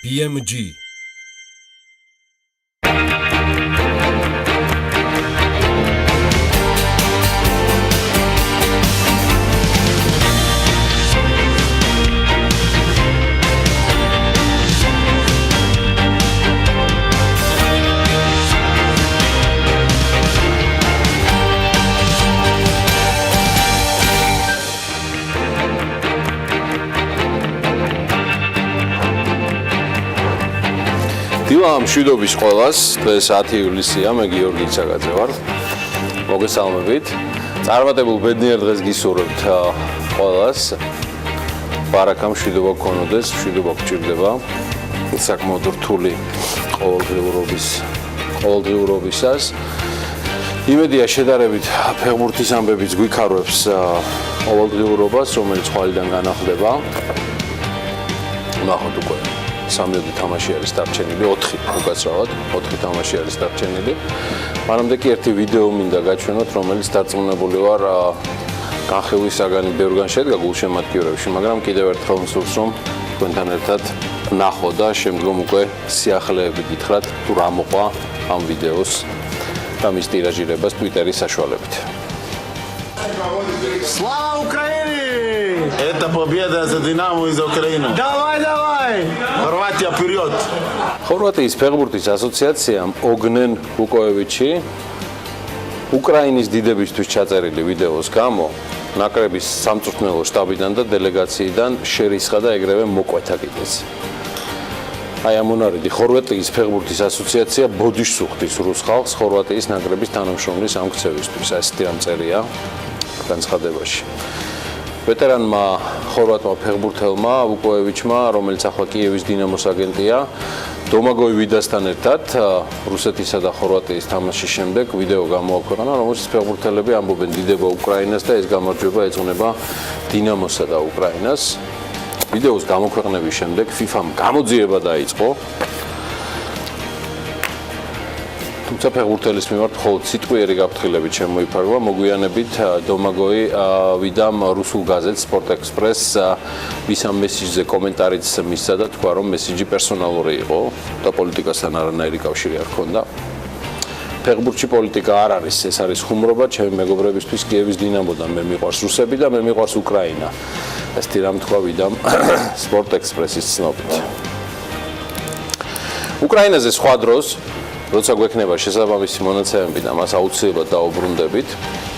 BMG დილა მშვიდობის ყველას, დღეს 10 ივლისია, მე გიორგი ცაგაძე ვარ. მოგესალმებით. წარმატებულ ბედნიერ დღეს გისურვებთ ყველას. ბარაკა მშვიდობა გქონოდეს, მშვიდობა გჭირდება. საკმაოდ რთული ყოველდღიურობისას. იმედია შედარებით ფეხბურთის ამბებიც გვიქარვებს ყოველდღიურობას, რომელიც ხვალიდან განახლდება. ნახოთ უკვე. 3 თამაში არის დარჩენილი, 4 უკაცრავად, 4 თამაში არის დარჩენილი. მანამდე კი ერთი ვიდეო მინდა გაჩვენოთ, რომელიც დარწმუნებული ვარ განხილვის საგანი ბევრგან შედგა გულშემატკივრებში, მაგრამ კიდევ ერთხელ მსურს რომ თქვენთან ერთად ნახო და შემდგომ უკვე სიახლეები გითხრათ თუ რა მოყვა ამ ვიდეოს და მის ტირაჟირებას Twitter-ის საშუალებით. Слава Украине! Это победа за Динамо и за Украину. Давай! Хорватия вперед! ხორვატიის ფეხბურთის ასოციაციამ ოგნენ ლუკოევიჩი უკრაინის დიდებისთვის ჩაწერილი ვიდეოს გამო ნაკრების სამწვრთნელო შტაბიდან და დელეგაციიდან შერისხა და ეგრევე მოკვეთა კიდეც. აი ამ უნარიდი ხორვატიის ფეხბურთის ასოციაცია ბოდიშს უხდის რუს ხალხს ხორვატიის ნაკრების თანამშრომლის ამ ქცევისთვის. ასეთი ამწერია განცხადებაში. ვეტერანმა ხორვატმა ფეხბურთელმა ლუკოევიჩმა, რომელიც ახლა კიევის დინამოს აგენტია, დომაგოი ვიდასთან ერთად რუსეთისა და ხორვატიის თამაშის შემდეგ ვიდეო გამოაქვეყნა, რომელშიც ფეხბურთელები ამბობენ დიდება უკრაინას და ეს გამარჯვება ეძღვნება დინამოსა და უკრაინას. ვიდეოს გამოქვეყნების შემდეგ FIFA-მ გამოძიება დაიწყო. თუმცა ფეხბურთელის მიმართ მხოლოდ სიტყვიერი გაფრთხილებით შემოიფარგლა. მოგვიანებით დომაგოი ვიდამ რუსულ გაზეთს Sport Express მის ამ მესიჯზე კომენტარიც მისცა და თქვა, რომ მესიჯი პერსონალური იყო და პოლიტიკასთან არანაირი კავშირი არ ჰქონდა. ფეხბურთში პოლიტიკა არ არის, ეს არის ხუმრობა ჩემი მეგობრებისთვის კიევის დინამოდან. მე მიყვარს რუსები და მე მიყვარს უკრაინა. ესეთი რამ თქვა ვიდამ Sport Express-ის ცნობით. უკრაინაზე სხვა დროს როცა გვექნება შესაბამისი მონაცემები და მას აუცილებლად დაუბრუნდებით,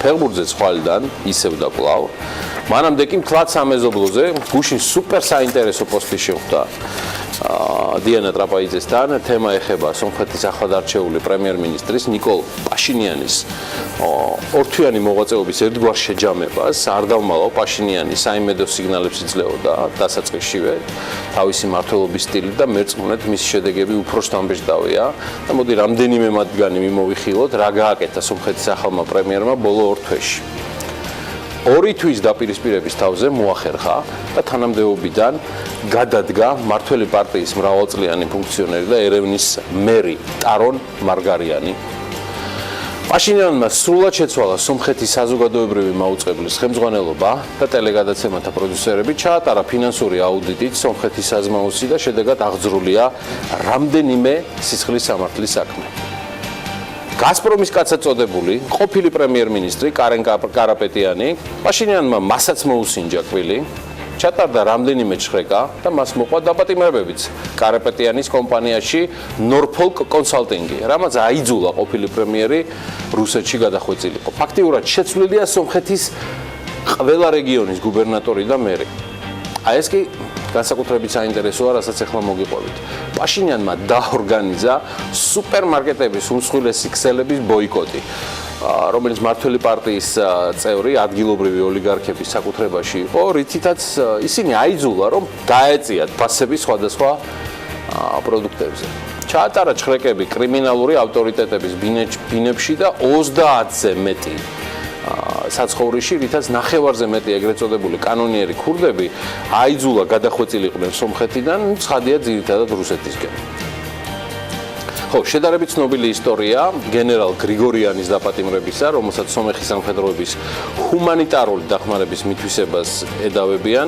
ფეხბურთზე ცვალიდან ისევ და კვლავ. მანამდე კი მთლად სამეზობლოზე გუშინ სუპერ საინტერესო პოსტი შეხვდა დიანა ტრაპაიძესთან. თემა ეხება სომხეთის ახლადარჩეული პრემიერ-მინისტრის ნიკოლ პაშინიანის ორთვიანი მოღვაწეობის ერთგვარ შეჯამებას. არ დავმალავ, პაშინიანი საიმედო სიგნალებს იძლეოდა დასაწყისშივე თავისი მმართველობის სტილით და მერწმუნედ მისი შედეგები უფრო შთამბეჭდავია. და მოდი რამდენიმე მათგანი მიმოვიხილოთ, რა გააკეთა სომხეთის ახალმა პრემიერმა ბოლო 2 თვეში. 2 თვის დაპირისპირების თავზე მოახერხა და თანამდებობიდან გადადგა მმართველი პარტიის მრავალწლიანი ფუნქციონერი და ერევნის მერი ტარონ მარგარიანი. პაშინიანმა სრულად შეცვალა სომხეთის საზოგადოებრივი მაუწყებლის ხელმძღვანელობა და ტელეგადაცემათა პროდიუსერები, ჩაატარა ფინანსური აუდიტით სომხეთის საზმაოსი და შედეგად აღძრულია რამდენიმე სისხლის სამართლის საქმე. გაზპრომის კაცად წოდებული ყოფილი პრემიერ-მინისტრი კარენ კარაპეტიანი პაშინიანმა მასაც მოუსინჯა კვილი, ჩატარდა რამდენიმე ჩხრეკა და მას მოყვა დაპატიმრებებიც კარაპეტიანის კომპანიაში Norfolk Consulting-ი, რამაც აიძულა ყოფილი პრემიერი რუსეთში გადახვეწილიყო. ფაქტიურად შეცვლილია სომხეთის ყველა რეგიონის გუბერნატორი და მერი. აი ეს კი განსაკუთრებით საინტერესოა, რასაც ახლა მოგიყვებით. პაშინიანმა დაორგანიზა სუპერმარკეტების უმსხვილესი ქსელების ბოიკოტი, რომელიც მმართველი პარტიის წევრი ადგილობრივი ოლიგარქების საკუთრებაში იყო, რითითაც ისინი აიძულა, რომ დაეწიათ ფასები სხვადასხვა პროდუქტებზე. ჩაატარა ჩხრეკები კრიმინალური ავტორიტეტების ბინებში და 30-ზე მეტი საცხოვრიში, რითაც ნახევარზე მეტი ეგრეთ წოდებული კანონიერი ქურდები აიძულა გადახვეწილიყვნენ სომხეთიდან, ცხადია ძირითადად რუსეთისკენ. ხო, შედარებით ცნობილი ისტორია გენერალ გრიგორიანის დაპატიმრებისა, რომელსაც სომეხის სამხედროების ჰუმანიტარული დახმარების მითვისებას ედავებიან.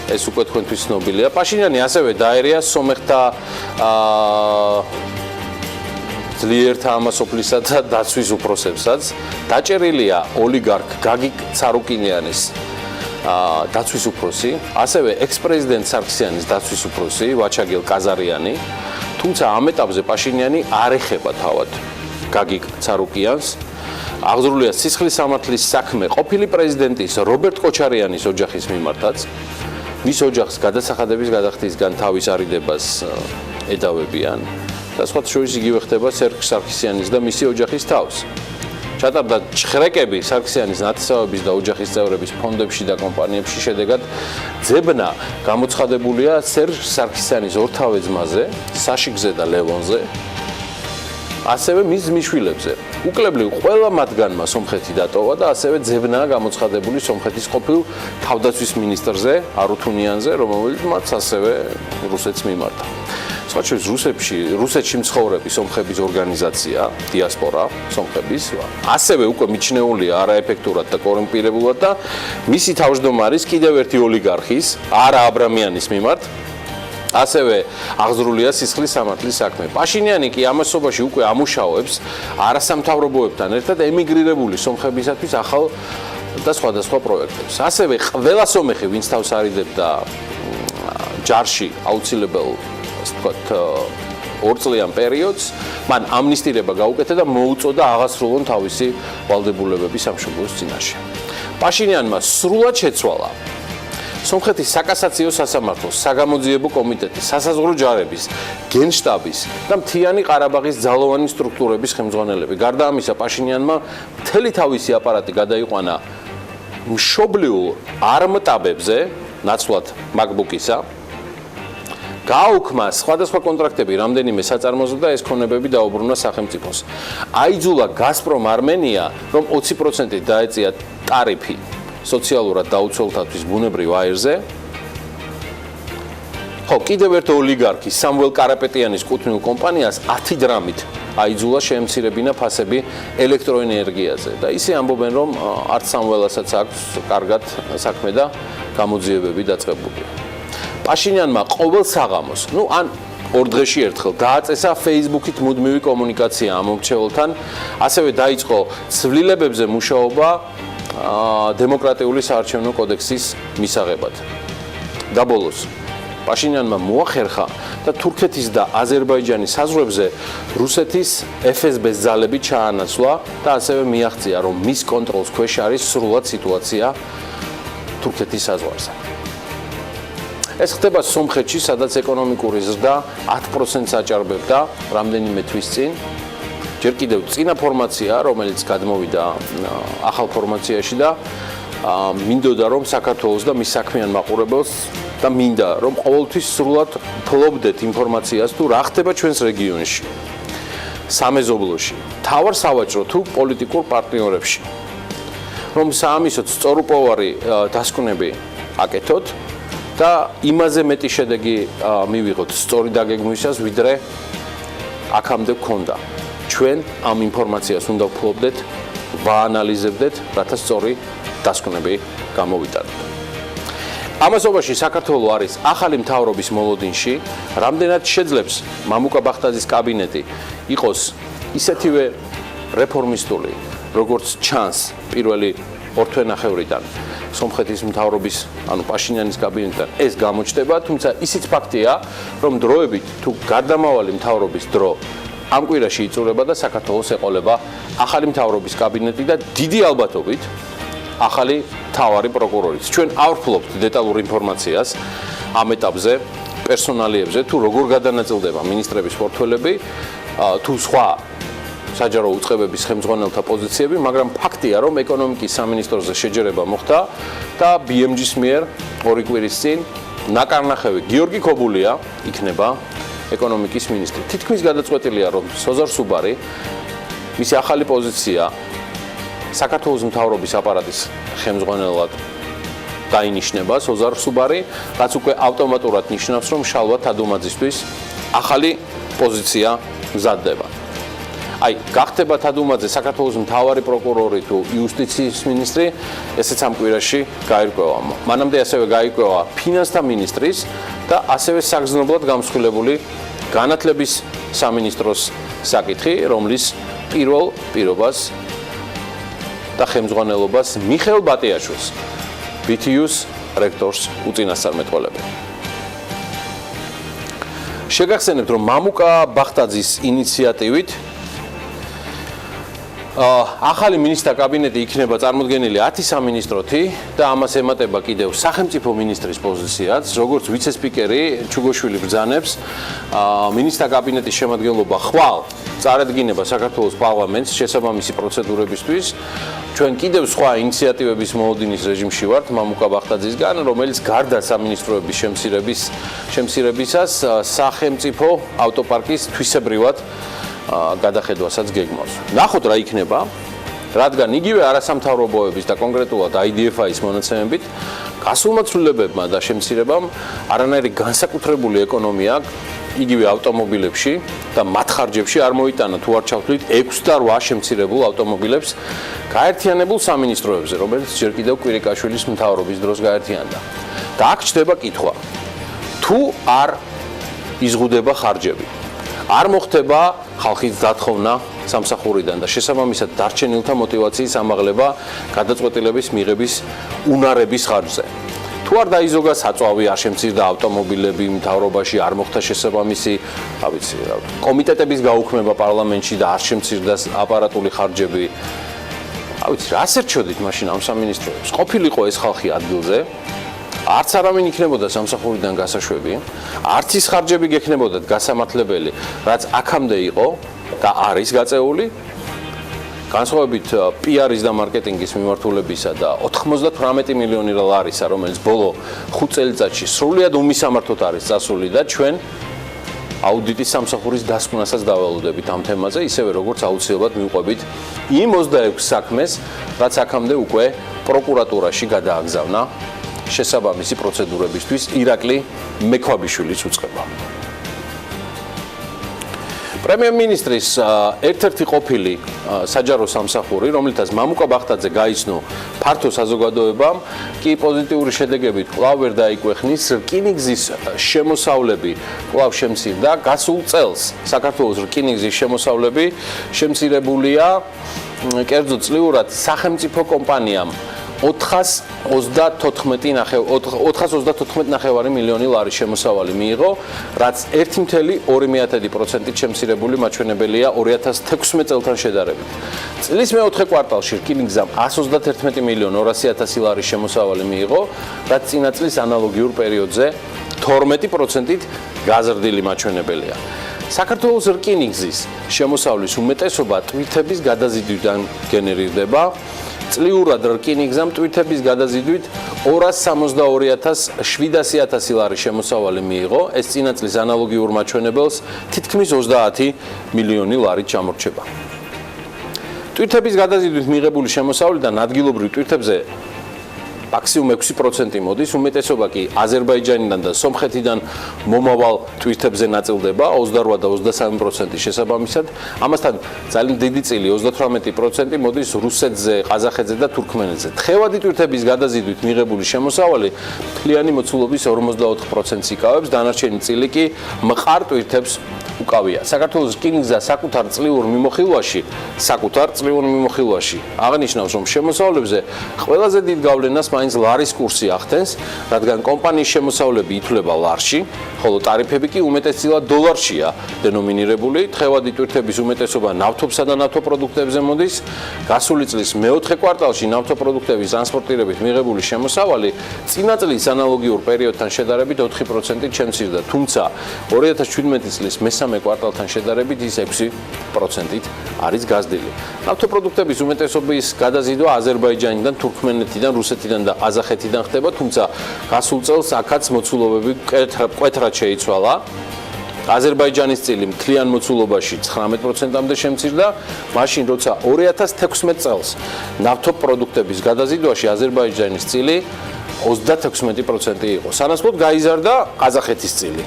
ეს უკვე თქვენთვის ცნობილია. პაშინიანი ასევე დაერია სომეხთა ძლიერთა ამასოფლისა და დაცვის უფროსებსაც. დაჭერილია ოლიგარქ გაგიკ ცარუკინიანის დაცვის უფროსი, ასევე ექს-პრეზიდენტ სარქისიანის დაცვის უფროსი ვაჩაგელ კაზარიანი. თუმცა ამ ეტაპზე პაშინიანი არ ეხება თავად გაგიკ ცარუკიანს. აღძრულია სისხლის სამართლის საქმე ყოფილი პრეზიდენტის რობერტ კოჩარიანის ოჯახის მიმართაც. მის ოჯახს გადასახადების გადახდისგან თავის არიდებას ედავებიან და სხვათა შორის იგივე ხდება სერგ სარქისიანის და მისი ოჯახის თავს. ჩატარდა ჭხრეკები სარქისიანის ნათესავების და ოჯახის წევრების ფონდებში და კომპანიებში, შედეგად ძებნა გამოცხადებულია სერგ სარქისიანის ორთავე ძმაზე, საშიგზე და ლევონზე, ასევე მის ძმისშვილებზე. უკლებლივ ყველა მათგანმა სომხეთი დატოვა და ასევე ძებნაა გამოცხადებული სომხეთის ყოფილ თავდაცვის მინისტრზე არუთუნიანზე, რომელიც მათ ასევე რუსეთს მიმართა. სხვათა შორის რუსეთში მცხოვრები სომხების ორგანიზაცია, დიასპორა სომხების, ასევე უკვე მიჩნეულია არაეფექტურად და კორუმპირებულად და მისი თავმჯდომარის კიდევ ერთი ოლიგარქის, არა აბრამიანის მიმართ ასევე აღძრულია სისხლის სამართლის საქმე. პაშინიანი კი ამასობაში უკვე ამუშავებს არასამთავრობოებთან ერთად ემიგრირებული სომხებისათვის ახალ და სხვადასხვა პროექტებს. ასევე ყველა სომეხი, ვინც თავს არიდებდა ჯარში აუცილებელ, ასე ვთქვათ, ორწლიან პერიოდს, მან ამნისტირება გაუკეთა და მოუწოდა აღასრულონ თავისი ვალდებულებები სამშობლოს წინაშე. პაშინიანმა სრულად შეცვალა სომხეთის საკასაციო სასამართლოს, საგამოძიებო კომიტეტის, სასაზღვრო ჯარების, გენშტაბის და მთიანი ყარაბაღის ძალოვანი სტრუქტურების ხელმძღვანელები. გარდა ამისა, პაშინიანმა მთელი თავისი აპარატი გადაიყვანა მშობლიურ არმტაბებზე, ნაცვლად მაგბუკისა. გააუქმა სხვადასხვა კონტრაქტები რამდენიმე საწარმოზე და ეს ქონებები დაუბრუნა სახელმწიფოს. აიძულა გაზპრომ არმენია, რომ 20% დაეწია ტარიფი სოციალურად დაუცველთათვის ბუნებრივ აირზე. ხო, კიდევ ერთ ოლიგარქი სამუელ კარაპეტიანის კუთვნილ კომპანიას 10 დრამით აიძულა შეემცირებინა ფასები ელექტროენერგიაზე და ისე ამბობენ, რომ არც სამუელასაც აქვს კარგად საქმე და გამოძიებები დაწყებულია. პაშინიანმა ყოველ საღამოს, ან 2 დღეში ერთხელ დააწესა Facebook-ით მუდმივი კომუნიკაცია ამ მომრჩეველთან, ასევე დაიწყო ცვლილებებზე მუშაობა დემოკრატიული საარჩევნო კოდექსის მისაღებად. და ბოლოს პაშინიანმა მოახერხა და თურქეთის და აზერბაიჯანის საზღვრებზე რუსეთის FSB-ს ძალები ჩაანაცვლა და ასევე მიაღწია, რომ მის კონტროლს ქვეშ არის სრულად სიტუაცია თურქეთის საზღვარზე. ეს ხდება სომხეთში, სადაც ეკონომიკური ზრდა 10%-ს აჭარბებდა რამდენიმე თვის წინ. ჯერ კიდევ წინა ფორმაცია, რომელიც გადმოვიდა ახალ ფორმაციაში და მინდოდა, რომ საქართველოს და მის საქმიან მაყურებელს და მინდა, რომ ყოველთვის სრულად ფლობდეთ ინფორმაციას თუ რა ხდება ჩვენს რეგიონში, სამეზობლოში, მთავარ სავაჭრო თუ პოლიტიკურ პარტნიორებში. რომ საამისოდ სწორუპოვარი დასკვნები აკეთოთ და იმაზე მეტი შედეგი მივიღოთ სწორი დაგეგმვისას, ვიდრე აქამდე გქონდა. ჩვენ ამ ინფორმაციას უნდა ვფლობდეთ, ვაანალიზებდეთ, რათა სწორი დასკვნები გამოვიტანოთ. ამასობაში საქართველო არის ახალი მთავრობის მოლოდინში, რამდენად შეძლებს მამუკა ბახტაძის კაბინეტი იყოს ისეთივე რეფორმისტული, როგორც ჩანს პირველი 2 თვენახევრიდან სომხეთის მთავრობის, პაშინიანის კაბინეტიდან ეს გამოჩნდება, თუმცა ისიც ფაქტია, რომ დროებით თუ გარდამავალი მთავრობის დრო ამ კვირაში იწურება და საქართველოს ეყოლება ახალი მთავრობის კაბინეტი და დიდი ალბათობით ახალი მთავარი პროკურორიც. ჩვენ არ ვფლობთ დეტალურ ინფორმაციას ამ ეტაპზე, პერსონალიებზე, თუ როგორ გადანაწილდება მინისტრების პორტფელები, თუ სხვა საჯარო უწყებების ხელმძღვანელთა პოზიციები, მაგრამ ფაქტია, რომ ეკონომიკის სამინისტროზე შეჯერება მოხდა და BMG-ს მიერ 2 კვირის წინ ნაკარნახევი გიორგი ქობულია იქნება ეკონომიკის მინისტრი. თითქმის გადაწყვეტილია, რომ სოზარ სუბარი მისი ახალი პოზიცია საქართველოს მთავრობის აპარატის ხელმძღვანელად დაინიშნება სოზარ სუბარი, რაც უკვე ავტომატურად ნიშნავს, რომ შალვა თადუმაძისთვის ახალი პოზიცია მზადდება. აი, გახდება თადუმაძე საქართველოს მთავარი პროკურორი თუ იუსტიციის მინისტრი, ესეც ამ კვირაში გაირკვევა. მანამდე ასევე გაირკვევა ფინანსთა მინისტრის და ასევე საგრძნობლად გამსხვილებული განათლების სამინისტროს საკითხი, რომლის პირველ პირობას და ხელმძღვანელობას მიხეილ ბატიაშვილს, BTU-ს რექტორს უწინასწარმეტყველებენ. შეგახსენებთ, რომ მამუკა ბახტაძის ინიციატივით ახალი მინისტრთა კაბინეტი იქნება წარმოდგენილი 10 სამინისტროთი და ამას ემატება კიდევ სახელმწიფო მინისტრის პოზიციაც, როგორც ვიცე-სპიკერი ჩუგოშვილი ბრძანებს, მინისტრთა კაბინეტის შემადგენლობა ხვალ წარადგინება საქართველოს პარლამენტს შესაბამისი პროცედურებისთვის. ჩვენ კიდევ სხვა ინიციატივების მოოდინის რეჟიმში ვართ მამუკა ბახტაძისგან, რომელიც გარდა სამინისტროების შემცირებისას სახელმწიფო ავტოპარკის თვისებრივად გადახედვასაც გეგმავს. ნახოთ რა იქნება, რადგან იგივე არასამთავრობოების და კონკრეტულად IDFI-ის მონაცემებით გასულმა ცვლილებებმა და შემცირებამ არანაირი განსაკუთრებული ეკონომია იგივე ავტომობილებში და მათ ხარჯებში არ მოიტანა თუ არ ჩავთვლით 6 და 8 შემცირებულ ავტომობილებს გაერთიანებულ სამინისტროებზე, რომელიც ჯერ კიდევ კვირიკაშვილის მთავრობის დროს გაერთიანდა. და აქ ჩდება კითხვა, თუ არ იზღუდება ხარჯები, არ მოხდება ხალხის დათხოვნა სამსახურიდან და შესაბამისად დარჩენილთა мотиваციის ამაღლება გადაწყვეტილების მიღების უნარების ხარჯზე. თუ არ დაიზოგა საწვავი, არ შემცირდა ავტომობილები მთავრობაში, არ მოხდა შესაბამისი, კომიტეტების გაუქმება პარლამენტში და არ შემცირდა აპარატული ხარჯები. რას ერჩოდით მაშინ ამ სამინისტროებს? ყოფილიყო ეს ხალხი ადგილზე, არც არავინ იქნებოდა სამსახურიდან გასაშვები, არც ის ხარჯები გექნებოდათ გასამართლებელი, რაც აქამდე იყო და არის გაწეული. განსხვავებით PR-ის და მარკეტინგის მიმართულებისა და 98 მილიონი ლარისა, რომელიც ბოლო 5 წელიწადში სრულად უმისამართოდ არის წასული და ჩვენ აუდიტის სამსახურის დასკვნასაც დავალოდებით ამ თემაზე, ისევე როგორც აუცილებლად მივყვებით იმ 26 საქმეს, რაც აქამდე უკვე პროკურატურაში გადააგზავნა შესაბამისი პროცედურებისთვის ირაკლი მექვაბიშვილის უწყება. პრემიერ-მინისტრის ერთ-ერთი ყოფილი საჯარო სამსახური, რომლითაც მამუკა ბახტაძე გაიცნო ფართო საზოგადოებამ, კი პოზიტიური შედეგებით კვლავ ვერ დაიკვეხნის, რკინიგზის შემოსავლები კვლავ შემცირდა. გასულ წელს საქართველოს რკინიგზის შემოსავლები შემცირებულია კერძო წლიურად სახელმწიფო კომპანიამ 434 მილიონი ლარის შემოსავალი მიიღო, რაც 1.2%-ით შემცირებული მაჩვენებელია 2016 წელთან შედარებით. წლის მეოთხე კვარტალში რკინიგზამ 131 მილიონ 200.000 ლარის შემოსავალი მიიღო, რაც წინა წლის ანალოგიურ პერიოდზე 12%-ით გაზრდილი მაჩვენებელია. საქართველოს რკინიგზის შემოსავლის უმეტესობა ტვირთების გადაზიდვიდან გენერირდება. წლიურად რკინიგზამ ტვირთების გადაზიდვით 262.700 ლარის შემოსავალი მიიღო, ეს წინა წლის ანალოგიურ მაჩვენებელს თითქმის 30 მილიონი ლარით ჩამორჩება. ტვირთების გადაზიდვით მიღებული შემოსავლიდან ადგილობრივ ტვირთებზე მაქსიმუმ 6% მოდის, უმეტესობა კი აზერბაიჯანიდან და სომხეთიდან მომავალ ტვირთებზე ნაწილდება 28 და 23% შესაბამისად. ამასთან ძალიან დიდი წილი 38% მოდის რუსეთზე, ყაზახეთზე და თურქმენეთზე. თხევადი ტვირთების გადაზიდვით მიღებული შემოსავალი მთლიანი მოცულობის 44%-ს იკავებს, დანარჩენი წილი კი მყარ ტვირთებს უკავია. საქართველოს რკინიგზა საკუთარ წლიურ მიმოხილვაში აღნიშნავს, რომ შემოსავლებზე ყველაზე დიდ გავლენას მაინც ლარის კურსი ახდენს, რადგან კომპანიის შემოსავლები ითვლება ლარში, ხოლო ტარიფები კი უმეტესწილად დოლარშია დენომინირებული. თხევადი ტვირთების უმეტესობა ნავთობსა და ნავთობპროდუქტებზე მოდის. გასული წლის მეოთხე კვარტალში ნავთობპროდუქტების ტრანსპორტირებით მიღებული შემოსავალი წინა წლის ანალოგიურ პერიოდთან შედარებით 4%-ით შემცირდა, თუმცა 2017 წლის მესამე კვარტალთან შედარებით ის 6%-ით არის გაზრდილი. ნავთობპროდუქტების უმეტესობის გადაზიდვა აზერბაიჯანიდან, თურქმენეთიდან, რუსეთიდან და ყაზახეთიდან ხდება, თუმცა გასულ წელს აქაც მოცულობები მკვეთრად შეიცვალა. აზერბაიჯანის წილი მთლიან მოცულობაში 19%-მდე შემცირდა, მაშინ როცა 2016 წელს ნავთობპროდუქტების გადაზიდვაში აზერბაიჯანის წილი 36% იყო. სანაცვლოდ გაიზარდა ყაზახეთის წილი.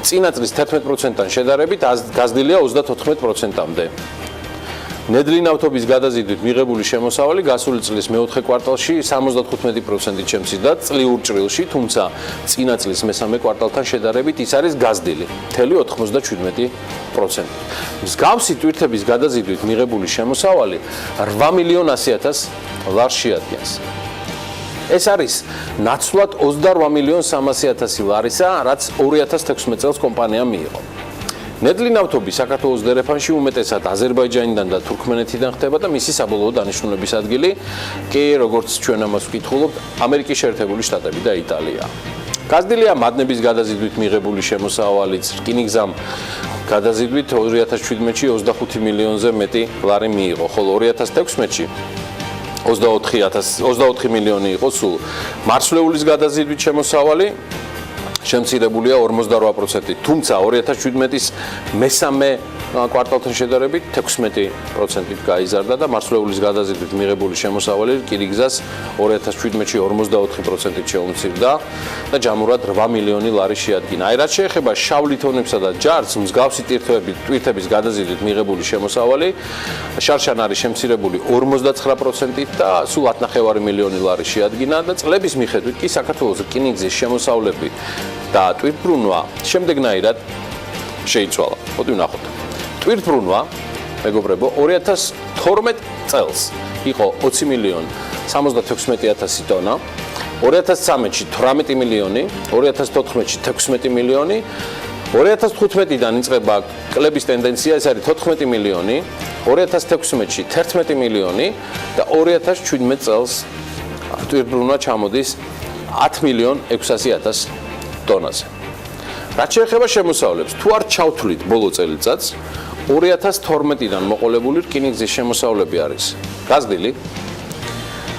წინა წლის 11%-თან შედარებით გაზრდილია 34%-მდე. ნედლი ნავთობის გადაზიდვით მიღებული შემოსავალი გასული წლის მეოთხე კვარტალში 75%-ით შემცირდა წლიურ ჭრილში, თუმცა წინა წლის მესამე კვარტალთან შედარებით ის არის გაზრდილი, მთელი 97%. მსგავსი ტვირთების გადაზიდვით მიღებული შემოსავალი 8,100,000 ლარს შეადგენს. ეს არის ნაცვლად 28,300,000 ლარისა, რაც 2016 წელს კომპანიამ მიიღო. ნედლი ნავთობი საქართველოს დერეფანში უმეტესად აზერბაიჯანიდან და თურქმენეთიდან ხდება და მისი საბოლოო დანიშნულების ადგილი კი, როგორც ჩვენ ამას ვკითხულობთ, ამერიკის შეერთებული შტატები და იტალია. გაზრდილია მადნების გადაზიდვით მიღებული შემოსავალიც, რკინიგზამ გადაზიდვით 2017-ში 25 მილიონზე მეტი ლარი მიიღო, ხოლო 2016-ში 24 მილიონი იყო სულ. მარცვლეულის გადაზიდვით შემოსავალი შემცირებულია 48%-ით, თუმცა 2017-ის მესამე კვარტალთან შედარებით 16%-ით გაიზარდა და მარცვლეულის გადაზიდვით მიღებული შემოსავალი რკინიგზას 2017-ში 44%-ით შეუმცირდა და ჯამურად 8 მილიონი ლარი შეადგინა. აი, რაც შეეხება შავ ლითონებსა და ჯარს, მსგავსი ტვირთების გადაზიდვით მიღებული შემოსავალი შარშან არის შემცირებული 59%-ით და სულ 10,5 მილიონი ლარი შეადგინა და წლების მიხედვით კი საქართველოს რკინიგზის შემოსავლები და ტვირთბრუნვა შემდეგნაირად შეიცვალა. მოდი ვნახოთ. ტვირთბრუნვა, მეგობრებო, 2012 წელს იყო 20,76,000 ტონა, 2013-ში 18 მილიონი, 2014-ში 16 მილიონი, 2015-დან იწყება კლების ტენდენცია, ეს არის 14 მილიონი, 2016-ში 11 მილიონი და 2017 წელს ტვირთბრუნვა ჩამოდის 10,600,000 ტონაზე. რაც შეეხება შემოსავლებს, თუ არ ჩავთვლით ბოლო წელიწადს, 2012-დან მოყოლებული რკინიგზის შემოსავლები არის გაზრდილი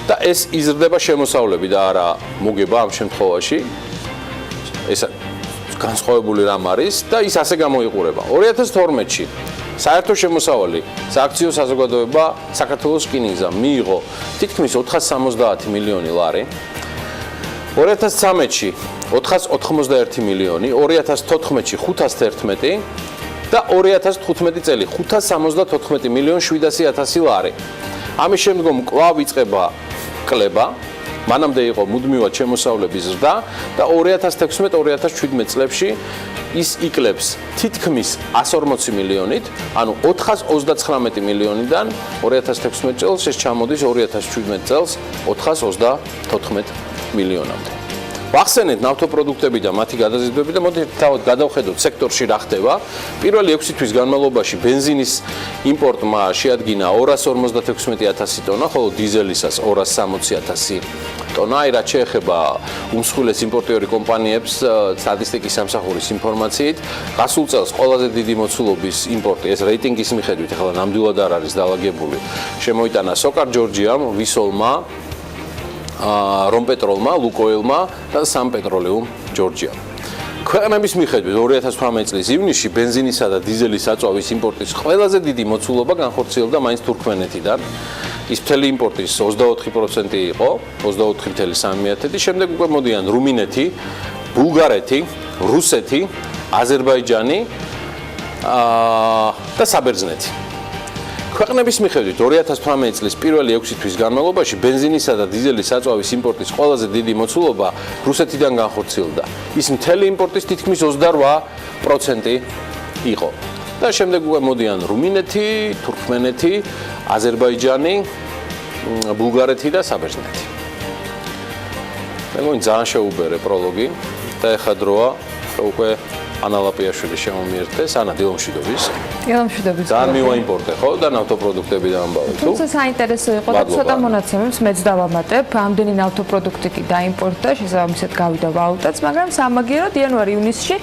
და ეს იზრდება შემოსავლები და არა მოგება ამ შემთხვევაში. ეს განსხვავებული რამ არის და ის ასე გამოიყურება. 2012-ში საერთო შემოსავალი სააქციო საზოგადოება საქართველოს რკინიგზამ მიიღო თითქმის 470 მილიონი ლარი. 2013-ში 491 მილიონი, 2014-ში 511 და 2015 წელი 574 მილიონ 700,000 ლარი. ამის შემდგომ კვლავ იწყება კლება, მანამდე იყო მუდმივად შემოსავლების ზრდა და 2016-2017 წლებში ის იკლებს თითქმის 140 მილიონით, ანუ 429 მილიონიდან 2016 წელს ეს ჩამოდის 2017 წელს 434 მილიონამდე. ვახსენეთ ნავთობპროდუქტები და მათი გადაზიდვები და მოდით თავად გადავხედოთ სექტორში რა ხდება. პირველი 6 თვის განმავლობაში ბენზინის იმპორტმა შეადგინა 256,000 ტონა, ხოლო დიზელისას 260,000 ტონა. აი, რაც შეეხება უმსხვილეს იმპორტიორი კომპანიებს, სტატისტიკის სამსახურის ინფორმაციით, გასულ წელს ყველაზე დიდი მოცულობის იმპორტი, ეს რეიტინგის მიხედვით, ახლა ნამდვილად არ არის დაალაგებული, შემოიტანა სოკარ ჯორჯიამ, ვისოლმა, რომპეტროლმა, ლუკოილმა და სამპეტროლეუმ ჯორჯიამ. ქვეყნების მიხედვით 2018 წლის ივნისში ბენზინისა და დიზელის საწვავის იმპორტის ყველაზე დიდი მოცულობა განხორციელდა მაინც თურქმენეთიდან. ის მთელი იმპორტის 24% იყო, 24,3, შემდეგ უკვე მოდიან რუმინეთი, ბულგარეთი, რუსეთი, აზერბაიჯანი და საბერძნეთი. ქვეყნების მიხედვით 2018 წლის პირველი 6 თვის განმავლობაში ბენზინისა და დიზელის საწვავის იმპორტის ყველაზე დიდი მოცულობა რუსეთიდან განხორციელდა. ის მთელი იმპორტის თითქმის 28% იყო. და შემდეგ უკვე მოდიან რუმინეთი, თურქმენეთი, აზერბაიჯანი, ბულგარეთი და საბერძნეთი. მეგონი ძალიან შეუბერე პროლოგი და ეხლა დროა უკვე ანალაპიაშვილი შემომიერთდეს, ანა დილომშვიდობის. დილომშვიდობის. ძალიან მივაიმპორტე ხო და ნავთობპროდუქტები დაამბავე თუ? თუმცა საინტერესო იყო და ცოტა მონაცემებს მეც დავამატებ. ამდენი ნავთობპროდუქტი კი დაიმპორტდა, შესაბამისად გავიდა ვალუტაც, მაგრამ სამაგიეროდ იანვარ-ივნისში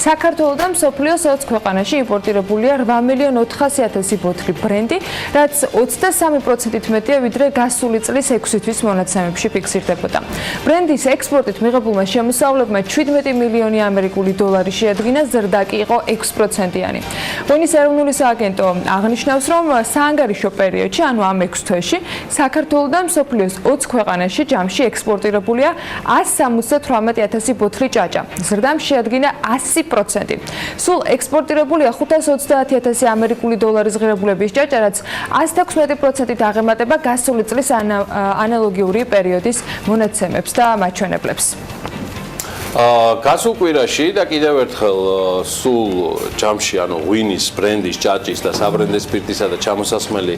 საქართველოსთან მსოფლიოს 20 ქვეყანაში იმპორტირებულია 8,400,000 ბოთლი ბრენდი, რაც 23%-ით მეტია ვიდრე გასული წლის 6 თვის მონაცემებში ფიქსირდებოდა. ბრენდის ექსპორტით მიღებულმა შემოსავლებმა 17 მილიონი ამერიკული დოლარი შეადგინა შეადგინა, ზრდა კი იყო 6%-იანი. ღვინის ეროვნული სააგენტო აღნიშნავს, რომ საანგარიშო პერიოდში, ანუ ამ 6 თვეში, საქართველოდან მსოფლიოს 20 ქვეყანაში ჯამში ექსპორტირებულია 178,000 ბოთლი ჭაჭა. ზრდამ შეადგინა 100%. სულ ექსპორტირებულია 530,000 ამერიკული დოლარის ღირებულების ჭაჭა, რაც 116%-ით აღემატება გასული წლის ანალოგიური პერიოდის მონაცემებს და მაჩვენებლებს. გასულ კვირაში და კიდევ ერთხელ სულ ჯამში, ანუ ღვინის, ბრენდის, ჭაჭის და საბრენდე სპირტისა და ჩამოსასხმელი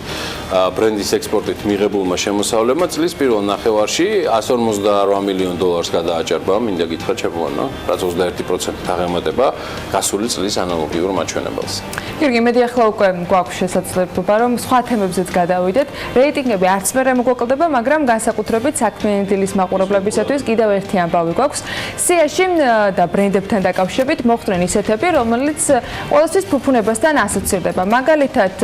ბრენდის ექსპორტით მიღებულმა შემოსავლებმა წლის პირველ ნახევარში 158 მილიონ დოლარს გადააჭარბა, მინდა გითხრათ ჩემო, რაც 21%-ით აღემატება გასული წლის ანალოგიურ მაჩვენებელს. გიორგი, მედი ახლა უკვე გვაქვს შესაძლებლობა, რომ სხვა თემებზეც გადავიდეთ. რეიტინგები არც მერე მოგვეკლდება, მაგრამ განსაკუთრებით საქმიანი დილის მაყურებლებისათვის კიდევ ერთი ამბავი გვაქვს. და ბრენდებთან დაკავშირებით მოხდნენ ისეთები, რომელიც ყოველთვის ფუფუნებასთან ასოცირდება. მაგალითად,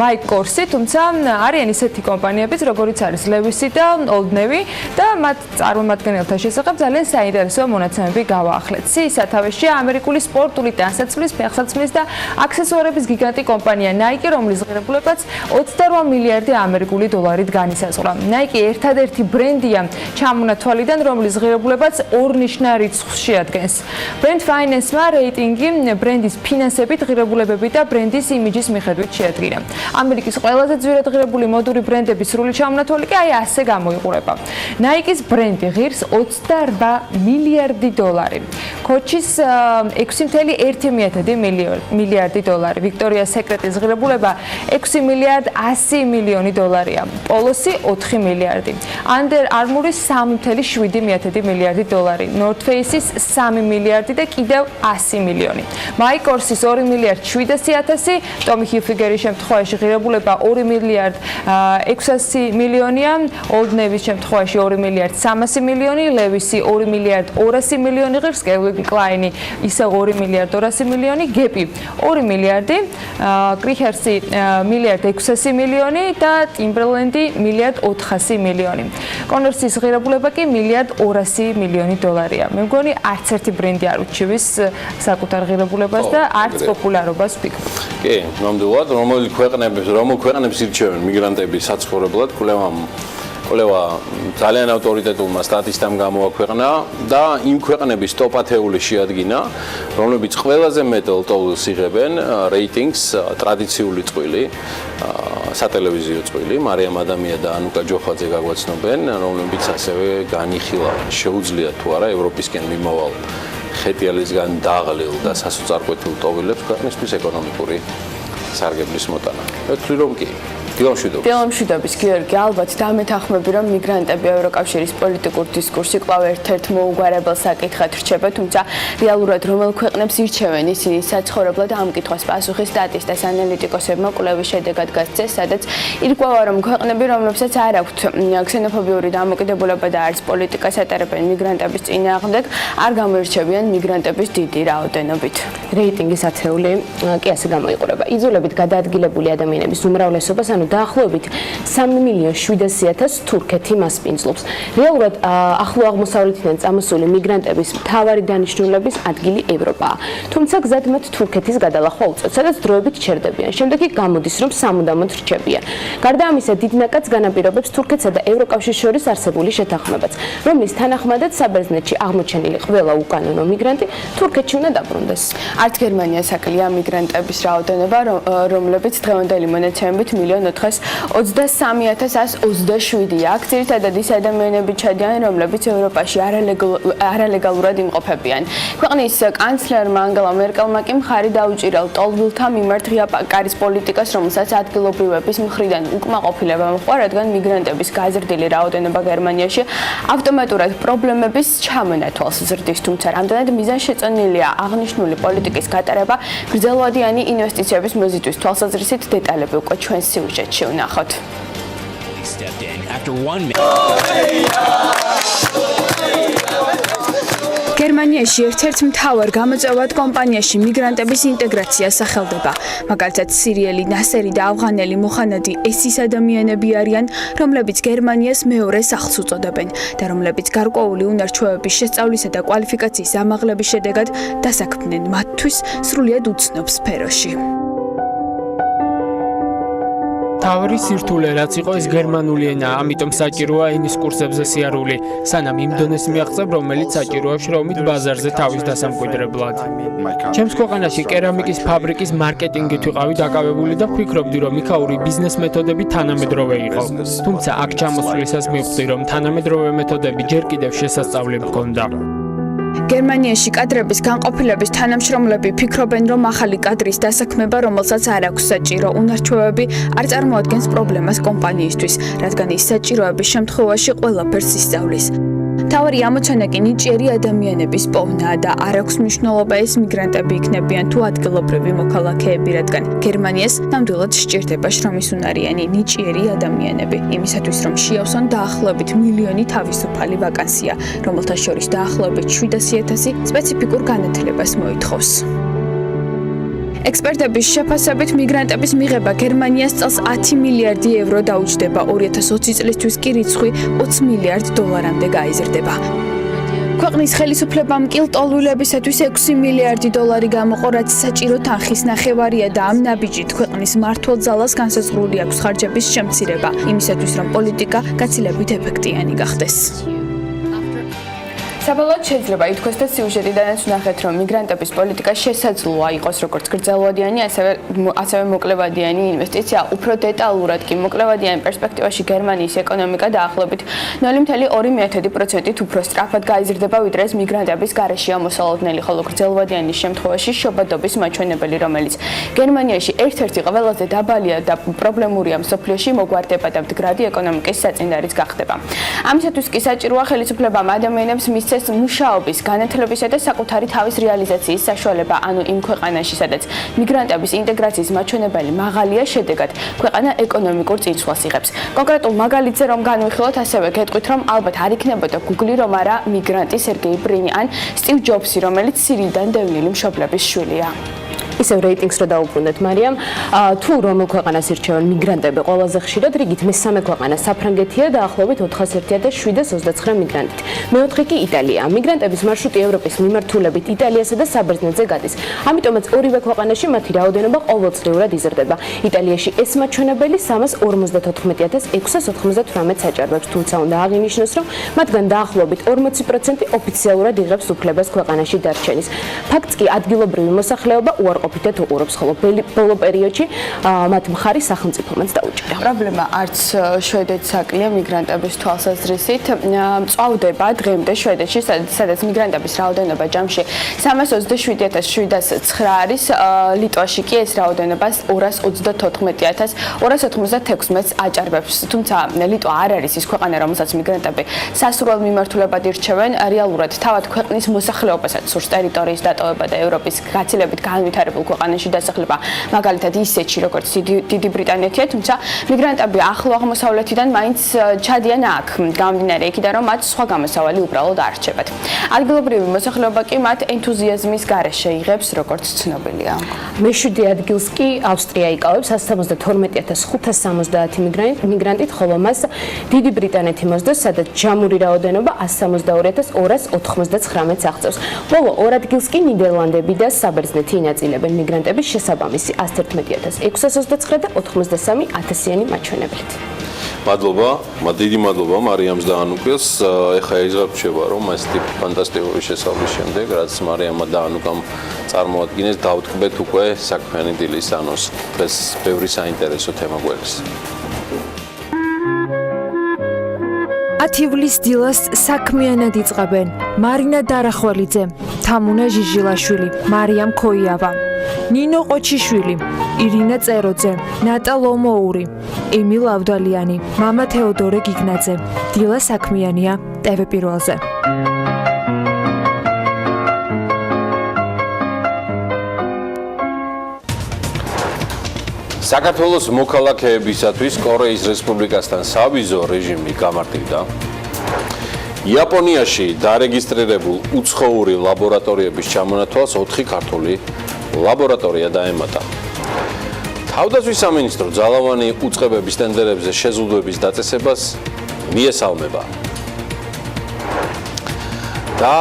მაიკ კორსი, თუმცა არიან ისეთი კომპანიებიც, როგორიც არის ლევისი და ოლდნევი და მათ წარმომადგენელთა შესახებ ძალიან საინტერესო მონაცემები გავაახლეთ. სიის სათავეშია ამერიკული სპორტული ტანსაცმლის, ფეხსაცმლის და აქსესუარების გიგანტი კომპანია Nike, რომლის ღირებულებაც 28 მილიარდი ამერიკული დოლარით განისაზღვრა. Nike ერთადერთი ბრენდია ჩამონათვალიდან, რომლის ღირებულებაც ორნიშნა რიცხვს შეადგენს. Brand Finance-მა რეიტინგი ბრენდის ფინანსებით, ღირებულებებით და ბრენდის იმიჯის მიხედვით შეადგინა. ამერიკის ყველაზე ძვირად ღირებული მოდური ბრენდების სრული ჩამონათვალი კი ასე გამოიყურება. Nike-ის ბრენდი ღირს 28 მილიარდი დოლარი. Coach-ის 6,1 მილიარდი დოლარი. Victoria's Secret-ის ღირებულება 6 მილიარდ 100 მილიონი დოლარია. Polo-ი 4 მილიარდი. Under Armour-ის 3,7 მილიარდი დოლარი. North Face-ის 3 მილიარდი და კიდევ 100 მილიონი. Mike Kors-ის 2 მილიარდ 700,000, Tommy Hilfiger-ის შემთხვევაში ღირებულება 2 მილიარდ 600 მილიონია, Old Navy-ის შემთხვევაში 2 მილიარდ 300 მილიონი, Levi's-ი 2 მილიარდ 200 მილიონი ღირს, Calvin Klein-ი ისე 2 მილიარდ 200 მილიონი, Gap-ი 2 მილიარდი, Crichers-ი მილიარდ 600 მილიონი და Timberland-ი მილიარდ 400 მილიონი. Converse-ის ღირებულება კი მილიარდ 200 მილიონი დოლარია. მე მგონი არც ერთი ბრენდი არ უჩივის საკუთარ ღირებულებას და არც პოპულარობას ვფიქრობ. კი, ნამდვილად, რომელ ქვეყნებს ირჩევენ მიგრანტები საცხოვრებლად, კვლევა ძალიან ავტორიტეტულმა სტატისტამ გამოაქვეყნა და იმ ქვეყნების ტოპ 10-ული შეადგინა, რომლებიც ყველაზე მეტ ლტოლვილს იღებენ რეიტინგს ტრადიციული წყვილი, სატელევიზიო წყვილი, მარიამ ადამია და ანუკა ჯოხაძე გაგვაცნობენ, რომლებიც ასევე განიხილავენ, შეუძლიათ თუ არა ევროპისკენ მიმავალ ხეტიალისგან დაღლილ და სასოწარკვეთილ ტოვილებს ქვეყნისთვის ეკონომიკური სარგებლის მოტანა. ვთქვი რომ კი. დილამშვიდობის გიორგი, ალბათ დამეთანხმები, რომ მიგრანტები ევროკავშირის პოლიტიკურ დისკურსში კვლავ ერთ-ერთ მოუგვარებელ საკითხად რჩება, თუმცა რეალურად რომელ ქვეყნებს ირჩევენ ისინი საცხოვრებლად ამ კითხვას პასუხი სტატისტას ანალიტიკოსებმა კვლევის შედეგად გასცეს, სადაც ირკვევა, რომ ქვეყნები, რომლებსაც არ აქვთ ქსენოფობიური დამოკიდებულება და არც პოლიტიკას ატარებენ მიგრანტების წინააღმდეგ, არ გამოირჩევიან მიგრანტების დიდი რაოდენობით. რეიტინგის ათეული კი ასე გამოიყურება. იძულებით გადაადგილებული ადამიანების უმრავლესობას, ანუ დაახლოებით 3,700,000 თურქეთი მასპინძლობს. რეალურად ახლო აღმოსავლეთიდან წამოსული მიგრანტების მთავარი დანიშნულების ადგილი ევროპაა. თუმცა გზად მათ თურქეთის გადალახვა უწევთ, სადაც დროებით ჩერდებიან. შემდეგ კი გამოდის, რომ სამუდამოდ რჩებიან. გარდა ამისა, დიდ ნაკადს განაპირობებს თურქეთსა და ევროკავშირს შორის არსებული შეთანხმებაც, რომლის თანახმადაც საბერძნეთში აღმოჩენილი ყველა უკანონო მიგრანტი თურქეთში უნდა დაბრუნდეს. არც გერმანიას აკლია მიგრანტების რაოდენობა, რომლებიც დღევანდელი მონაცემებით 1,43127-ია. აქ ძირითადად ის ადამიანები ჩადიან, რომლებიც ევროპაში არალეგალურად იმყოფებიან. ქვეყნის კანცლერმა ანგელა მერკელმა კი მხარი დაუჭირა ლტოლვილთა მიმართ ღია კარის პოლიტიკას, რომელსაც ადგილობრივების მხრიდან უკმაყოფილება მოჰყვა, რადგან მიგრანტების გაზრდილი რაოდენობა გერმანიაში ავტომატურად პრობლემების ჩამონათვალს ზრდის, თუმცა რამდენად მიზანშეწონილია აღნიშნული პოლიტიკის გატარება, გრძელვადიანი ინვესტიციების მოზიდვის თვალსაზრისით დეტალები უკვე ჩვენს სიუჟეტში ვნახოთ. გერმანიაში ერთ-ერთ მთავარ გამოწვევად კომპანიაში მიგრანტების ინტეგრაცია სახელდება. მაგალითად, სირიელი, ნასერი და ავღანელი მოხანადი ეს ის ადამიანები არიან, რომლებიც გერმანიას მეორე სახლს უწოდებენ და რომლებიც გარკვეული უნარჩვევების შესწავლისა და კვალიფიკაციის ამაღლების შედეგად დასაქმდნენ მათთვის სრულიად უცნობ სფეროში. თავი სირთულე რაც იყო ეს გერმანული ენა, ამიტომ საჭიროა ენის კურსებზე სიარული, სანამ იმ დონეს მიაღწევ, რომელიც საჭიროა შრომით ბაზარზე თავის დასამკვიდრებლად. ჩემს ქვეყანაში კერამიკის ფაბრიკის მარკეტინგით ვიყავი დაკავებული და ვფიქრობდი, რომ იქაური ბიზნეს მეთოდები თანამედროვე იყო. თუმცა აქ ჩამოსვლისას მივხვდი, რომ თანამედროვე მეთოდები ჯერ კიდევ შესასწავლი მქონდა. გერმანიაში კადრების განყოფილების თანამშრომლები ფიქრობენ, რომ ახალი კადრის დასაქმება, რომელსაც არ აქვს საჭირო უნარჩვევები, არ წარმოადგენს პრობლემას კომპანიისთვის, რადგან ის საჭიროების შემთხვევაში ყველაფერს ისწავლის. მთავარი ამოცანა კი ნიჭიერი ადამიანების პოვნაა და არ აქვს მნიშვნელობა ეს მიგრანტები იქნებიან თუ ადგილობრივი მოქალაქეები, რადგან გერმანიას ნამდვილად სჭირდება შრომის უნარიანი ნიჭიერი ადამიანები, იმისათვის რომ შეავსონ დაახლოებით 1 მილიონი თავისუფალი ვაკანსია, რომელთა შორის დაახლოებით 700,000 სპეციფიკურ განათლებას მოითხოვს. ექსპერტების შეფასებით მიგრანტების მიღება გერმანიას წელს 10 მილიარდი ევრო დაუჯდება, 2020 წლისთვის კი რიცხვი 20 მილიარდ დოლარამდე გაიზრდება. ქვეყნის ხელისუფლებამ კი ლტოლვილებისათვის 6 მილიარდი დოლარი გამოყო, რაც საჭირო თანხის ნახევარია და ამ ნაბიჯით ქვეყნის მმართველ ძალას განსაზღვრული აქვს ხარჯების შემცირება, იმისათვის რომ პოლიტიკა გაცილებით ეფექტიანი გახდეს. საბოლოოდ შეიძლება ითქვას და სიუჟეტიდანაც ვნახეთ, რომ მიგრანტების პოლიტიკა შესაძლოა იყოს როგორც გრძელვადიანი, ასევე მოკლევადიანი ინვესტიცია. უფრო დეტალურად კი მოკლევადიან პერსპექტივაში გერმანიის ეკონომიკა დაახლოებით 0,2%-ით უფრო სწრაფად გაიზრდება, ვიდრე ეს მიგრანტების გარეშე ამოსალოდნელი, ხოლო გრძელვადიანის შემთხვევაში შობადობის მაჩვენებელი, რომელიც გერმანიაში ერთ-ერთი ყველაზე დაბალია და პრობლემურია მსოფლიოში, მოგვარდება და მდგრადი ეკონომიკის საწინდარიც გახდება. ამისათვის კი საჭიროა ხელისუფლებამ ადამიანებს მისცეს მუშაობის, განათლებისა და საკუთარი თავის რეალიზაციის საშუალება, ანუ იმ ქვეყანაში, სადაც მიგრანტების ინტეგრაციის მაჩვენებელი მაღალია, შედეგად ქვეყანა ეკონომიკურ წინსვლას იღებს. კონკრეტულ მაგალითზე რომ განვიხილოთ, ასევე გეტყვით, რომ ალბათ არ იქნებოდა Google, რომ არა მიგრანტი სერგეი ბრინი ან სტივ ჯობსი, რომელიც სირიიდან დევნილი მშობლების შვილია. ისევ რეიტინგს რო დაუბრუნდეთ, მარიამ, თუ რომელ ქვეყანას ირჩევენ მიგრანტები ყველაზე ხშირად, რიგით მესამე ქვეყანა საფრანგეთია დაახლოებით 401,729 მიგრანტით. მეოთხე კი იტალია. მიგრანტების მარშრუტი ევროპის მიმართულებით იტალიასა და საბერძნეთზე გადის. ამიტომაც ორივე ქვეყანაში მათი რაოდენობა ყოველწლიურად იზრდება. იტალიაში ეს მაჩვენებელი 354,698 საჭარბებს, თუმცა უნდა აღინიშნოს, რომ მათგან დაახლოებით 40% ოფიციალურად იღებს უფლებას ქვეყანაში დარჩენის. ფაქტს კი ადგილობრივი მოსახლეობა უარყოფითად უყურებს, ხოლო ბოლო პერიოდში მათ მხარი სახელმწიფომაც დაუჭირა. პრობლემა არც შვედეთს აკლია მიგრანტების თვალსაზრისით. მწვავდება დღემდე შვედეთში, სადაც მიგრანტების რაოდენობა ჯამში 327,709 არის, ლიტვაში კი ეს რაოდენობა 234,296 აჭარბებს. თუმცა ლიტვა არ არის ის ქვეყანა, რომელსაც მიგრანტები სასურველ მიმართულებად ირჩევენ, რეალურად თავად ქვეყნის მოსახლეობასაც სურს ტერიტორიის დატოვება და ევროპის გაცილებით განვითარებულ ქვეყანაში დასახლება, მაგალითად ისეთში, როგორც დიდი ბრიტანეთია, თუმცა მიგრანტები ახლო აღმოსავლეთიდან მაინც ჩადიან აქ, გამომდინარე იქიდან, რომ მათ სხვა გამოსავალი უბრალოდ არ რჩებათ. ადგილობრივი მოსახლეობა კი მათ ენთუზიაზმის გარეშე იღებს, როგორც ცნობილია. მე-7 ადგილს კი ავსტრია იკავებს 172,570 მიგრანტით, ხოლო მას დიდი ბრიტანეთი მოსდევს, სადაც ჯამური რაოდენობა 162,299 აღწევს. ბოლო 2 ადგილს კი ნიდერლანდები და საბერძნეთი ინაწილებენ მიგრანტების შესაბამისი 111,629 და 93,000 მაჩვენებლით. მადლობა, დიდი მადლობა მარიამს და ანუკას. ეხლა იზღაპჩება, რომ ეს ტიპი ფანტასტიკური შესავლის შემდეგ, რაც მარიამმა და ანუკამ წარმოადგინეს, დავთქმეთ უკვე საქმიანი დილის ანონს. დღეს ბევრი საინტერესო თემა გვექს. 10 ივლისს დილას საქმიანად იწყებენ მარინა დარახველიძე, თამუნა ჟიჟილაშვილი, მარიამ ქოიავა, ნინო ყოჩიშვილი, ირინა წეროძე, ნატა ლომოური, ემილ ავდალიანი, მამა თეოდორე გიგნაძე. დილა საქმიანია TV პირველზე. საქართველოს მოქალაქეებისათვის კორეის რესპუბლიკასთან სავიზო რეჟიმი გამარტივდა. იაპონიაში დარეგისტრირებულ უცხოური ლაბორატორიების ჩამონათვალს 4 ქართული ლაბორატორია დაემატა. თავდაცვის სამინისტრო ძალოვანი უწყებების ტენდერებზე შეზღუდვების დაწესებას მიესალმება. და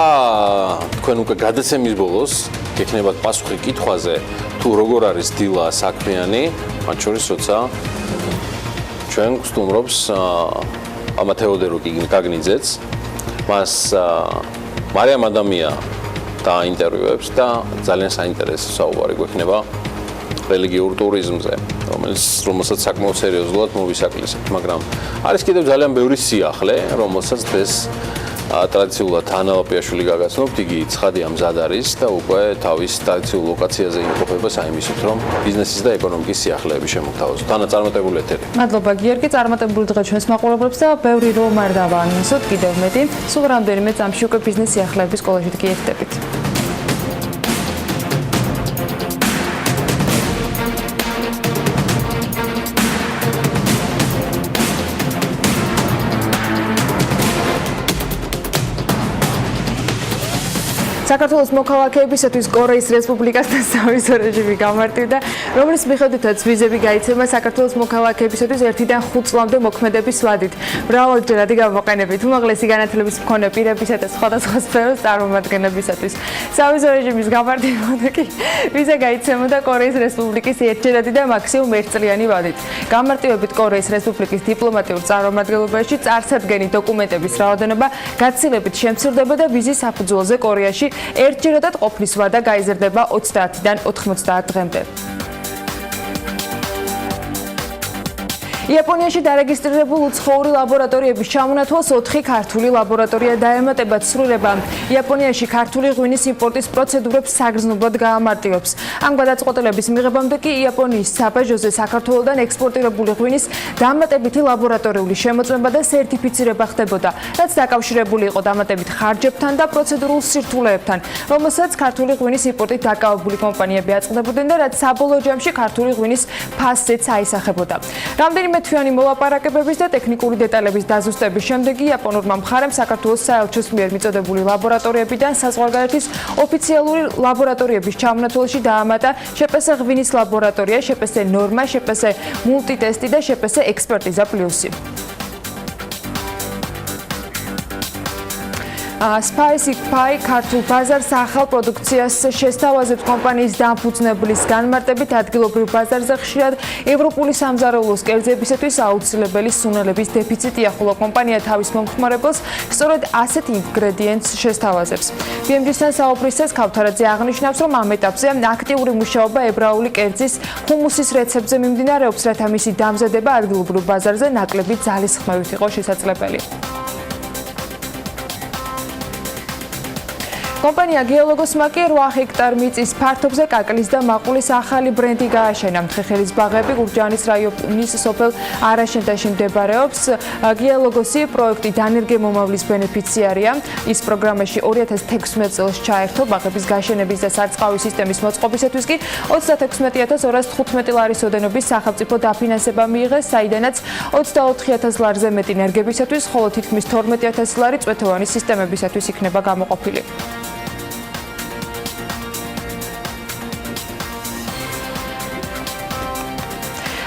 თქვენ უკვე გადაცემის ბოლოს გექნებათ პასუხი კითხვაზე, თუ როგორ არის დილა საქმიანი, მათ შორის როცა ჩვენ გსტუმრობს ამა თეოდორო გაგნიძეც, მას მარიამ ადამია დაინტერვიუებს და ძალიან საინტერესო საუბარი გვექნება რელიგიურ ტურიზმზე, რომელსაც საკმაოდ სერიოზულად მოვისაკლისებთ, მაგრამ არის კიდევ ძალიან ბევრი სიახლე, რომელსაც დღეს ტრადიციულად ანა ლაპიაშვილი გაგაცნობთ, იგი ცხადია მზად არის და უკვე თავის ტრადიციულ ლოკაციაზე იმყოფება საიმისით, რომ ბიზნესის და ეკონომიკის სიახლეები შემოგთავაზოთ. ანა, წარმატებული ეთერი. მადლობა გიორგი, წარმატებული დღე ჩვენს მაყურებლებს და ბევრი რომ არ დავაანონსოთ კიდევ მეტი. სულ რამდენიმე წამში უკვე ბიზნეს სიახლეების სკოლაში გიერთდებით. საქართველოს მოქალაქეებისათვის კორეის რესპუბლიკასთან სავიზო რეჟიმი გამარტივდა, რომლის მიხედვითაც ვიზები გაიცემა საქართველოს მოქალაქეებისათვის 1-დან 5 წლამდე მოქმედების ვადით. მრავალჯერადი გამოყენებით, უმაღლესი განათლების მქონე პირებისა და სხვადასხვა სფეროს წარმომადგენლებისათვის. სავიზო რეჟიმის გამარტივებოდა კი ვიზა გაიცემოდა კორეის რესპუბლიკის ერთჯერადი და მაქსიმუმ 1 წლიანი ვადით. გამარტივებით კორეის რესპუბლიკის დიპლომატიურ წარმომადგენლობაში წარსადგენი დოკუმენტების რაოდენობა გაცილებით შემცირდება და ვიზის საფუძველზე კორეაში ერთჯერადად ყოფნის ვადა გაიზრდება 30-დან 90 დღემდე. იაპონიაში დარეგისტრირებულ უცხოური ლაბორატორიების ჩამონათვალს 4 ქართული ლაბორატორია დაემატება ცვლილება. იაპონიაში ქართული ღვინის იმპორტის პროცედურებს საგრძნობლად გაამარტივებს. ამ გადაწყვეტილების მიღებამდე კი იაპონიის საბაჟოზე საქართველოდან ექსპორტირებული ღვინის დამატებითი ლაბორატორიული შემოწმება და სერტიფიცირება ხდებოდა, რაც დაკავშირებული იყო დამატებით ხარჯებთან და პროცედურულ სირთულეებთან, რომელსაც ქართული ღვინის იმპორტით დაკავებული კომპანიები აწყდებოდნენ და რაც საბოლოო ჯამში ქართული ღვინის ფასზეც აისახებოდა. რამდენიმე თვიანი მოლაპარაკებების და ტექნიკური დეტალების დაზუსტების შემდეგ იაპონურმა მხარემ საქართველოს საელჩოს მიერ მიწოდებული ლაბორატორიებიდან საზღვარგარეთის ოფიციალური ლაბორატორიების ჩამონათვალში დაამატა შპს ღვინის ლაბორატორია, შპს ნორმა, შპს მულტიტესტი და შპს ექსპერტიზა პლუსი. Spicy Pie ქართულ ბაზარს ახალ პროდუქციას შესთავაზებს კომპანიის დამფუძნებლის განმარტებით ადგილობრივ ბაზარზე ხშირად ევროპული სამზარეულოს კერძებისათვის აუცილებელი სუნელების დეფიციტია, ხოლო კომპანია თავის მომხმარებელს სწორედ ასეთ ინგრედიენტს შესთავაზებს. BMG-სთან საუბრისას ქავთარაძე აღნიშნავს, რომ ამ ეტაპზე აქტიური მუშაობა ებრაული კერძის ჰუმუსის რეცეპტზე მიმდინარეობს, რათა მისი დამზადება ადგილობრივ ბაზარზე ნაკლები ძალისხმევით იყოს შესაძლებელი. კომპანია გეოლოგოსმა კი 8 ჰექტარ მიწის ფართობზე კაკლის და მაყულის ახალი ბრენდი გააშენა. ხეხელის ბაღები გურჯაანის რაიონის სოფელ არაშენდაში მდებარეობს. გეოლოგოსი პროექტი დანერგემომავლის ბენეფიციარია. ის პროგრამაში 2016 წელს ჩაერთო. ბაღების გაშენების და სარწყავი სისტემის მოწყობისათვის კი 36215 ლარის ოდენობის სახელმწიფო დაფინანსება მიიღეს, საიდანაც 24000 ლარზე მეტი ენერგებისათვის, ხოლო თითქმის 12000 ლარი წვეთოვანი სისტემებისათვის იქნება გამოყოფილი.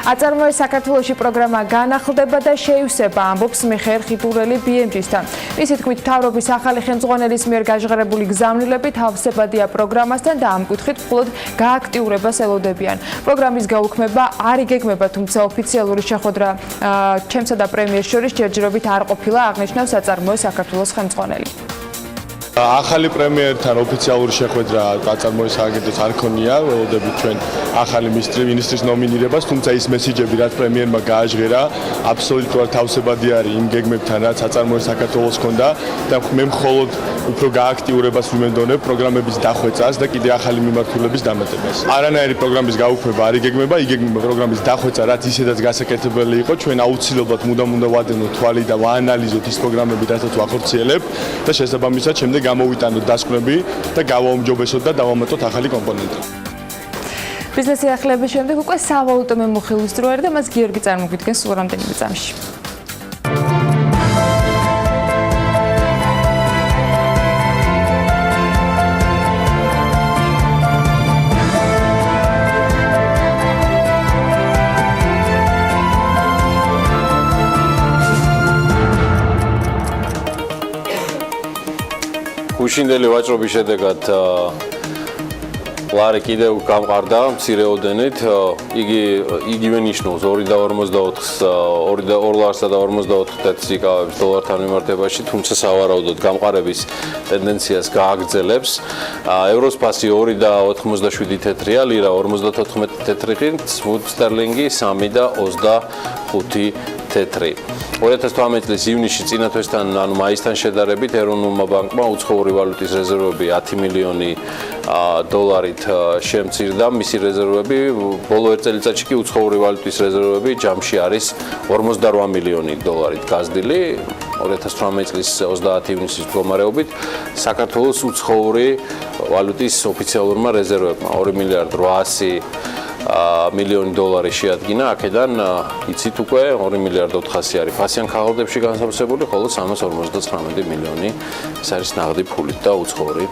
აწარმოეს საქართველოში პროგრამა განახლდება და შეივსება, ამბობს მიხეილ ხიტურელი BMG-სთან. მისი თქმით, მთავრობის ახალი ხელმძღვანელის მიერ გაჟღერებული გზავნილები თავსებადია პროგრამასთან და ამ კუთხით მხოლოდ გააქტიურებას ელოდებიან. პროგრამის გაუქმება არ იგეგმება, თუმცა ოფიციალური შეხვედრა ჩემსა და პრემიერს შორის ჯერჯერობით არ ყოფილა, აღნიშნავს აწარმოეს საქართველოს ხელმძღვანელი. ახალი პრემიერთან ოფიციალური შეხვედრა აწარმოეს სააგენტოს არ ქონია, ველოდებით ჩვენ ახალი მინისტრის ნომინირებას, თუმცა ის მესიჯები, რაც პრემიერმა გააჟღერა, აბსოლუტურად თავსებადი არის იმ გეგმებთან, რაც აწარმოეს საქართველოს ჰქონდა და მე მხოლოდ უფრო გააქტიურებას ვიმედოვნებ პროგრამების დახვეწას და კიდე ახალი მიმართულების დამატებას. არანაირი პროგრამის გაუქმება არ იგეგმება, იგეგმება პროგრამის დახვეწა, რაც ისედაც გასაკეთებელი იყო. ჩვენ აუცილებლად მუდამ უნდა ვადენოთ თვალი და ვაანალიზოთ ის პროგრამები, რასაც ვახორციელებთ და შესაბამისად შემდეგ გამოვიტანოთ დასკვნები და გავაუმჯობესოთ და დავამატოთ ახალი კომპონენტი. ბიზნეს სიახლეების შემდეგ უკვე სავალუტო მემუხილის დრო არის და მას გიორგი წარმოგვიდგენს სულ რამდენიმე წამში. გუშინდელი ვაჭრობის შედეგად ლარი კიდევ გამყარდა მცირეოდენით, იგი იგივე ნიშნავს 2.54 იკავებს დოლართან მიმართებაში, თუმცა სავარაუდოდ გამყარების ტენდენციას გააგრძელებს. ევროსპასი 2.87 თეთრია, ლირა 54 თეთრი, ფუნტ სტერლინგი 3.25 თეთრი. 2018 წლის ივნისში წინა თვესთან, ანუ მაისთან შედარებით, ეროვნულმა ბანკმა უცხოური ვალუტის რეზერვები 10 მილიონი დოლარით შემცირდა. მისი რეზერვები ბოლო ერთ წელიწადში კი უცხოური ვალუტის რეზერვები ჯამში არის 48 მილიონი დოლარით გაზრდილი. 2018 წლის 30 ივნისის მდგომარეობით საქართველოს უცხოური ვალუტის ოფიციალურმა რეზერვებმა 2 მილიარდ 800 მილიონი დოლარი შეადგინა, აქედან იცით უკვე 2 მილიარდ 400 არის ფასიან ქაღალდებში განსავსებული, ხოლო 359 მილიონი ეს არის ნაღდი ფულით და უცხოური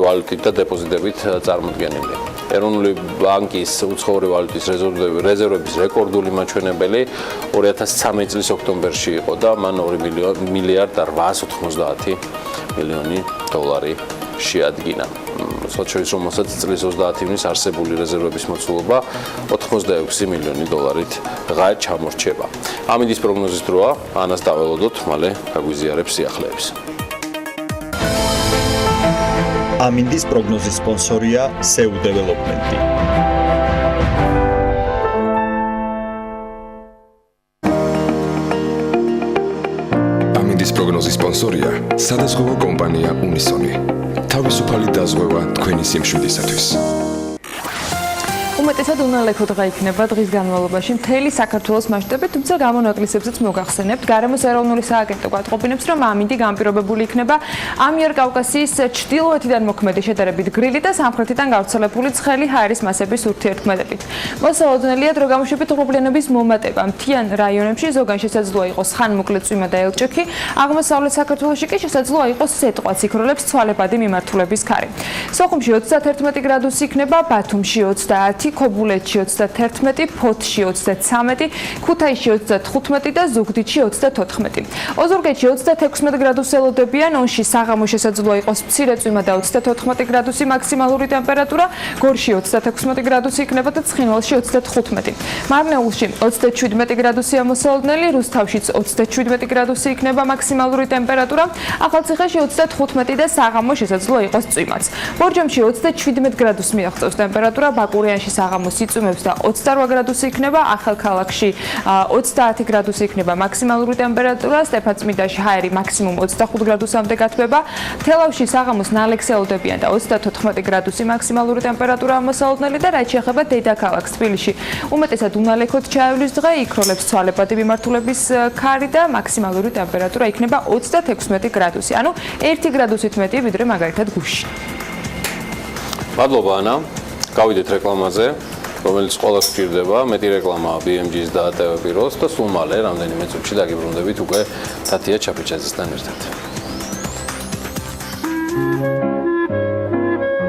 ვალუტით და დეპოზიტებით წარმოდგენილი. ეროვნული ბანკის უცხოური ვალუტის რეზერვების რეკორდული მაჩვენებელი 2013 წლის ოქტომბერში იყო და მან 2 მილიარდ 890 მილიონი დოლარი შეადგინა. სოციალიზმის რომელსაც წლის 30 ივნისს არსებული რეზერვების მოცულობა 86 მილიონი დოლარით ჩამორჩება. ამინდის პროგნოზის დროა, ანას დაველოდოთ, მალე გაგვიზიარებს სიახლეებს. ამინდის პროგნოზის სპონსორია SEU Development. ამინდის პროგნოზის სპონსორია სადაზღვევო კომპანია უნისონი. თავისუფალი დაზღვევა თქვენი სიმშვიდისათვის. უმეტესად უნალექო დღე იქნება დღის განმავლობაში მთელი საქართველოს მასშტაბით, თუმცა გამონაკლისებზეც მოგახსენებთ. გარემოს ეროვნული სააგენტო გვატყობინებს, რომ ამინდი განპირობებული იქნება ამიერკავკასიის ჩრდილოეთიდან მოქმედი შედარებით გრილი და სამხრეთიდან გავრცელებული ცხელი ჰაერის მასების ურთიერთქმედებით. მოსალოდნელია დრო გამოშვებით ღრუბლიანობის მომატება. მთიან რაიონებში ზოგან შესაძლოა იყოს ხანმოკლე წვიმა და ელჭექი, აღმოსავლეთ საქართველოში კი შესაძლოა იყოს სეტყვაც, იქროლებს ცვალებადი მიმართულების ქარი. სოხუმში 31 გრადუსი იქნება, ბათუმში 30, ქობულეთში 31, ფოთში 33, ქუთაისში 35 და ზუგდიდში 34. ოზურგეთში 36 გრადუსი ელოდებიან, ონში საღამო შესაძლოა იყოს მცირე წვიმა და 34 გრადუსი მაქსიმალური ტემპერატურა, გორში 36 გრადუსი იქნება და ცხინვალში 35. მარნეულში 37 გრადუსია მოსალოდნელი, რუსთავშიც 37 გრადუსი იქნება მაქსიმალური ტემპერატურა, ახალციხეში 35 და საღამო შესაძლოა იყოს წვიმაც. ბორჯომში 27 გრადუსს მიაღწევს ტემპერატურა, ბაკურიანში საღამოს იწვიმებს და 28 გრადუსი იქნება, ახალქალაქში 30 გრადუსი იქნება მაქსიმალური ტემპერატურა, სტეფანწმინდაში ჰაერი მაქსიმუმ 25 გრადუსამდე გათბება, თელავში საღამოს ნალექს ელოდებიან და 34 გრადუსი მაქსიმალური ტემპერატურაა მოსალოდნელი და რაც შეეხება დედაქალაქს თბილისში, უმეტესად უნალექოდ ჩაევლის დღე, იქროლებს ცვალებადი მიმართულების ქარი და მაქსიმალური ტემპერატურა იქნება 36 გრადუსი, ანუ 1 გრადუსით მეტი ვიდრე მაგალითად გუშინ. მადლობა ანა. გავიდეთ რეკლამაზე, რომელიც ყველას გვჭირდება, მეტი რეკლამაა BMG-ს და ATV ბიროს და სულ მალე რამდენიმე წუთში დაგიბრუნდებით უკვე თათია ჩაფიჩაძესთან ერთად.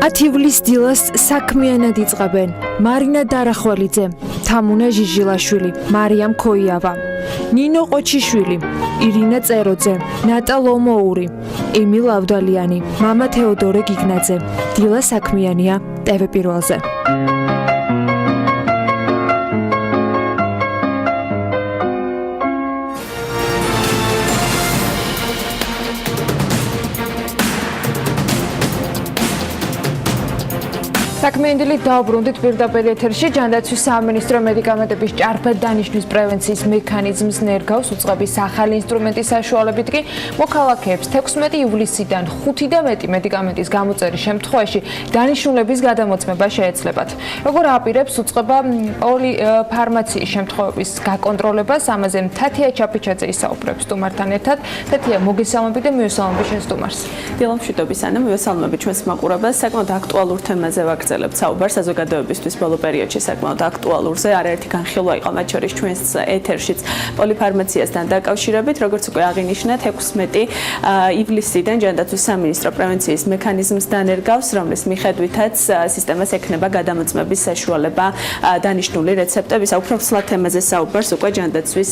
10 ივლისს დილას საქმიანად იწყებენ მარინა დარახვალიძე, თამუნა ჟიჟილაშვილი, მარიამ ქოიავა, ნინო ყოჩიშვილი, ირინა წეროძე, ნატა ლომოური, ემილ ავდალიანი, მამა თეოდორე გიგნაძე. დილა საქმიანია TV პირველზე. საქმიანი დაუბრუნდით პირდაპირ ეთერში. ჯანდაცვის სამინისტრო მედიკამენტების ჭარბად დანიშნვის პრევენციის მექანიზმს ნერგავს უწყების ახალი ინსტრუმენტის საშუალებით კი მოქალაქეებს 16 ივლისიდან 5 და მეტი მედიკამენტის გამოწერის შემთხვევაში დანიშნულების გადამოწმება შეეცლებათ. როგორ აპირებს უწყება პოლიფარმაციის შემთხვევების გაკონტროლებას, ამაზე თათია ჩაფიჩაძე ისაუბრებს სტუმართან ერთად. თათია, მოგესალმები და მივესალმები შენ სტუმარს. დილა მშვიდობის ანა, მივესალმები ჩვენს მაყურებელს. საკმაოდ აქტუალურ თემაზე ვაგრძელებთ ვაგრძელებთ საუბარს საზოგადოებისთვის ბოლო პერიოდში საკმაოდ აქტუალურზე. არაერთი განხილვა იყო მათ შორის ჩვენს ეთერშიც პოლიფარმაციასთან დაკავშირებით, როგორც უკვე აღინიშნეთ, 16 ივლისიდან ჯანდაცვის სამინისტრო პრევენციის მექანიზმს დანერგავს, რომლის მიხედვითაც სისტემას ექნება გადამოწმების საშუალება დანიშნული რეცეპტების. უფრო ცალ თემაზე საუბარს უკვე ჯანდაცვის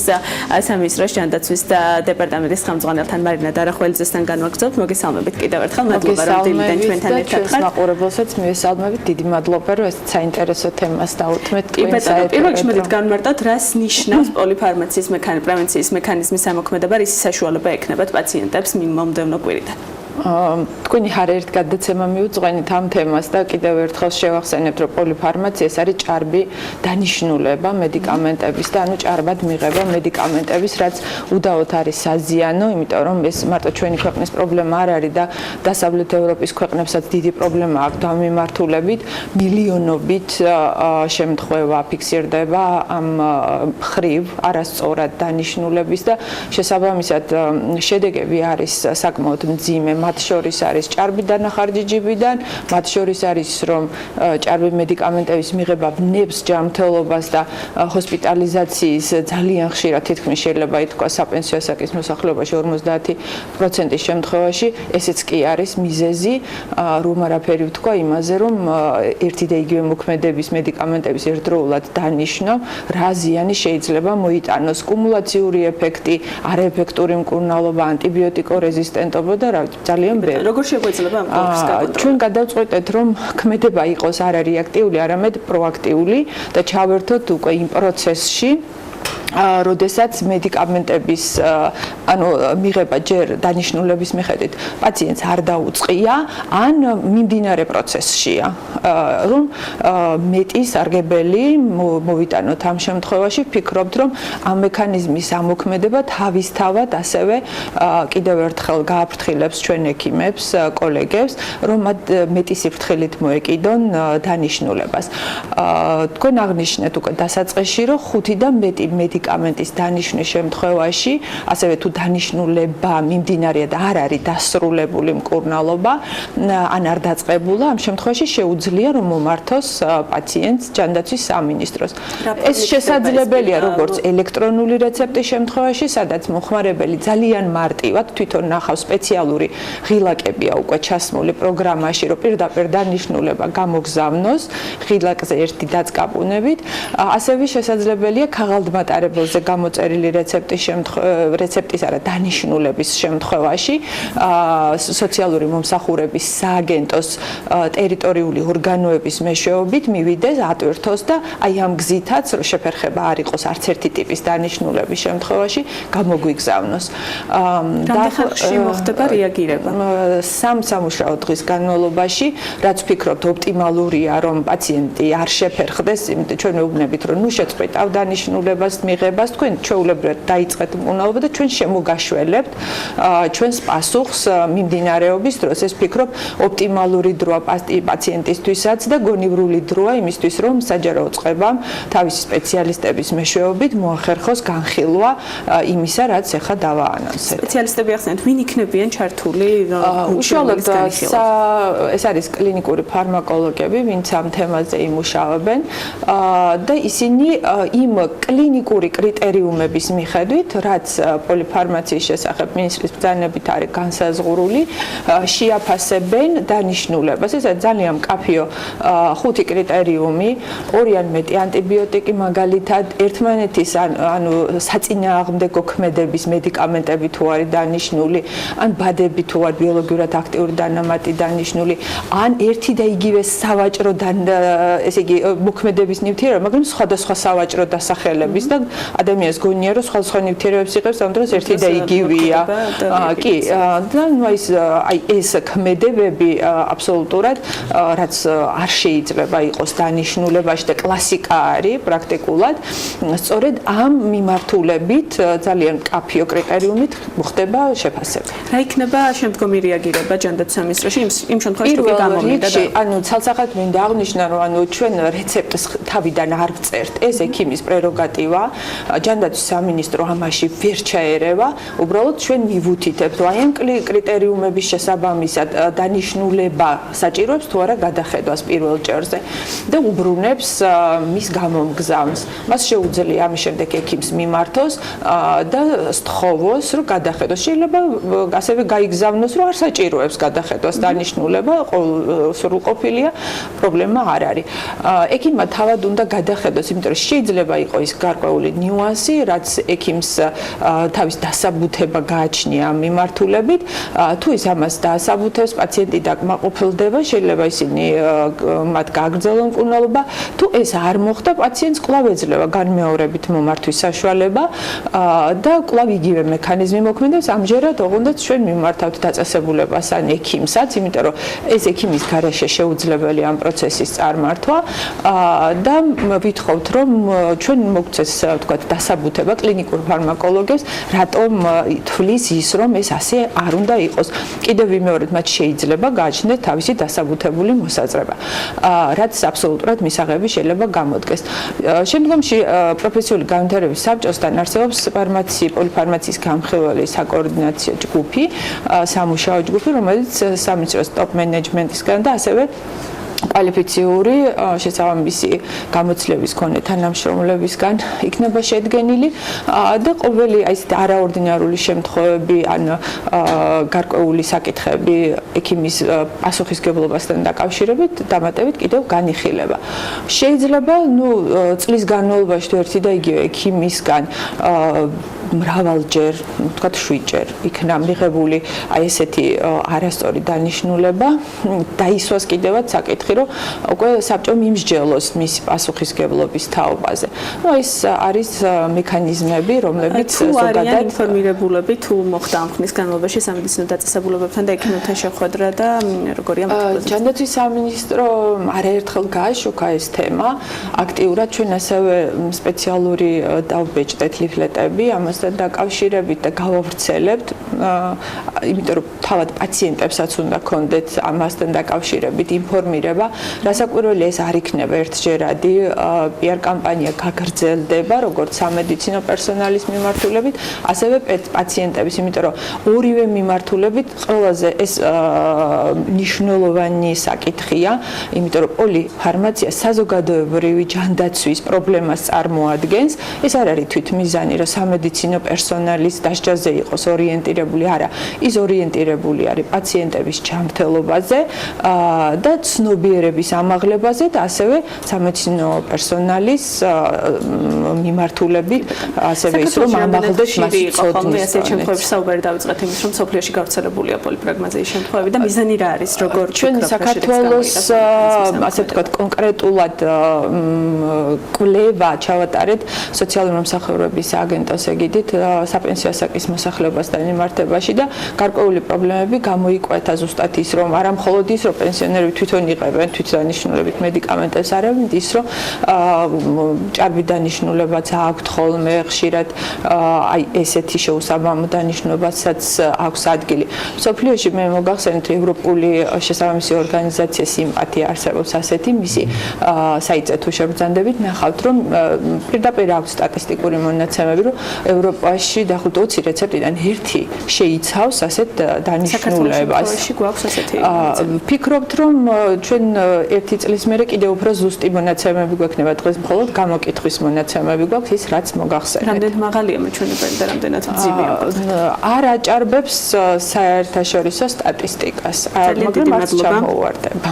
სამინისტროს ჯანდაცვის დეპარტამენტის ხელმძღვანელთან მარინა დარახველიძესთან განვაგრძობთ. მოგესალმებით კიდევ ერთხელ. მადლობა რომ დილიდან ჩვენთან ერთად ხართ. მაყურებელსაც მივესალმებით. დიდი მადლობა რომ ეს საინტერესო თემას დავუთმეთ თქვენს საერთოდ. პირველ რიგში მოდით განმარტოთ, რას ნიშნავს პოლიფარმაციის პრევენციის მექანიზმის ამოქმედება, რის საშუალება ექნებათ პაციენტებს მომდევნო კვირიდან. თქვენი ჰარერთ გადაცემა მიუძღვენით ამ თემას და კიდევ ერთხელ შევახსენებთ, რომ პოლიფარმაცია ეს არის ჭარბი დანიშნულება მედიკამენტების და ანუ ჭარბად მიღება მედიკამენტების, რაც უდავოდ არის საზიანო, იმიტომ რომ ეს მარტო ჩვენი ქვეყნის პრობლემა არ არის და დასავლეთ ევროპის ქვეყნებსაც დიდი პრობლემა აქვს ამ მიმართულებით, მილიონობით შემთხვევა ფიქსირდება ამ ხრივ არასწორად დანიშნულების და შესაბამისად შედეგები არის საკმაოდ მძიმე. მათ შორის არის ჭარბი დანახარჯი ჯიბიდან, მათ შორის არის რომ ჭარბი მედიკამენტების მიღება ვნებს ჯანმრთელობას და ჰოსპიტალიზაციის ძალიან ხშირად თითქმის შეიძლება ითქვა საპენსიო ასაკის მოსახლეობაში 50% შემთხვევაში, ესეც კი არის მიზეზი, რომ არაფერი ვთქვა იმაზე, რომ ერთი და იგივე მოქმედების მედიკამენტების ერთდროულად დანიშნვა, რა ზიანი შეიძლება მოიტანოს, კუმულაციური ეფექტი, არაეფექტური მკურნალობა, ანტიბიოტიკო რეზისტენტობა და ძალიან ბევრი. როგორ შეგვეძლება ამ პრობლემის გაკონტროლება? ჩვენ გადავწყვეტეთ, რომ ქმედება იყოს არა რეაქტიული, არამედ პროაქტიული და ჩავერთოთ უკვე იმ პროცესში, როდესაც მედიკამენტების მიღება ჯერ დანიშნულების მიხედვით პაციენტს არ დაუწყია, ან მიმდინარე პროცესშია, რომ მეტი სარგებელი მოვიტანოთ ამ შემთხვევაში, ვფიქრობთ, რომ ამ მექანიზმის ამოქმედება თავისთავად ასევე კიდევ ერთხელ გააფრთხილებს ჩვენ ექიმებს, კოლეგებს, რომ მათ მეტი სიფრთხილით მოეკიდონ დანიშნულებას. თქვენ აღნიშნეთ უკვე დასაწყისში, რომ 5 და მეტი მედიკამენტის დანიშნვის შემთხვევაში, ასევე თუ დანიშნულება მიმდინარეა და არ არის დასრულებული მკურნალობა, ან არ დაწყებულა, ამ შემთხვევაში შეუძლია რომ მომართოს პაციენტს ჯანდაცვის სამინისტროს. ეს შესაძლებელია როგორც ელექტრონული რეცეპტის შემთხვევაში, სადაც მომხმარებელი ძალიან მარტივად თვითონ ნახავს სპეციალური ღილაკებია უკვე ჩასმული პროგრამაში, რომ პირდაპირ დანიშნულება გამოგზავნოს ღილაკზე ერთი დაწკაპუნებით, ასევე შესაძლებელია ქაღალდმატარებელზე გამოწერილი რეცეპტის არა დანიშნულების შემთხვევაში სოციალური მომსახურების სააგენტოს ტერიტორიული ორგანოების მეშვეობით მივიდეს, ატვირთოს და აი ამ გზითაც რომ შეფერხება არ იყოს არც ერთი ტიპის დანიშნულების შემთხვევაში გამოგვიგზავნოს. რამდენ ხანში მოხდება რეაგირება? 3 სამუშაო დღის განმავლობაში, რაც ვფიქრობთ ოპტიმალურია, რომ პაციენტი არ შეფერხდეს, იმიტომ ჩვენ ვეუბნებით, რომ ნუ შეწყვეტ ამ დანიშნულებას მიღებას, თქვენ ჩვეულებრივად დაიწყეთ მკურნალობა და ჩვენ შემოგაშველებთ ჩვენს პასუხს მიმდინარეობის დროს. ეს ვფიქრობ ოპტიმალური დროა პაციენტისთვისაც და გონივრული დროა იმისთვის, რომ საჯარო წყებამ თავისი სპეციალისტების მეშვეობით მოახერხოს განხილვა იმისა, რაც ეხლა დავაანონსეთ. სპეციალისტები ახსენეთ, ვინ იქნებიან ჩართული უშუალოდ ეს არის კლინიკური ფარმაკოლოგები, ვინც ამ თემაზე იმუშავებენ და ისინი იმ კლინიკური კრიტერიუმების მიხედვით, რაც პოლიფარმაციის შესახებ მინისტრის ბრძანებით არის განსაზღვრული, შეაფასებენ დანიშნულებას. ეს არის ძალიან მკაფიო 5 კრიტერიუმი, 2 ან მეტი ანტიბიოტიკი მაგალითად, ერთმანეთის ანუ საწინააღმდეგო ქმედების მედიკამენტები თუ არის დანიშნული, ან ბადები თუ არის ბიოლოგიურად აქტიური დანამატი დანიშნული, ან ერთი და იგივე სავაჭრო ესე იგი მოქმედების ნივთიერება, მაგრამ სხვადასხვა სავაჭრო დასახელების და ადამიანს გონია რომ სხვადასხვა ნივთიერებებს იღებს, ამ დროს ერთი და იგივეა. კი, და ნუ ეს ქმედებები აბსოლუტურად რაც არ შეიძლება იყოს დანიშნულებაში და კლასიკა არის პრაქტიკულად, სწორედ ამ მიმართულებით ძალიან მკაფიო კრიტერიუმით მოხდება შეფასება. რა იქნება შემდგომი რეაგირება ჯანდაცვის სამინისტროში იმ შემთხვევაში თუ გამომდინდა და ანუ ცალსახად მინდა აღნიშნა რომ ანუ ჩვენ რეცეპტს თავიდან არ ვწერთ, ეს ექიმის პრეროგატივა ჯანდაცვის სამინისტრო ამაში ვერ ჩაერევა, უბრალოდ ჩვენ მივუთითებთ, რომ აი ამ კრიტერიუმების შესაბამისად დანიშნულება საჭიროებს თუ არა გადახედვას პირველ ჯერზე და უბრუნებს მის გამომგზავნს. მას შეუძლია ამის შემდეგ ექიმს მიმართოს და სთხოვოს, რომ გადახედოს. შეიძლება ასევე გაიგზავნოს, რომ არ საჭიროებს გადახედვას დანიშნულება, სრულყოფილია, პრობლემა არ არის. ექიმმა თავად უნდა გადახედოს, იმიტომ რომ შეიძლება იყოს ის გარკვეული ნიუანსი, რაც ექიმს თავის დასაბუთება გააჩნია ამ მიმართულებით. თუ ის ამას დაასაბუთებს, პაციენტი დაკმაყოფილდება, შეიძლება ისინი მათ გააგრძელონ მკურნალობა. თუ ეს არ მოხდა, პაციენტს კვლავ ეძლევა განმეორებით მომართვის საშუალება და კვლავ იგივე მექანიზმი მოქმედებს. ამჯერად ოღონდ ჩვენ მიმართავთ დაწესებულებას ან ექიმსაც, იმიტომ რომ ეს ექიმის გარეშე შეუძლებელი ამ პროცესის წარმართვა და ვითხოვთ, რომ ჩვენ მოგცეს, ვთქვათ, დასაბუთება კლინიკურ ფარმაკოლოგებს, რატომ თვლის ის, რომ ეს ასე არ უნდა იყოს. კიდევ ვიმეორებ, მათ შეიძლება გააჩნდეს თავისი დასაბუთებული მოსაზრება, რაც აბსოლუტურად მისაღები შეიძლება გამოდგეს. შემდგომში პროფესიული განვითარების საბჭოსთან არსებობს პოლიფარმაციის გამხელველი საკოორდინაციო ჯგუფი, სამუშაო ჯგუფი, რომელიც სამინისტროს ტოპ მენეჯმენტისგან და ასევე კვალიფიციური შესაბამისი გამოცდილების მქონე თანამშრომლებისგან იქნება შედგენილი და ყოველი აი ესეთი არაორდინარული შემთხვევები ან გარკვეული საკითხები ექიმის პასუხისგებლობასთან დაკავშირებით დამატებით კიდევ განიხილება. შეიძლება წლის განმავლობაში თუ ერთი და იგივე ექიმისგან მრავალჯერ, ვთქვათ 7-ჯერ იქნა მიღებული აი ესეთი არასწორი დანიშნულება, დაისვას კიდევაც საკითხი, რომ უკვე საბჭომ იმსჯელოს მისი პასუხისგებლობის თაობაზე. ეს არის მექანიზმები, რომლებიც ზოგადად ინფორმირებულები თუ მოხდა ამ ხნის განმავლობაში სამედიცინო დაწესებულებებთან და ექიმებთან შეხვედრა და როგორია მეთოდოლოგია. ჯანდაცვის სამინისტრო არაერთხელ გააშუქა ეს თემა აქტიურად. ჩვენ ასევე სპეციალური დავბეჭდეთ ლიფლეტები ამასთან დაკავშირებით და გავავრცელებთ, იმიტომ რომ თავად პაციენტებსაც უნდა ქონდეთ ამასთან დაკავშირებით ინფორმირება. რასაკვირველია, ეს არ იქნება ერთჯერადი PR კამპანია გაგრძელდება როგორც სამედიცინო პერსონალის მიმართულებით, ასევე პაციენტების, იმიტომ რომ ორივე მიმართულებით ყველაზე ეს მნიშვნელოვანი საკითხია, იმიტომ რომ პოლიფარმაცია საზოგადოებრივი ჯანდაცვის პრობლემას წარმოადგენს. ეს არ არის თვითმიზანი, რომ სამედიცინო პერსონალის დასჯაზე იყოს ორიენტირებული, არა, ის ორიენტირებული არის პაციენტების ჯანმრთელობაზე და ცნობიერების ამაღლებაზე და ასევე სამედიცინო პერსონალის მიმართულებით, ასევე ის რომ ამაღლდეს მასის ცოდნის. ასეთ შემთხვევებში საუბარი დავიწყეთ იმის, რომ სოფლიოში გავრცელებულია პოლიპრაგმაზიის შემთხვევები და მიზანი რა არის, როგორ ჩვენ საქართველოს ასე ვთქვათ კონკრეტულად კვლევა ჩავატარეთ სოციალური მომსახურების აგენტოს ეგიდით საპენსიო ასაკის მოსახლეობასთან მიმართებაში და გარკვეული პრობლემები გამოიკვეთა ზუსტად ის, რომ არა მხოლოდ ის, რომ პენსიონერები თვითონ იღებენ თვითდანიშნულებით მედიკამენტებს, არამედ ის, რომ ჭარბი დანიშნულებაც აქვთ ხოლმე ხშირად აი ესეთი შეუსაბამო დანიშნულებაცაც აქვს ადგილი. სოფლიოში მე მოგახსენეთ ევროპული შესაბამისი ორგანიზაცია სიმპათია არსებობს ასეთი მისი საიტზე თუ შევბრძანდებით ნახავთ, რომ პირდაპირ აქვს სტატისტიკური მონაცემები, რომ ევროპაში დაახლოებით 20 რეცეპტიდან ერთი შეიცავს ასეთ დანიშნულებას. საქართველოში გვაქვს ასეთი. ფიქრობთ, რომ ჩვენ ერთი წლის მერე კიდევ უფრო ზუსტი მონაცემები გვექნება, დღეს მხოლოდ გამოკითხვის მონაცემები გვაქვს, ის რაც მოგახსენეთ. რამდენად მაღალია მაჩვენებელი და რამდენად მძიმეა? არ აჭარბებს საერთაშორისო სტატისტიკას. მაგრამ მას ჩამოუვარდება.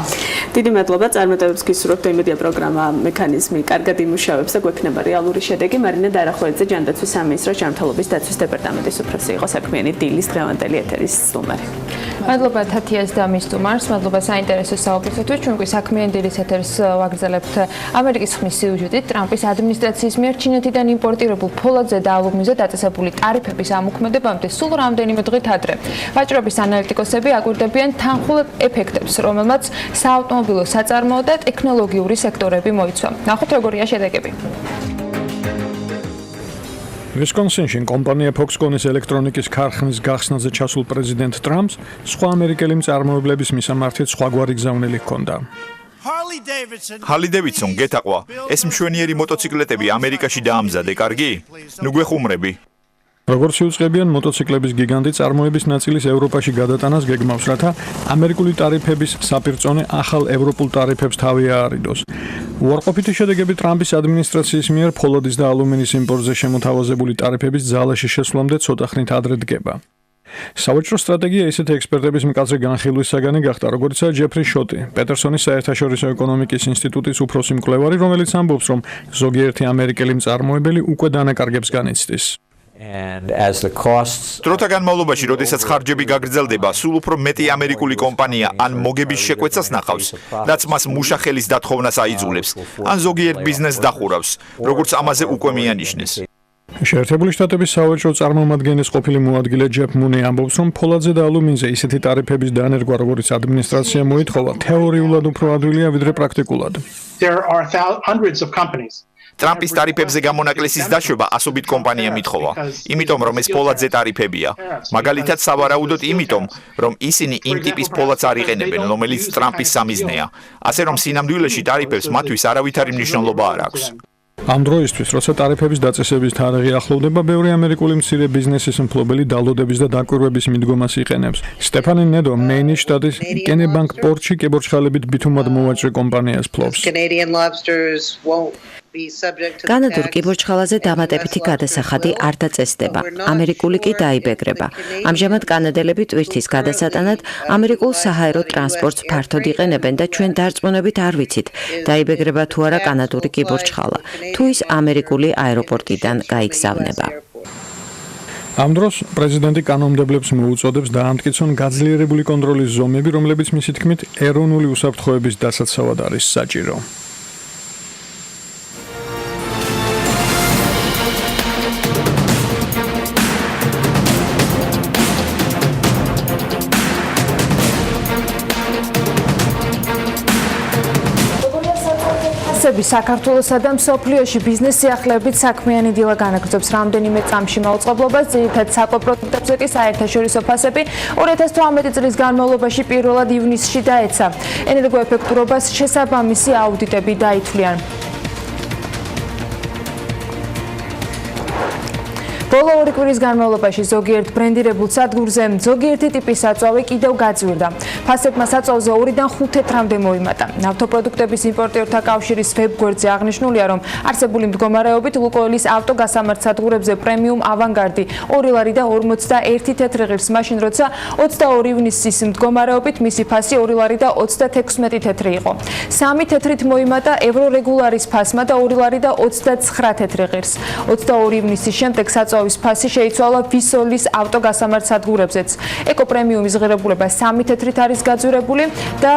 დიდი მადლობა, წარმატებებს გისურვებთ. იმედია პროგრამა მექანიზმი კარგად იმუშავებს და გვექნება რეალური შედეგი. მარინა დარახვეძე, ჯანდაცვის სამინისტროს ჯანმრთელობის დაცვის დეპარტამენტის უფროსი იყო საქმიანი დილის დღევანდელი ეთერის სტუმარი. მადლობა თათიას და მის სტუმარს, მადლობა საინტერესო საუბრისათვის. ჩვენ კი საქმიანი დილის ეთერს ვაგრძელებთ ამერიკის ხმის სიუჟეტით. ტრამპის ადმინისტრაციის მიერ ჩინეთიდან იმპორტირებულ ფოლადზე და ალუმინზე დაწესებული ტარიფების ამოქმედებამდე სულ რამდენიმე დღით ადრე. ვაჭრობის ანალიტიკოსები აკვირდებიან თანხმულ ეფექტებს, რომელმაც საავტომობილო საწარმოო და ტექნოლოგიური სექტორები მოიცვა. ნახოთ როგორია შედეგები. ვისკონსინში კომპანია Foxconn-ის ელექტრონიკის ქარხნის გახსნაზე ჩასულ პრეზიდენტ ტრამპს სხვა ამერიკელი მწარმოებლების მისამართით სხვაგვარი გზავნილი ჰქონდა. ჰარლი დევიდსონ გეთაყვა ეს მშვენიერი მოტოციკლეტები ამერიკაში დაამზადე კარგი ნუ გვეხუმრები როგორც უწყებიან მოტოციკლების გიგანტი წარმოების ნაწილის ევროპაში გადატანას გეგმავს, რათა ამერიკული ტარიფების საპირწონე ახალ ევროპულ ტარიფებს თავი აარიდოს. უარყოფითი შედეგები ტრამპის ადმინისტრაციის მიერ ფოლადის და ალუმინის იმპორტზე შემოთავაზებული ტარიფების ძალაში შესვლამდე ცოტა ხნით ადრე დგება. სავაჭრო სტრატეგია ისეთი ექსპერტების მკაცრი განხილვის საგანი გახდა, როგორიცაა ჯეფრი შოტი, პეტერსონის საერთაშორისო ეკონომიკის ინსტიტუტის უფროსი მკვლევარი, რომელიც ამბობს, რომ ზოგიერთი ამერიკელი მწარმოებელი უკვე დანაკარგებს განიცდის. დროთა განმავლობაში, როდესაც ხარჯები გაგრძელდება, სულ უფრო მეტი ამერიკული კომპანია ან მოგების შეკვეცას ნახავს, რაც მას მუშახელის დათხოვნას აიძულებს, ან ზოგიერთ ბიზნესს დახურავს, როგორც ამაზე უკვე მიანიშნეს. შეერთებული შტატების სავაჭრო წარმომადგენლის ყოფილი მოადგილე ჯეფ მუნი ამბობს, რომ ფოლადზე და ალუმინზე ისეთი ტარიფების დანერგვა, როგორც ადმინისტრაცია მოითხოვა, თეორიულად უფრო ადვილია, ვიდრე პრაქტიკულად. ტრამპის ტარიფებზე გამონაკლისის დაშვება ასობით კომპანია მითხოვა, იმიტომ რომ ეს ფოლადზე ტარიფებია. მაგალითად, სავარაუდოდ იმიტომ, რომ ისინი იმ ტიპის ფოლადს არ იყენებენ, რომელიც ტრამპის სამიზნეა. ასე რომ სინამდვილეში ტარიფებს მათთვის არავითარი მნიშვნელობა არ აქვს. ამ დროისთვის, როცა ტარიფების დაწესების თარიღი ახლოვდება, ბევრი ამერიკული მცირე ბიზნესის მფლობელი დალოდების და დაკვირვების მიდგომას იყენებს. სტეფანი ნედო, მეინის შტატის კენებანკ პორტში კებორჩხალებით ბითუმად მოვაჭრე კომპანიას ფლობს. კანადურ კიბორჩხალაზე დამატებითი გადასახადი არ დაწესდება. ამერიკული კი დაიბეგრება. ამჟამად კანადელები ტვირთის გადასატანად ამერიკულ საჰაერო ტრანსპორტს ფართოდ იყენებენ და ჩვენ დარწმუნებით არ ვიცით, დაიბეგრება თუ არა კანადური კიბორჩხალა, თუ ის ამერიკული აეროპორტიდან გაიგზავნება. ამ დროს პრეზიდენტი კანონმდებლებს მოუწოდებს დაამტკიცონ გაძლიერებული კონტროლის ზომები, რომლებიც მისი თქმით ეროვნული უსაფრთხოების დასაცავად არის საჭირო. საქართველოსა და მსოფლიოში ბიზნეს სიახლეებით საქმიანი დილა განაგრძობს რამდენიმე წამში მაუწყებლობას, ძირითადად საკვებპროდუქტებზე კი საერთაშორისო ფასები 2018 წლის განმავლობაში პირველად ივნისში დაეცა. ენერგოეფექტურობას შესაბამისი აუდიტები დაითვლიან. ბოლო ორი კვირის განმავლობაში ზოგიერთ ბრენდირებულ სადგურზე ზოგიერთი ტიპის საწვავი კიდევ გაძვირდა. ფასებმა საწვავზე 2-დან 5 თეთრამდე მოიმატა. ნავთობპროდუქტების იმპორტიორთა კავშირის ვებგვერდზე აღნიშნულია, რომ არსებული მდგომარეობით ლუკოილის ავტოგასამართ სადგურებზე პრემიუმ ავანგარდი 2 ლარი და 41 თეთრი ღირს, მაშინ როცა 22 ივნისის მდგომარეობით მისი ფასი 2 ლარი და 36 თეთრი იყო. 3 თეთრით მოიმატა ევრორეგულარის ფასმა და 2 ლარი და 29 თეთრი ღირს. 22 ივნისის შემდეგ საწვავის ფასი შეიცვალა ვისოლის ავტოგასამართ სადგურებზეც. ეკოპრემიუმის ღირებულება 3 თეთრით არის გაძვირებული და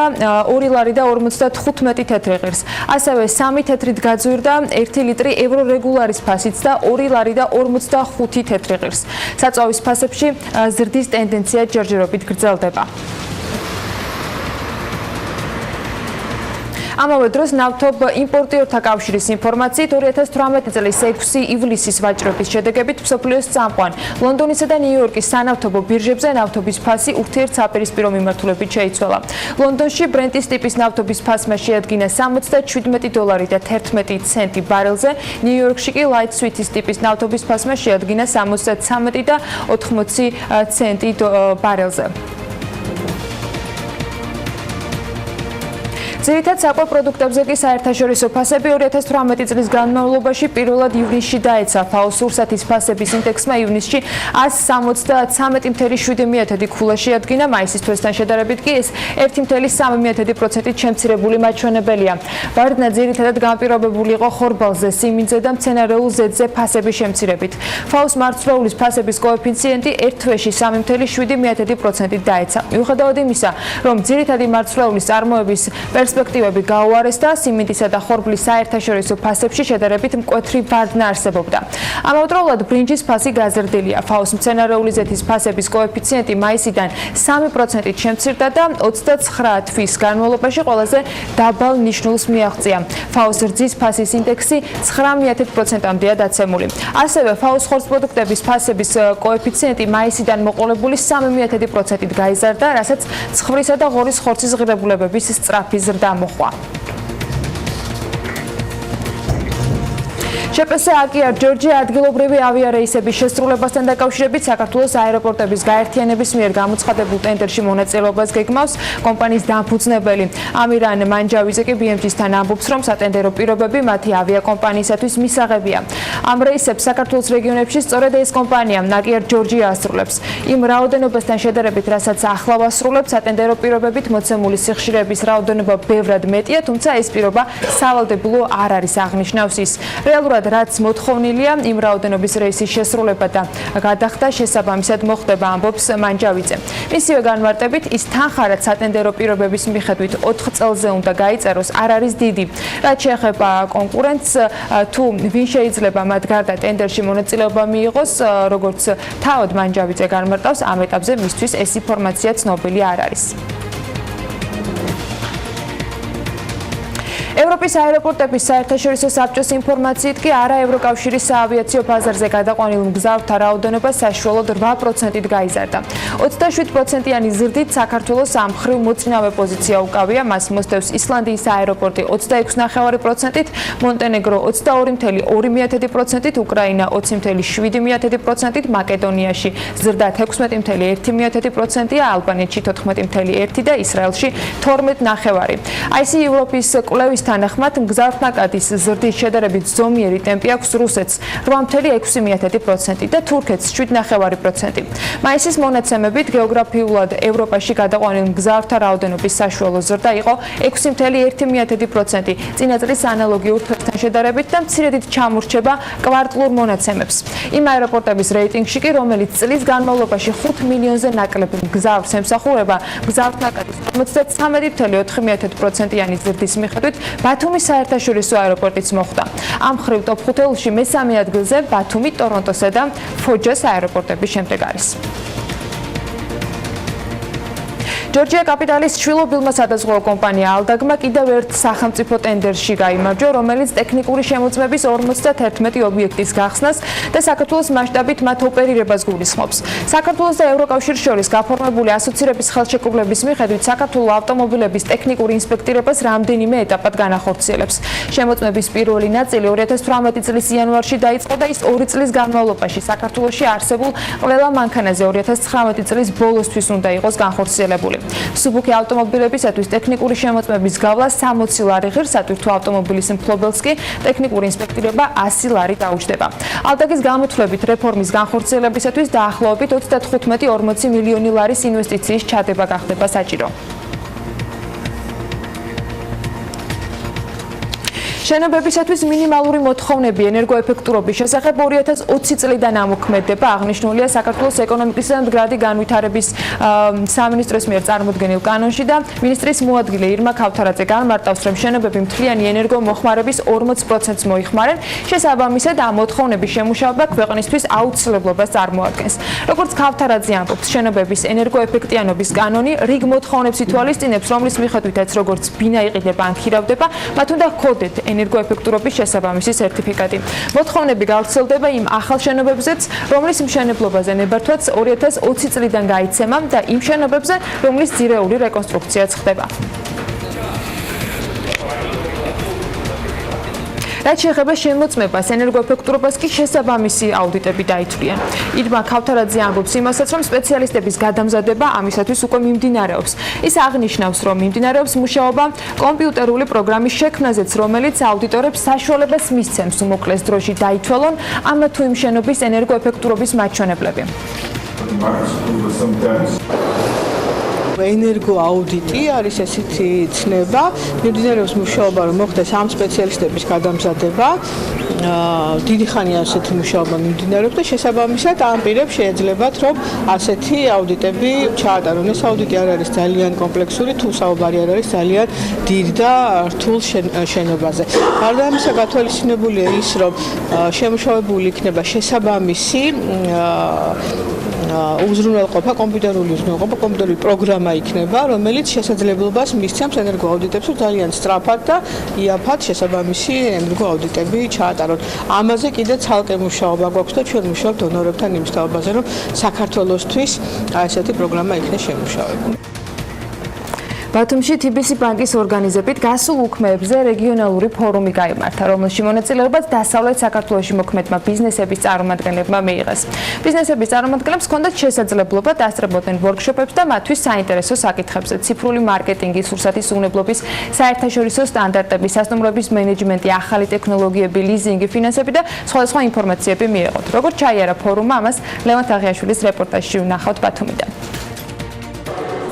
2 ლარი და 55 თეთრი ღირს. ასევე 3 თეთრით გაძვირდა 1 ლიტრი ევრორეგულარის ფასიც და 2 ლარი და 45 თეთრი ღირს. საწვავის ფასებში ზრდის ტენდენცია ჯერჯერობით გრძელდება. ამავე დროს ნავთობ იმპორტიორთა კავშირის ინფორმაციით 2018 წლის 6 ივლისის ვაჭრობის შედეგებით მსოფლიოს წამყვან ლონდონისა და ნიუ-იორკის სანავთობო ბირჟებზე ნავთობის ფასი ურთიერთსაპირისპირო მიმართულებით შეიცვალა. ლონდონში ბრენტის ტიპის ნავთობის ფასმა შეადგინა $77 და 11 ცენტი ბარელზე, ნიუ-იორკში კი ლაით სვიტის ტიპის ნავთობის ფასმა შეადგინა $73 და 80 ცენტი ბარელზე. ძირითადად საკვებპროდუქტებზე კი საერთაშორისო ფასები 2018 წლის განმავლობაში პირველად ივნისში დაეცა. ფაოს სურსათის ფასების ინდექსმა ივნისში 173.7 ქულა შეადგინა, მაისის თვესთან შედარებით კი ეს 1.3%-ით შემცირებული მაჩვენებელია. ვარდნა ძირითადად განპირობებული იყო ხორბალზე, სიმინძე და მცენარეულ ზეთზე ფასების შემცირებით. ფაოს მარცვლეულის ფასების კოეფიციენტი ერთ თვეში 3.7%-ით დაეცა. მიუხედავად იმისა, რომ ძირითადი მარცვლეულის წარმოების პერსპექტივები გაუარესდა, სიმინდისა და ხორბლის საერთაშორისო ფასებში შედარებით მკვეთრი ვარდნა არსებობდა. ამავდროულად ბრინჯის ფასი გაზრდილია. ფაოს მცენარეული ზეთის ფასების კოეფიციენტი მაისიდან 3%-ით შემცირდა და 29 თვის განმავლობაში ყველაზე დაბალ ნიშნულს მიაღწია. ფაოს რძის ფასის ინდექსი 9%-მდეა დაცემული. ასევე ფაოს ხორცპროდუქტების ფასების კოეფიციენტი მაისიდან მოყოლებული 3%-ით გაიზარდა, რასაც ცხვრისა და ღორის ხორცის ღირებულებების სწრაფი ზრდა მოჰყვა. შეპსაკია ჯორჯია ადგილობრივი ავიარეისების შესრულებასთან დაკავშირებით საქართველოს აეროპორტების გაერთიანების მიერ გამოცხადებულ ტენდერში მონაწილეობას გეგმავს კომპანიის დამფუძნებელი ამირან მანჯავიძე კი BMG-სთან ამბობს, რომ სატენდერო პირობები მათი ავიაკომპანიისათვის მისაღებია. ამ რეისებს საქართველოს რეგიონებში სწორედ ეს კომპანია ნაკიერ ჯორჯია ასრულებს. იმ რაოდენობასთან შედარებით, რასაც ახლა ასრულებს, სატენდერო პირობებით მოცემული სიხშირეების რაოდენობა ბევრად მეტია, თუმცა ეს პირობა სავალდებულო არ არის, აღნიშნავს ის. რეალურად რაც მოთხოვნილია, იმ რაოდენობის რეისის შესრულება და გადახდა შესაბამისად მოხდება, ამბობს მანჯავიძე. მისივე განმარტებით, ის თანხა, რაც სატენდერო პირობების მიხედვით 4 წელზე უნდა გაიწეროს, არ არის დიდი. რაც შეეხება კონკურენტს, თუ ვინ შეიძლება მათ გარდა ტენდერში მონაწილეობა მიიღოს, როგორც თავად მანჯავიძე განმარტავს, ამ ეტაპზე მისთვის ეს ინფორმაცია ცნობილი არ არის. ევროპის აეროპორტების საერთაშორისო საბჭოს ინფორმაციით კი არა ევროკავშირის საავიაციო ბაზარზე გადაყვანილ მგზავრთა რაოდენობა საშუალოდ 8%-ით გაიზარდა. 27%-იანი ზრდით საქართველოს ამ მხრივ მოწინავე პოზიცია უკავია, მას მოსდევს ისლანდიის აეროპორტი 26.9%-ით, მონტენეგრო 22.2%-ით, უკრაინა 20.7%-ით, მაკედონიაში ზრდა 16.1%-ია, ალბანეთში 14.1% და ისრაელში 12.9%. აი ეს ევროპის კვლევის თანახმად მგზავრთნაკადის ზრდის შედარებით ზომიერი ტემპი აქვს რუსეთს 8.6% და თურქეთს 7.9%. მაისის მონაცემებით გეოგრაფიულად ევროპაში გადაყვანილ მგზავრთა რაოდენობის საშუალო ზრდა იყო 6.1%. წინა წლის ანალოგიურ თვესთან შედარებით და მცირედით ჩამორჩება კვარტლურ მონაცემებს. იმ აეროპორტების რეიტინგში კი, რომელიც წლის განმავლობაში 5 მილიონზე ნაკლებ მგზავრს ემსახურება, მგზავრთნაკადის 53.4%-იანი ზრდის მიხედვით ბათუმის საერთაშორისო აეროპორტიც მოხვდა. ამ მხრივ ტოპ 5-ში მესამე ადგილზე ბათუმი, ტორონტოსა და ფოჯას აეროპორტების შემდეგ არის. ჯორჯია კაპიტალის შვილობილმა სადაზღვევო კომპანია ალდაგმა კიდევ ერთ სახელმწიფო ტენდერში გაიმარჯვა, რომელიც ტექნიკური შემოწმების 51 ობიექტის გახსნას და საქართველოს მასშტაბით მათ ოპერირებას გულისხმობს. საქართველოს და ევროკავშირის შორის გაფორმებული ასოცირების ხელშეკრულების მიხედვით საქართველოს ავტომობილების ტექნიკური ინსპექტირებას რამდენიმე ეტაპად განახორციელებს. შემოწმების პირველი ნაწილი 2018 წლის იანვარში დაიწყო და ის 2 წლის განმავლობაში საქართველოში არსებულ ყველა მანქანაზე 2019 წლის ბოლოსთვის უნდა იყოს განხორციელებული. სუბუქი ავტომობილებისათვის ტექნიკური შემოწმების გავლა 60 ლარი ღირს, სატვირთო ავტომობილის მფლობელს კი ტექნიკური ინსპექტირება 100 ლარი დაუჯდება. ალდაგის გამოთვლებით რეფორმის განხორციელებისათვის დაახლოებით 35-40 მილიონი ლარის ინვესტიციის ჩადება გახდება საჭირო. შენობებისათვის მინიმალური მოთხოვნები ენერგოეფექტურობის შესახებ 2020 წლიდან ამოქმედება, აღნიშნულია საქართველოს ეკონომიკისა და მდგრადი განვითარების სამინისტროს მიერ წარმოდგენილ კანონში და მინისტრის მოადგილე ირმა ქავთარაძე განმარტავს, რომ შენობები მთლიანი ენერგომოხმარების 40%-ს მოიხმარენ, შესაბამისად ამ მოთხოვნების შემუშავება ქვეყნისთვის აუცილებლობას წარმოადგენს. როგორც ქავთარაძე ამბობს, შენობების ენერგოეფექტიანობის კანონი რიგ მოთხოვნებს ითვალისწინებს, რომლის მიხედვითაც როგორც ბინა იყიდება ან ხირავდება, მათ უნდა ჰქონდეთ ენერგოეფექტურობის შესაბამისი სერტიფიკატი. მოთხოვნები გავრცელდება იმ ახალ შენობებზეც, რომლის მშენებლობაზე ნებართვაც 2020 წლიდან გაიცემა და იმ შენობებზე, რომლის ძირეული რეკონსტრუქციაც ხდება. რაც შეეხება შემოწმებას, ენერგოეფექტურობას კი შესაბამისი აუდიტები დაითვლიან. ირმა ქავთარაძე ამბობს იმასაც, რომ სპეციალისტების გადამზადება ამისათვის უკვე მიმდინარეობს. ის აღნიშნავს, რომ მიმდინარეობს მუშაობა კომპიუტერული პროგრამის შექმნაზეც, რომელიც აუდიტორებს საშუალებას მისცემს უმოკლეს დროში დაითვალონ ამ თუ იმ შენობის ენერგოეფექტურობის მაჩვენებლები. ენერგო აუდიტი არის ესეთი ცნება, მიმდინარეობს მუშაობა, რომ მოხდეს ამ სპეციალისტების გადამზადება. დიდი ხანია ასეთი მუშაობა მიმდინარეობს და შესაბამისად ამ პირებს შეეძლებათ, რომ ასეთი აუდიტები ჩაატარონ. ეს აუდიტი არ არის ძალიან კომპლექსური, თუ საუბარი არ არის ძალიან დიდ და რთულ შენობაზე. გარდა ამისა, გათვალისწინებულია ის, რომ შემუშავებული იქნება შესაბამისი უზრუნველყოფა, კომპიუტერული უზრუნველყოფა, კომპიუტერული პროგრამა იქნება, რომელიც შესაძლებლობას მისცემს ენერგოაუდიტებს, რომ ძალიან სწრაფად და იაფად შესაბამისი ენერგოაუდიტები ჩაატარონ. ამაზე კიდე ცალკე მუშაობა გვაქვს და ჩვენ მუშაობთ დონორებთან იმ სწავლაზე, რომ საქართველოსთვის ესეთი პროგრამა იქნება შემუშავებული. ბათუმში TBC ბანკის ორგანიზებით გასულ უქმეებზე რეგიონალური ფორუმი გაიმართა, რომელშიც მონაწილეობას დასავლეთ საქართველოში მოქმედმა ბიზნესების წარმომადგენლებმა მიიღეს. ბიზნესების წარმომადგენლებს ჰქონდათ შესაძლებლობა დასწრებოდნენ ვორქშოპებს და მათთვის საინტერესო საკითხებზე, ციფრული მარკეტინგის, სურსათის უნებლობის, საერთაშორისო სტანდარტების, სასტუმროების მენეჯმენტი, ახალი ტექნოლოგიები, ლიზინგი, ფინანსები და სხვა ინფორმაციები მიეღოთ. როგორც ჩაიარა ფორუმმა, ამას ლევან თაღიაშვილის რეპორტაჟში ვნახავთ ბათუმიდან.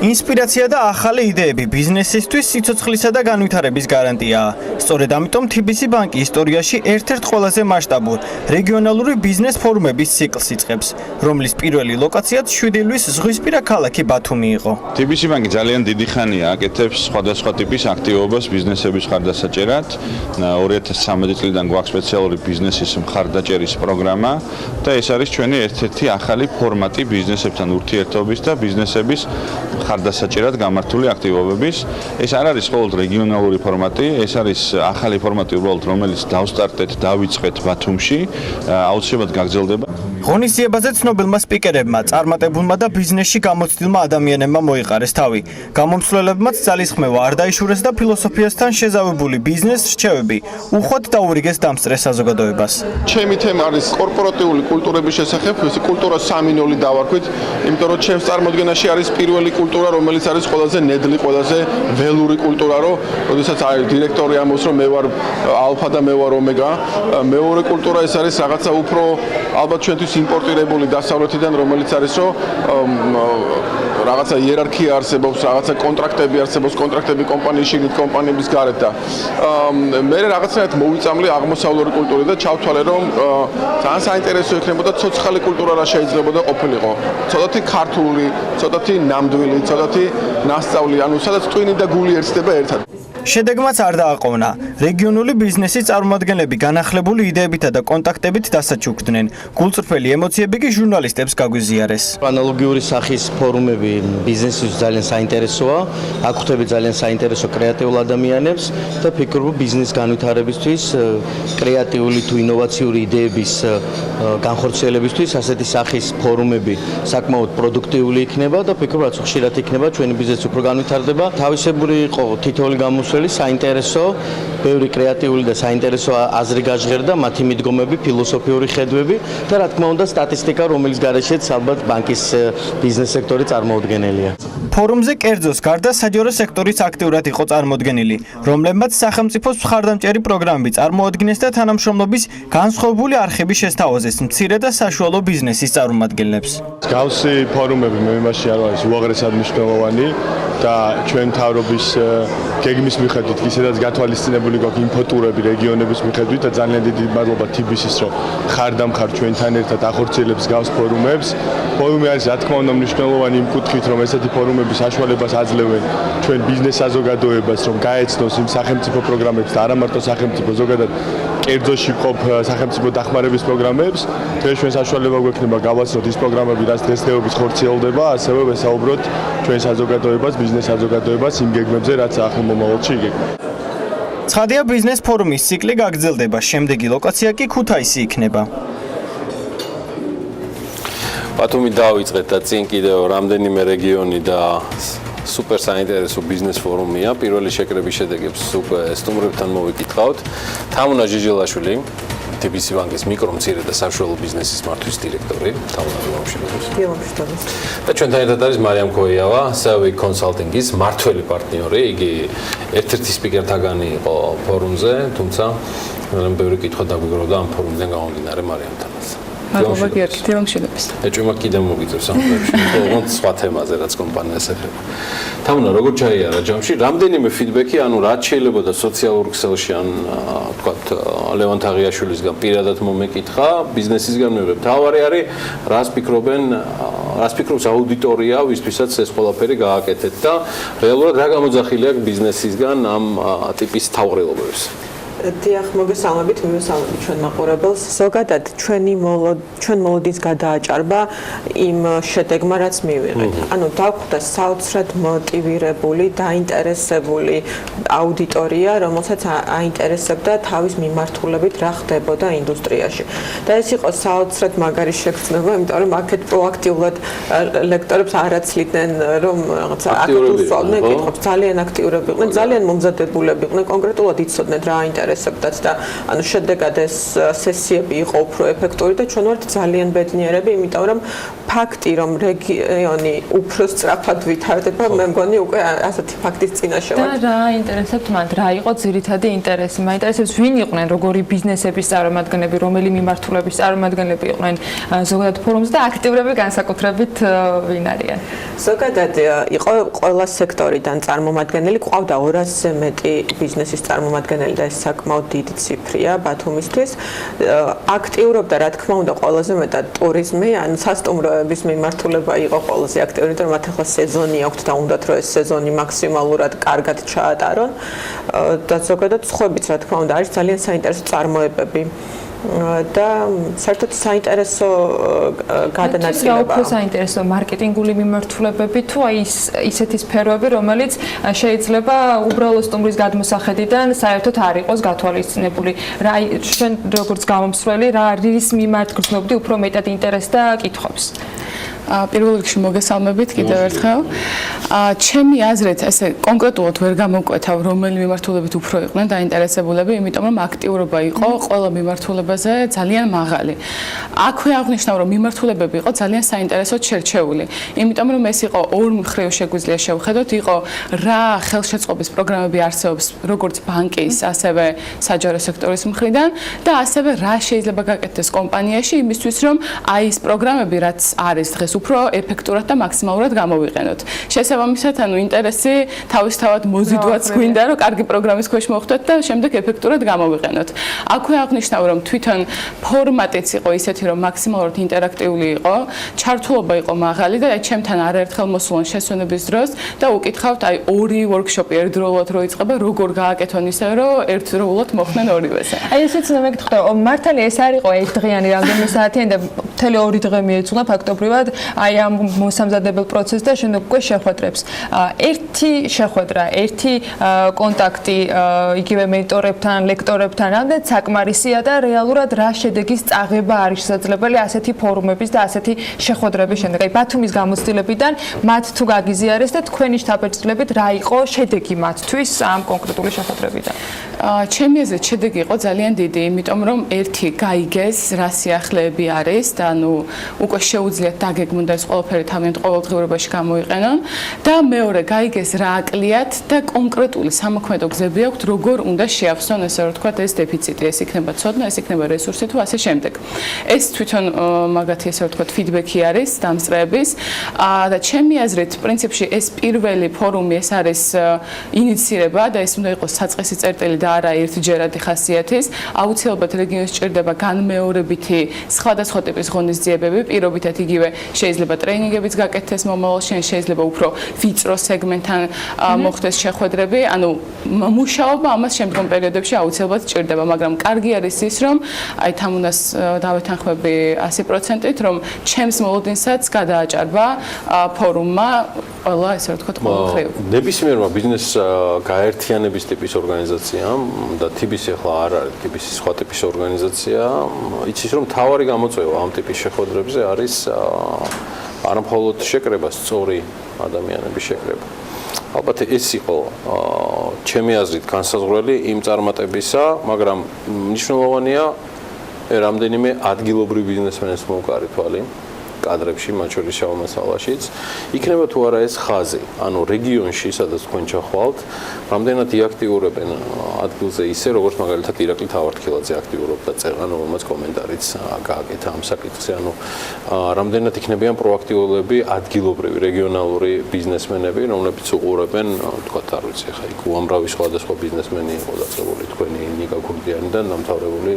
ინსპირაცია და ახალი იდეები ბიზნესისთვის სიცოცხლისა და განვითარების გარანტიაა. სწორედ ამიტომ TBC ბანკი ისტორიაში ერთ-ერთ ყველაზე მასშტაბურ რეგიონალური ბიზნეს ფორუმების ციკლს იწყებს, რომლის პირველი ლოკაციაც 7 ივლის ზღვისპირა ქალაქი ბათუმი იყო. TBC ბანკი ძალიან დიდი ხანია აკეთებს სხვადასხვა ტიპის აქტივობას ბიზნესების მხარდასაჭერად. 2013 წლიდან გვაქვს სპეციალური ბიზნესის მხარდაჭერის პროგრამა და ეს არის ჩვენი ერთ-ერთი ახალი ფორმატი ბიზნესებთან ურთიერთობის და ბიზნესების მხარდასაჭერად გამართული აქტივობების. ეს არ არის მხოლოდ რეგიონალური ფორმატი, ეს არის ახალი ფორმატი უბრალოდ, რომელიც დავსტარტეთ, დავიწყეთ ბათუმში, აუცილებლად გაგრძელდება. ღონისძიებაზე ცნობილმა სპიკერებმა, წარმატებულმა და ბიზნესში გამოცდილმა ადამიანებმა მოიყარეს თავი. გამომსვლელებმაც ძალისხმევა არ დაიშურეს და ფილოსოფიასთან შეზავებული ბიზნეს რჩევები უხვად დაურიგეს დამსწრე საზოგადოებას. ჩემი თემა არის კორპორატიული კულტურების შესახებ, ეს კულტურა 3-0 დავარქვით, იმიტომ რომ ჩემს წარმოდგენაში არის პირველი კულტურა, რომელიც არის ყველაზე ნედლი, ყველაზე ველური კულტურა, როდესაც დირექტორი ამბობს, რომ მე ვარ ალფა და მე ვარ ომეგა. მეორე კულტურა ეს არის რაღაცა უფრო ალბათ ჩვენთვის იმპორტირებული დასავლეთიდან, რომელიც არის რომ რაღაცა იერარქია არსებობს, რაღაცა კონტრაქტები არსებობს, კონტრაქტები კომპანიის შიგნით, კომპანიების გარეთ და მე რაღაცნაირად მოვიწამლე აღმოსავლური კულტურით და ჩავთვალე, რომ ძალიან საინტერესო იქნებოდა ცოცხალი კულტურა რა შეიძლებოდა ყოფილიყო. ცოტათი ქართული, ცოტათი ნამდვილი, ცოტათი ნასწავლი, ანუ სადაც ტვინი და გული ერთდება ერთად. შედეგმაც არ დააყოვნა. რეგიონული ბიზნესის წარმომადგენლები განახლებული იდეებითა და კონტაქტებით დასაჩუქდნენ. გულწრფელი ემოციები კი ჟურნალისტებს გაგვიზიარეს. ანალოგიური სახის ფორუმები ბიზნესისთვის ძალიან საინტერესოა. აქ ხვდები ძალიან საინტერესო კრეატიულ ადამიანებს და ფიქრობ ბიზნეს განვითარებისთვის, კრეატიული თუ ინოვაციური იდეების განხორციელებისთვის ასეთი სახის ფორუმები საკმაოდ პროდუქტიული იქნება და ფიქრობ რაც ხშირად იქნება ჩვენი ბიზნესი უფრო განვითარდება. თავისებური იყო თითოეული საინტერესო, ბევრი კრეატიული და საინტერესო აზრი გაჟღერდა, მათი მიდგომები, ფილოსოფიური ხედვები და რა თქმა უნდა სტატისტიკა, რომელიც გარეშეც ალბათ ბანკის ბიზნეს სექტორი წარმოუდგენელია. ფორუმზე კერძოს გარდა საჯარო სექტორის აქტიურად იყო წარმოდგენილი, რომლებმაც სახელმწიფოს მხარდამჭერი პროგრამები წარმოადგინეს და თანამშრომლობის განსხვავებული არხები შესთავაზეს მცირე და საშუალო ბიზნესის წარმომადგენლებს. მსგავსი ფორუმები მე იმაში არ არის უაღრესად მნიშვნელოვანი და ჩვენ მთავრობის გეგმის მიხედვით, ისედაც გათვალისწინებული გვაქვს ინფოტურები რეგიონების მიხედვით და ძალიან დიდი მადლობა TBC-ს, რომ ხარ ჩვენთან ერთად ახორციელებს გავს ფორუმებს. ფორუმი არის რა თქმა უნდა მნიშვნელოვანი იმ კუთხით, რომ ესეთი ფორუმები საშუალებას აძლევენ ჩვენ ბიზნეს საზოგადოებას, რომ გაეცნოს იმ სახელმწიფო პროგრამებს და არა მარტო სახელმწიფო, ზოგადად კერძოში მყოფ სახელმწიფო დახმარების პროგრამებს. დღეს ჩვენ საშუალება გვექნება გავაცნოთ ის პროგრამები, რაც დღესდღეობით ხორციელდება, ასევე ვესაუბროთ ჩვენ საზოგადოებას, ბიზნეს საზოგადოებას იმ გეგმებზე, რაც ახლო მომავალში იგეგმება. ცხადია ბიზნეს ფორუმის ციკლი გაგრძელდება, შემდეგი ლოკაცია კი ქუთაისი იქნება. ბათუმი დავიწყეთ და წინ კიდევ რამდენიმე რეგიონი და სუპერ საინტერესო ბიზნეს ფორუმია. პირველი შეკრების შედეგებს უკვე სტუმრებთან მოვიკითხავთ. თამუნა ჟიჟილაშვილი, TBC ბანკის მიკრო, მცირე და საშუალო ბიზნესის მართვის დირექტორი. თამუნა მოგშენებთ. და ჩვენთან ერთად არის მარიამ ქოიავა, SEO კონსალტინგის მმართველი პარტნიორი. იგი ერთ-ერთი სპიკერთაგანი იყო ფორუმზე, თუმცა ბევრი კითხვა დაგვიგროვდა ამ ფორუმიდან გამომდინარე მარიამთანაც. მადლობა გიორგი, დიალოგშენებს. ეჭვმა კიდევ მოგიწევს ამ ფორუმში, ოღონდ სხვა თემაზე, რაც კომპანიას ეხება. თამუნა, როგორ ჩაიარა ჯამში? რამდენიმე ფიდბექი, ანუ რაც შეიძლება და სოციალურ ქსელში ან თქვათ ლევან თაღიაშვილისგან პირადად მომეკითხა, ბიზნესისგან მივიღებ. თავარი არის, რას ფიქრობს აუდიტორია, ვისთვისაც ეს ყველაფერი გააკეთეთ და რეალურად რა გამოძახილი აქვს ბიზნესისგან ამ ტიპის თავღრილობებს? დიახ, მოგესალმებით, მივესალმებით ჩვენ მაყურებელს. ზოგადად ჩვენ მოლოდინს გადააჭარბა იმ შედეგმა, რაც მივიღეთ. ანუ დაგვხვდა საოცრად მოტივირებული, დაინტერესებული აუდიტორია, რომელსაც აინტერესებდა თავის მიმართულებით რა ხდებოდა ინდუსტრიაში. და ეს იყო საოცრად მაგარი შეგრძნება, იმიტომ რომ აქეთ პროაქტიულად ლექტორებს არ აცლიდნენ, რომ რაღაცა აქტიურები იყვნენ, კითხავს, ძალიან აქტიურები იყვნენ, ძალიან მომზადებულები იყვნენ, კონკრეტულად იცოდნენ რა აინტერესებდათ და ანუ შედეგად ეს სესიები იყო უფრო ეფექტური და ჩვენ ვართ ძალიან ბედნიერები, იმიტომ რომ ფაქტი, რომ რეგიონი უფრო სწრაფად ვითარდება, მე მგონი უკვე ასეთი ფაქტის წინაშე ვართ. და რა აინტერესებთ მათ, რა იყო ძირითადი ინტერესი? მაინტერესებს ვინ იყვნენ, როგორი ბიზნესების წარმომადგენლები, რომელი მიმართულების წარმომადგენლები იყვნენ ზოგადად ფორუმზე და აქტიურები განსაკუთრებით ვინ არიან? ზოგადად იყო ყველა სექტორიდან წარმომადგენელი, ყავდა 200-ზე მეტი ბიზნესის წარმომადგენელი და ეს საკმაოდ დიდი ციფრია ბათუმისთვის. აქტიურობდა, რა თქმა უნდა, ყველაზე მეტად ტურიზმი, ანუ სასტუმროების მიმართულება იყო ყველაზე აქტიური, იმიტომ რომ მათ ახლა სეზონი აქვთ და უნდათ რომ ეს სეზონი მაქსიმალურად კარგად ჩაატარონ. და ზოგადად სხვაებიც, რა თქმა უნდა, არის ძალიან საინტერესო წარმოებები. და საერთოდ საინტერესო გადანაწილება. უფრო საინტერესო მარკეტინგული მიმართულებები თუ აი ისეთი სფეროები, რომელიც შეიძლება უბრალოდ სტუმრის გადმოსახედიდან საერთოდ არ იყოს გათვალისწინებული. რა ჩვენ როგორც გამომსვლელი რა რის მიმართ გრძნობდი უფრო მეტად ინტერესს და კითხვებს. პირველ რიგში მოგესალმებით კიდევ ერთხელ. ჩემი აზრით, ესე კონკრეტულად ვერ გამოვკვეთავ, რომელი მიმართულებით უფრო იყვნენ დაინტერესებულები, იმიტომ რომ აქტიურობა იყო ყველა მიმართულებაზე ძალიან მაღალი. აქვე აღნიშნავ, რომ მიმართულებები იყო ძალიან საინტერესოდ შერჩეული, იმიტომ რომ ეს იყო ორ მხრივ შეგვიძლია შევხედოთ, იყო რა ხელშეწყობის პროგრამები არსებობს, როგორც ბანკის, ასევე საჯარო სექტორის მხრიდან და ასევე რა შეიძლება გაკეთდეს კომპანიაში იმისთვის, რომ აი ეს პროგრამები, რაც არის დღეს უფრო ეფექტურად და მაქსიმალურად გამოვიყენოთ. შესაბამისად, ანუ ინტერესი თავისთავად მოზიდვაც გვინდა, რომ კარგი პროგრამის ქვეშ მოხვდეთ და შემდეგ ეფექტურად გამოვიყენოთ. აქვე აღნიშნავ, რომ თვითონ ფორმატიც იყო ისეთი, რომ მაქსიმალურად ინტერაქტიული იყო, ჩართულობა იყო მაღალი და ჩემთან არაერთხელ მოსულან შესვენების დროს და უკითხავთ, აი ორი ვორქშოპი ერთდროულად რო იწყება, როგორ გააკეთონ ისე, რომ ერთდროულად მოხდნენ ორივეზე. აი ესეც მე მეკითხა, მართალია ეს არ იყო ერთდღიანი რამდენიმე საათიანი და მთელი 2 დღე მიეძღვნა ფაქტობრივად აი ამ მოსამზადებელ პროცესს და შემდეგ უკვე შეხვედრებს. ერთი შეხვედრა, ერთი კონტაქტი იგივე მენტორებთან, ლექტორებთან რამდენად საკმარისია და რეალურად რა შედეგის წაღება არის შესაძლებელი ასეთი ფორუმების და ასეთი შეხვედრების შემდეგ. აი ბათუმის გამოცდილებიდან მათ თუ გაგიზიარეს და თქვენი შთაბეჭდილებით რა იყო შედეგი მათთვის ამ კონკრეტული შეხვედრებიდან? ჩემი აზრით შედეგი იყო ძალიან დიდი, იმიტომ რომ ერთი გაიგეს რა სიახლეები არის და ანუ უკვე შეუძლიათ დაგეგმონ და ეს ყველაფერი თავიანთ ყოველდღიურობაში გამოიყენონ და მეორე გაიგეს რა აკლიათ და კონკრეტული სამოქმედო გზები აქვთ, როგორ უნდა შეავსონ ესე რომ ვთქვათ ეს დეფიციტი, ეს იქნება ცოდნა, ეს იქნება რესურსი თუ ასე შემდეგ. ეს თვითონ მაგათი ესე რომ ვთქვათ ფიდბექი არის დამსწრეების და ჩემი აზრით პრინციპში ეს პირველი ფორუმი ეს არის ინიცირება და ეს უნდა იყოს საწყისი წერტილი და არა ერთჯერადი ხასიათის. აუცილებლად რეგიონს ჭირდება განმეორებითი სხვადასხვა ტიპის ღონისძიებები, პირობითად იგივე შეიძლება ტრეინინგებიც გაკეთდეს მომავალში, შეიძლება უფრო ვიწრო სეგმენტთან მოხდეს შეხვედრები, ანუ მუშაობა ამას შემდგომ პერიოდებში აუცილებლად ჭირდება, მაგრამ კარგი არის ის, რომ აი თამუნას დავეთანხმები 100%-ით, რომ ჩემს მოლოდინსაც გადააჭარბა ფორუმმა ყველა ესე ვთქვათ ყოველდღიურ. ნებისმიერმა ბიზნეს გაერთიანების ტიპის ორგანიზაციამ და TBC ახლა არ არის TBC სხვა ტიპის ორგანიზაცია, იცის რომ თავარი გამოწვევა ამ ტიპის შეხვედრებზე არის არა მხოლოდ შეკრება, სწორი ადამიანების შეკრება. ალბათ ეს იყო ჩემი აზრით განსაზღვრელი იმ წარმატებისა, მაგრამ მნიშვნელოვანია რამდენიმე ადგილობრივ ბიზნესმენებს მოვკარი თვალი კადრებში, მათ შორის შავმასალაშიც. იქნება თუ არა ეს ხაზი, ანუ რეგიონში, სადაც თქვენ ჩახვალთ, რამდენად იაქტიურებენ ადგილზე ისე, როგორც მაგალითად ირაკლი თავართხილაძე აქტიურობდა წერანო, რომელმაც კომენტარიც გააკეთა ამ საკითხზე, ანუ რამდენად იქნებიან პროაქტიულები ადგილობრივი, რეგიონალური ბიზნესმენები, რომლებიც უყურებენ, თქვათ, არ ვიცი, ხა იქ უამრავი სხვადასხვა ბიზნესმენი იყო დაწყებული, თქვენი ნიკა ქურდიანიდან დამთავრებული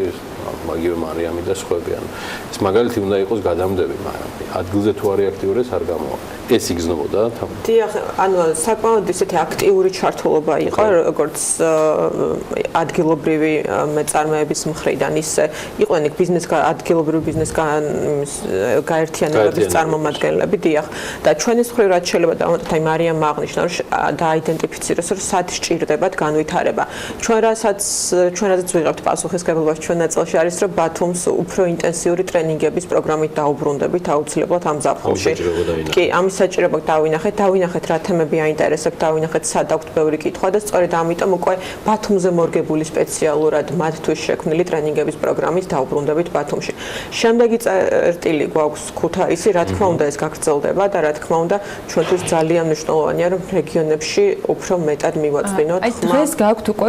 მაგივე მარიამი და სხვები, ანუ ეს მაგალითი უნდა იყოს გადამდები, მაგრამ ადგილზე თუ არის აქტიურეს არ გამოაქვს. ეს იგრძნობოდა თან. დიახ, ანუ საკმაოდ ისეთი აქტიური ჩართულობა იყო, როგორც ადგილობრივი მეწარმეების მხრიდან ისე იყვნენ იქ ადგილობრივი ბიზნეს გაერთიანებების წარმომადგენლები, დიახ. და ჩვენის მხრივ რაც შეიძლება დავამატოთ, აი მარიამ აღნიშნა, რომ დააიდენტიფიციროს, რომ სად სჭირდებათ განვითარება. ჩვენ რასაც ვიღებთ პასუხისგებლობას ჩვენ ნაწილში არის, რომ ბათუმს უფრო ინტენსიური ტრენინგების პროგრამით დაუბრუნდებით აუცილებლად ამ ზაფხულში. კი, ამის საჭიროება დავინახეთ რა თემები აინტერესებთ, დავინახეთ სად აქვთ ბევრი კითხვა და სწორედ ამიტომ უკვე ბათუმზე მორგებული სპეციალურად მათთვის შექმნილი ტრენინგების პროგრამით დაუბრუნდებით ბათუმში. შემდეგი წერტილი გვაქვს ქუთაისი, რა თქმა უნდა ეს გაგრძელდება და რა თქმა უნდა ჩვენთვის ძალიან მნიშვნელოვანია რომ რეგიონებში უფრო მეტად მივაწვინოთ. აი დღეს გაქვთ უკვე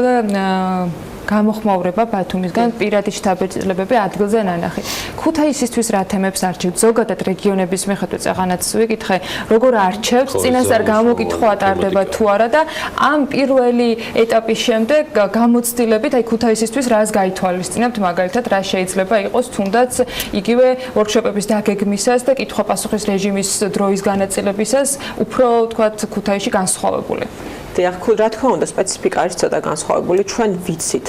გამოხმაურება ბათუმისგან პირადი შთაბეჭდილებები ადგილზე ნანახი. ქუთაისისთვის რა თემებს არჩევთ? ზოგადად რეგიონების მიხედვით წაღანაც ვიკითხე, როგორ არჩევთ? წინასწარ გამოკითხვა ტარდება თუ არა და ამ პირველი ეტაპის შემდეგ გამოცდილებით, აი ქუთაისისთვის რას გაითვალისწინებთ, მაგალითად რა შეიძლება იყოს თუნდაც იგივე ვორქშოპების დაგეგმისას და კითხვა-პასუხის რეჟიმის დროის განაწილებისას უფრო თქვათ ქუთაისში განსხვავებული. რა თქმა უნდა სპეციფიკა არის ცოტა განსხვავებული. ჩვენ ვიცით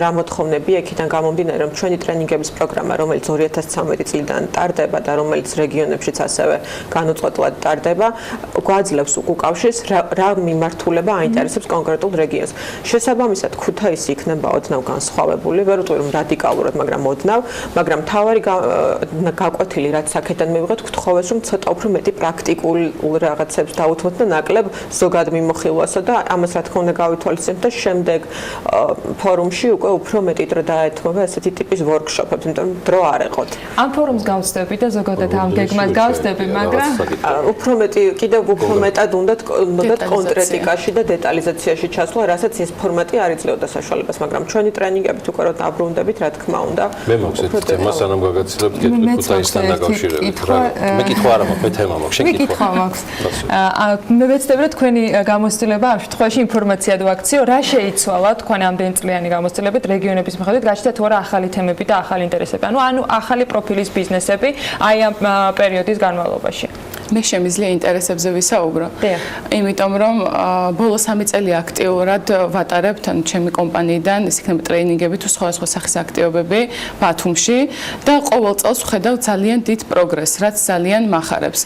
რა მოთხოვნებია იქიდან გამომდინარე, რომ ჩვენი ტრენინგების პროგრამა, რომელიც 2013 წლიდან ტარდება და რომელიც რეგიონებშიც ასევე განუწყვეტლად ტარდება, გვაძლევს უკავშირს რა მიმართულება აინტერესებს კონკრეტულ რეგიონს. შესაბამისად, ქუთაისი იქნება ოდნავ განსხვავებული, ვერ ვიტყვი რომ რადიკალურად, მაგრამ ოდნავ, მაგრამ თავარი გაკვეთილი რაც აქედან მივიღეთ, გთხოვეს რომ ცოტა უფრო მეტი პრაქტიკულ რაღაცებს დაუთმოთ და ნაკლებ ზოგად მიმოხილვასო და ამას რა თქმა უნდა გავითვალისწინებთ და შემდეგ ფორუმში უკვე უფრო მეტი დრო დაეთმობა ესეთი ტიპის ვორქშოპებს, იმიტომ რომ დრო არ ეყოთ. ამ ფორუმს გავწდები და ზოგადად ამ გეგმას გავწდები, მაგრამ უფრო მეტი კიდევ უფრო მეტად უნდათ კონკრეტიკაში და დეტალიზაციაში ჩასვლა, რასაც ეს ფორმატი არ იძლეოდა საშუალებას, მაგრამ ჩვენი ტრენინგებით უკვე რომ დაბრუნდებით, რა თქმა უნდა. მე მაქვს ეს თემა, სანამ გაგაცილებ ქუთაისთან დაკავშირებით. მე კითხვა არ მაქვს, მე თემა მაქვს, შენ კითხვა. მე ვეცდები რომ თქვენი გამოცდილება ამ შემთხვევაში ინფორმაცია და აქციო რა შეიცვალა თქვენ ამდენი წლიანი გამოცდილებით რეგიონების მიხედვით გაჩნდა თუ არა ახალი თემები და ახალი ინტერესები ანუ ახალი პროფილის ბიზნესები აი ამ პერიოდის განმავლობაში მე შემიძლია ინტერესებზე ვისაუბრო. იმიტომ რომ ბოლო 3 წელი აქტიურად ვატარებთ ან ჩემი კომპანიიდან ის იქნება ტრეინინგები თუ სხვადასხვა სახის აქტივობები ბათუმში და ყოველ წელს ვხედავ ძალიან დიდ პროგრესს, რაც ძალიან მახარებს.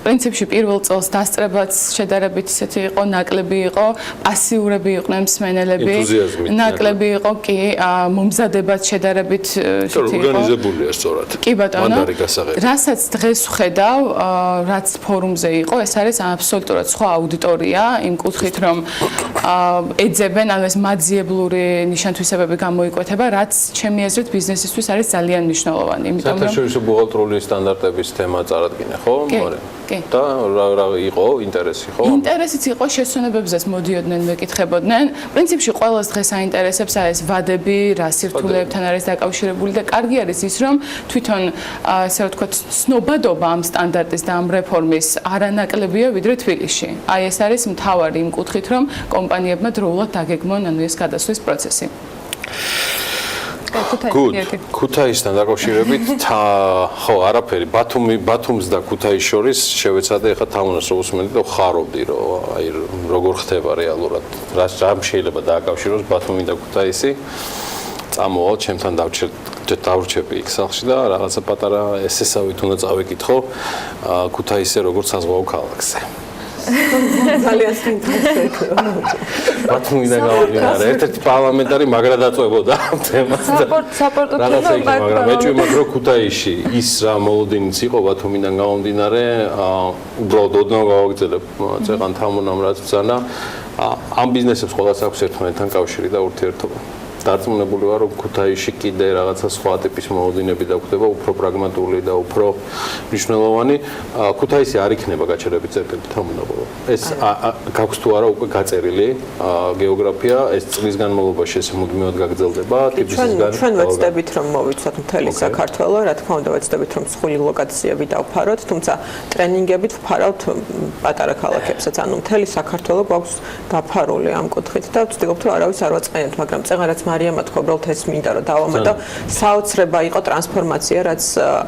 პრინციპში პირველ წელს დასწრებაც შედარებით ისეთი იყო, ნაკლები იყო, პასიურები იყვნენ მსმენელები, ნაკლები იყო კი მომზადებაც შედარებით ისეთი იყო. ორგანიზებულია სწორად. კი ბატონო. რასაც დღეს ვხედავ რაც ფორუმზე იყო, ეს არის აბსოლუტურად სხვა აუდიტორია, იმ კუთხით, რომ ეძებენ, ანუ ეს მაძიებლური ნიშან-თვისებები გამოიკვეთება, რაც ჩემი აზრით ბიზნესისთვის არის ძალიან მნიშვნელოვანი. იმიტომ რომ საერთაშორისო ბუღალტრიული სტანდარტების თემა წარადგინა, ხო? კი. და რა იყო ინტერესი, ხო? ინტერესიც იყო, შესვენებებზეც მოდიოდნენ, მეკითხებოდნენ. პრინციპში ყველას დღეს აინტერესებს ეს ვადები, რა სირთულეებთან არის დაკავშირებული და კარგი არის ის, რომ თვითონ ასე ვთქვათ, ცნობადობა ამ სტანდარტის და ამ რეფორმის არანაკლებია ვიდრე თბილისში. აი ეს არის მთავარი იმ კუთხით, რომ კომპანიებმა დროულად დაგეგმონ ანუ ეს გადასვლის პროცესი. ქუთაისთან დაკავშირებით ხო არაფერი ბათუმს და ქუთაისს შორის შევეცადე ახლა თამონას როგორც მე და ხარობდი რომ აი როგორ ხდება რეალურად რა შეიძლება დააკავშიროს ბათუმი და ქუთაისი წამოვალ ჩემთან დავრჩები იქ სახლში და რაღაცა პატარა ესესავით უნდა წავიკითხო ქუთაისზე როგორც საზღვაო ქალაქზე ძალიან ინტერესებია. ბათუმიდან გავიარე, ერთ-ერთი პარლამენტარი მაგრა დაწვებოდა ამ თემას და რაღაცა იქნება, მაგრამ მეჭვი მაქვს რომ ქუთაისში ის რა მოლოდინიც იყო ბათუმიდან გამომდინარე, უბრალოდ ოდნავ გავაგრძელებ წეღან თამონამ რაც ბრძანა, ამ ბიზნესებს ყველას აქვს ერთმანეთთან კავშირი და ურთიერთობა. დარწმუნებული ვარ რომ ქუთაისში კიდე რაღაცა სხვა ტიპის მოლოდინები დაგვხდება, უფრო პრაგმატული და უფრო მნიშვნელოვანი. ქუთაისი არ იქნება გაჩერებით წერტილი თამონაბოლო. ეს გაქვს თუ არა უკვე გაწერილი გეოგრაფია, ეს წლის განმავლობაში ეს მუდმივად გაგრძელდება, ტიპისგან. ჩვენ ვეცდებით რომ მოვიცვათ მთელი საქართველო, რა თქმა უნდა ვეცდებით რომ მსხვილი ლოკაციები დავფაროთ, თუმცა ტრენინგებით ვფარავთ პატარა ქალაქებსაც, ანუ მთელი საქართველო გვაქვს დაფარული ამ კუთხით და ვცდილობთ რომ არავის არ ვაწყენებთ, მაგრამ წეღარაც მარიამმა თქვა, უბრალოდ ეს მინდა რომ დავამატო. საოცრება იყო ტრანსფორმაცია, რაც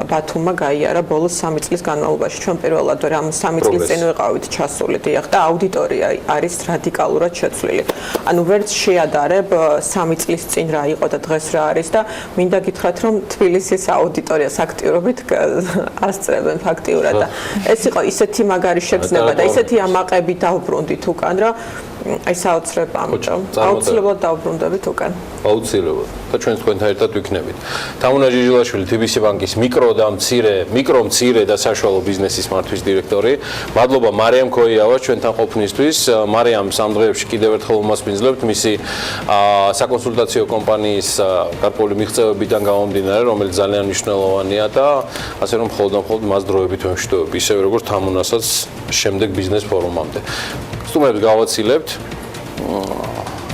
ბათუმმა გაიარა ბოლოს 3 წლის განმავლობაში. ჩვენ პირველად რამ 3 წლის წინ ვიყავით ჩასული, დიახ, და აუდიტორია არის რადიკალურად შეცვლილი. ანუ ვერც შეადარებ 3 წლის წინ რა იყო და დღეს რა არის და მინდა გითხრათ, რომ თბილისის აუდიტორიას აქტიურობით ასწრებენ ფაქტიურად და ეს იყო ისეთი მაგარი შეგრძნება და ისეთი ამაყები დავბრუნდით უკან, რომ აი საოცრება ამიტომ აუცილებლად დავბრუნდებით უკან. აუცილებლად და ჩვენ თქვენთან ერთად ვიქნებით. თამუნა ჟიჟილაშვილი, TBC ბანკის მიკრო და საშუალო ბიზნესის მართვის დირექტორი. მადლობა მარიამ ქოიავას ჩვენთან ყოფნისთვის. მარიამს ამ დღეებში კიდევ ერთხელ უმასპინძლებთ მისი საკონსულტაციო კომპანიის გარკვეული მიღწევებიდან გამომდინარე, რომელიც ძალიან მნიშვნელოვანია და ასე რომ მხოლოდ მას დროებით ვემშვიდობებ, ისევე როგორც თამუნასაც შემდეგ ბიზნეს ფორუმამდე. სტუმრებს გავაცილებთ.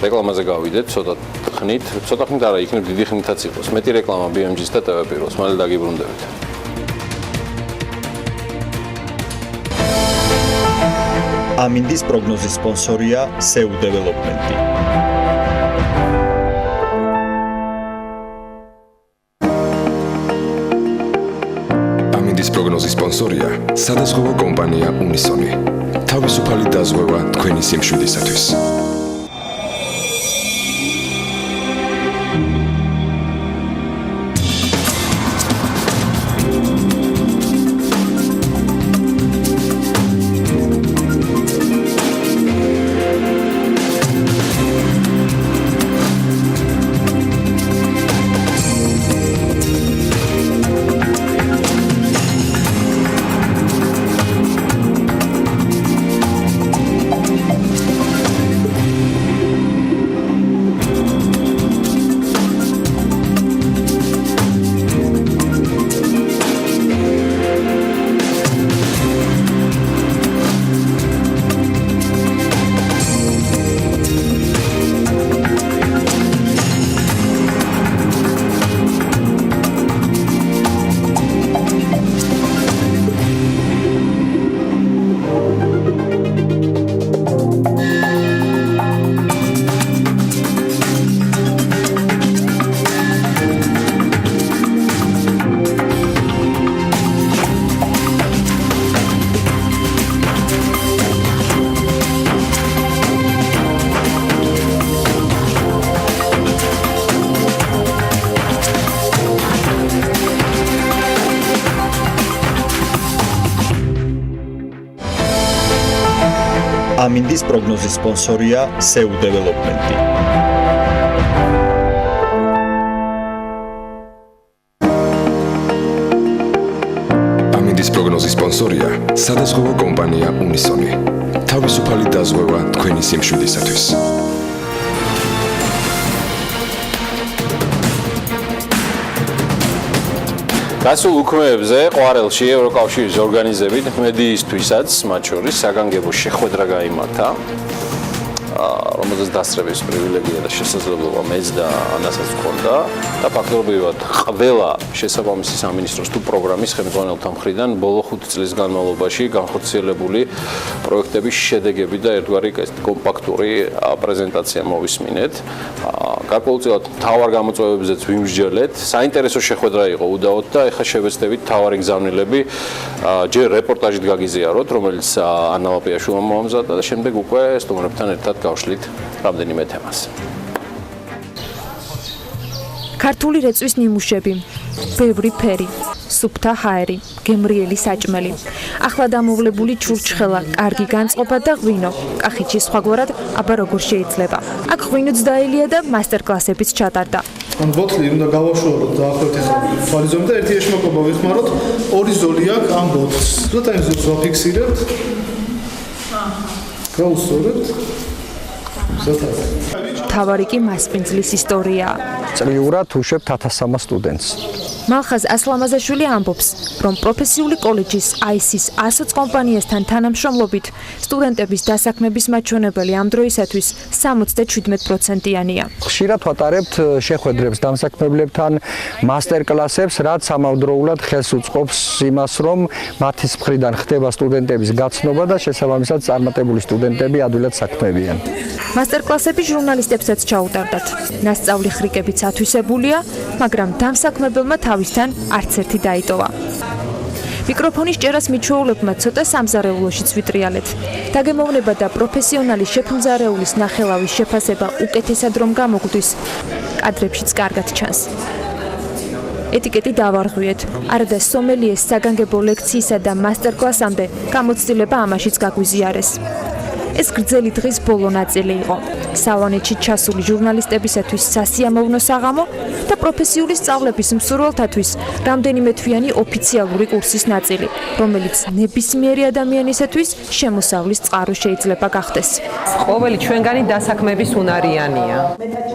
რეკლამაზე გავიდეთ, ცოტა ხნით არა, იქნებ დიდი ხნითაც იყოს. მეტი რეკლამა BMG-ს და TV პირველს, მალე დაგიბრუნდებით. ამინდის პროგნოზის სპონსორია SEU დეველოპმენტი. ამინდის პროგნოზის სპონსორია სადაზღვევო კომპანია უნისონი. თავისუფალი დაზღვევა თქვენი სიმშვიდისათვის. ამინდის პროგნოზის სპონსორია SEU დეველოპმენტი. ამინდის პროგნოზის სპონსორია სადაზღვევო კომპანია უნისონი. თავისუფალი დაზღვევა თქვენი სიმშვიდისათვის. გასულ უქმეებზე ყვარელში ევროკავშირის ორგანიზებით მედიისთვისაც, მათ შორის საგანგებო შეხვედრა გაიმართა, რომელზეც დასწრების პრივილეგია და შესაძლებლობა მეც და ანასაც ჰქონდა და ფაქტობრივად ყველა შესაბამისი სამინისტროს თუ პროგრამის ხელმძღვანელთა მხრიდან ბოლო 5 წლის განმავლობაში განხორციელებული პროექტების შედეგები და ერთგვარი კომპაქტური პრეზენტაცია მოვისმინეთ. გარკვეულწილად მთავარ გამოწვევებზეც ვიმსჯელეთ. საინტერესო შეხვედრა იყო უდაოდ და ეხლა შევეცდებით მთავარი გზავნილები ჯერ რეპორტაჟით გაგიზიაროთ, რომელიც ანა ლაპიაშვილმა მოამზადა და შემდეგ უკვე სტუმრებთან ერთად გავშლით რამდენიმე თემას. ქართული რეწვის ნიმუშები, ბევრი ფერი, სუფთა ჰაერი, გემრიელი საჭმელი, ახლა დამოვლებული ჩურჩხელა, კარგი განწყობა და ღვინო. კახეთში სხვაგვარად, აბა როგორ შეიძლება? აქ ღვინოც დაელია და მასტერკლასებიც ჩატარდა. ან ბოთლი უნდა გავაშუალოთ დაახლოებით ახლა თვალი ზომი და ერთი ეშმაკობა ვიხმაროთ, ორი ზოლი აქვს ამ ბოთლს. ზოთა იმ ზოლს ვაფიქსირებთ. გაუსწორებთ. თავარი კი მასპინძლის ისტორიაა. წლიურად უშვებთ 1300 სტუდენტს. მალხაზ ასლამაზაშვილი ამბობს, რომ პროფესიული კოლეჯის ICS 120 კომპანიასთან თანამშრომლობით სტუდენტების დასაქმების მაჩვენებელი ამ დროისათვის 77%-იანია. ხშირად ვატარებთ შეხვედრებს დამსაქმებლებთან, მასტერკლასებს, რაც ამავდროულად ხელს უწყობს იმას, რომ მათის მხრიდან ხდება სტუდენტების გაცნობა და შესაბამისად წარმატებული სტუდენტები ადვილად საქმევიან. მასტერკლასები ჟურნალისტებსაც ჩაუტარდათ. ნასწავლი ხრიკებიც ათვისებულია, მაგრამ დამსაქმებელმა თავისთან არც ერთი დაიტოვა. მიკროფონის ჭერას მიჩვეულებმა ცოტა სამზარეულოშიც ვიტრიალეთ. დაგემოვნება და პროფესიონალი შეფმზარეულის ნახელავის შეფასება უკეთესად რომ გამოგვდის, კადრებშიც კარგად ჩანს. ეტიკეტი დავარღვიეთ. არადა სომელიეს საგანგებო ლექციისა და მასტერკლასამდე გამოცდილება ამაშიც გაგვიზიარეს. ეს გრძელი დღის ბოლო ნაწილი იყო. სავანეთში ჩასული ჟურნალისტებისათვის სასიამოვნო საღამო და პროფესიული სწავლების მსურველთათვის რამდენიმე თვიანი ოფიციალური კურსის ნაწილი, რომელიც ნებისმიერი ადამიანისათვის შემოსავლის წყარო შეიძლება გახდეს. ყოველი ჩვენგანი დასაქმების უნარიანია.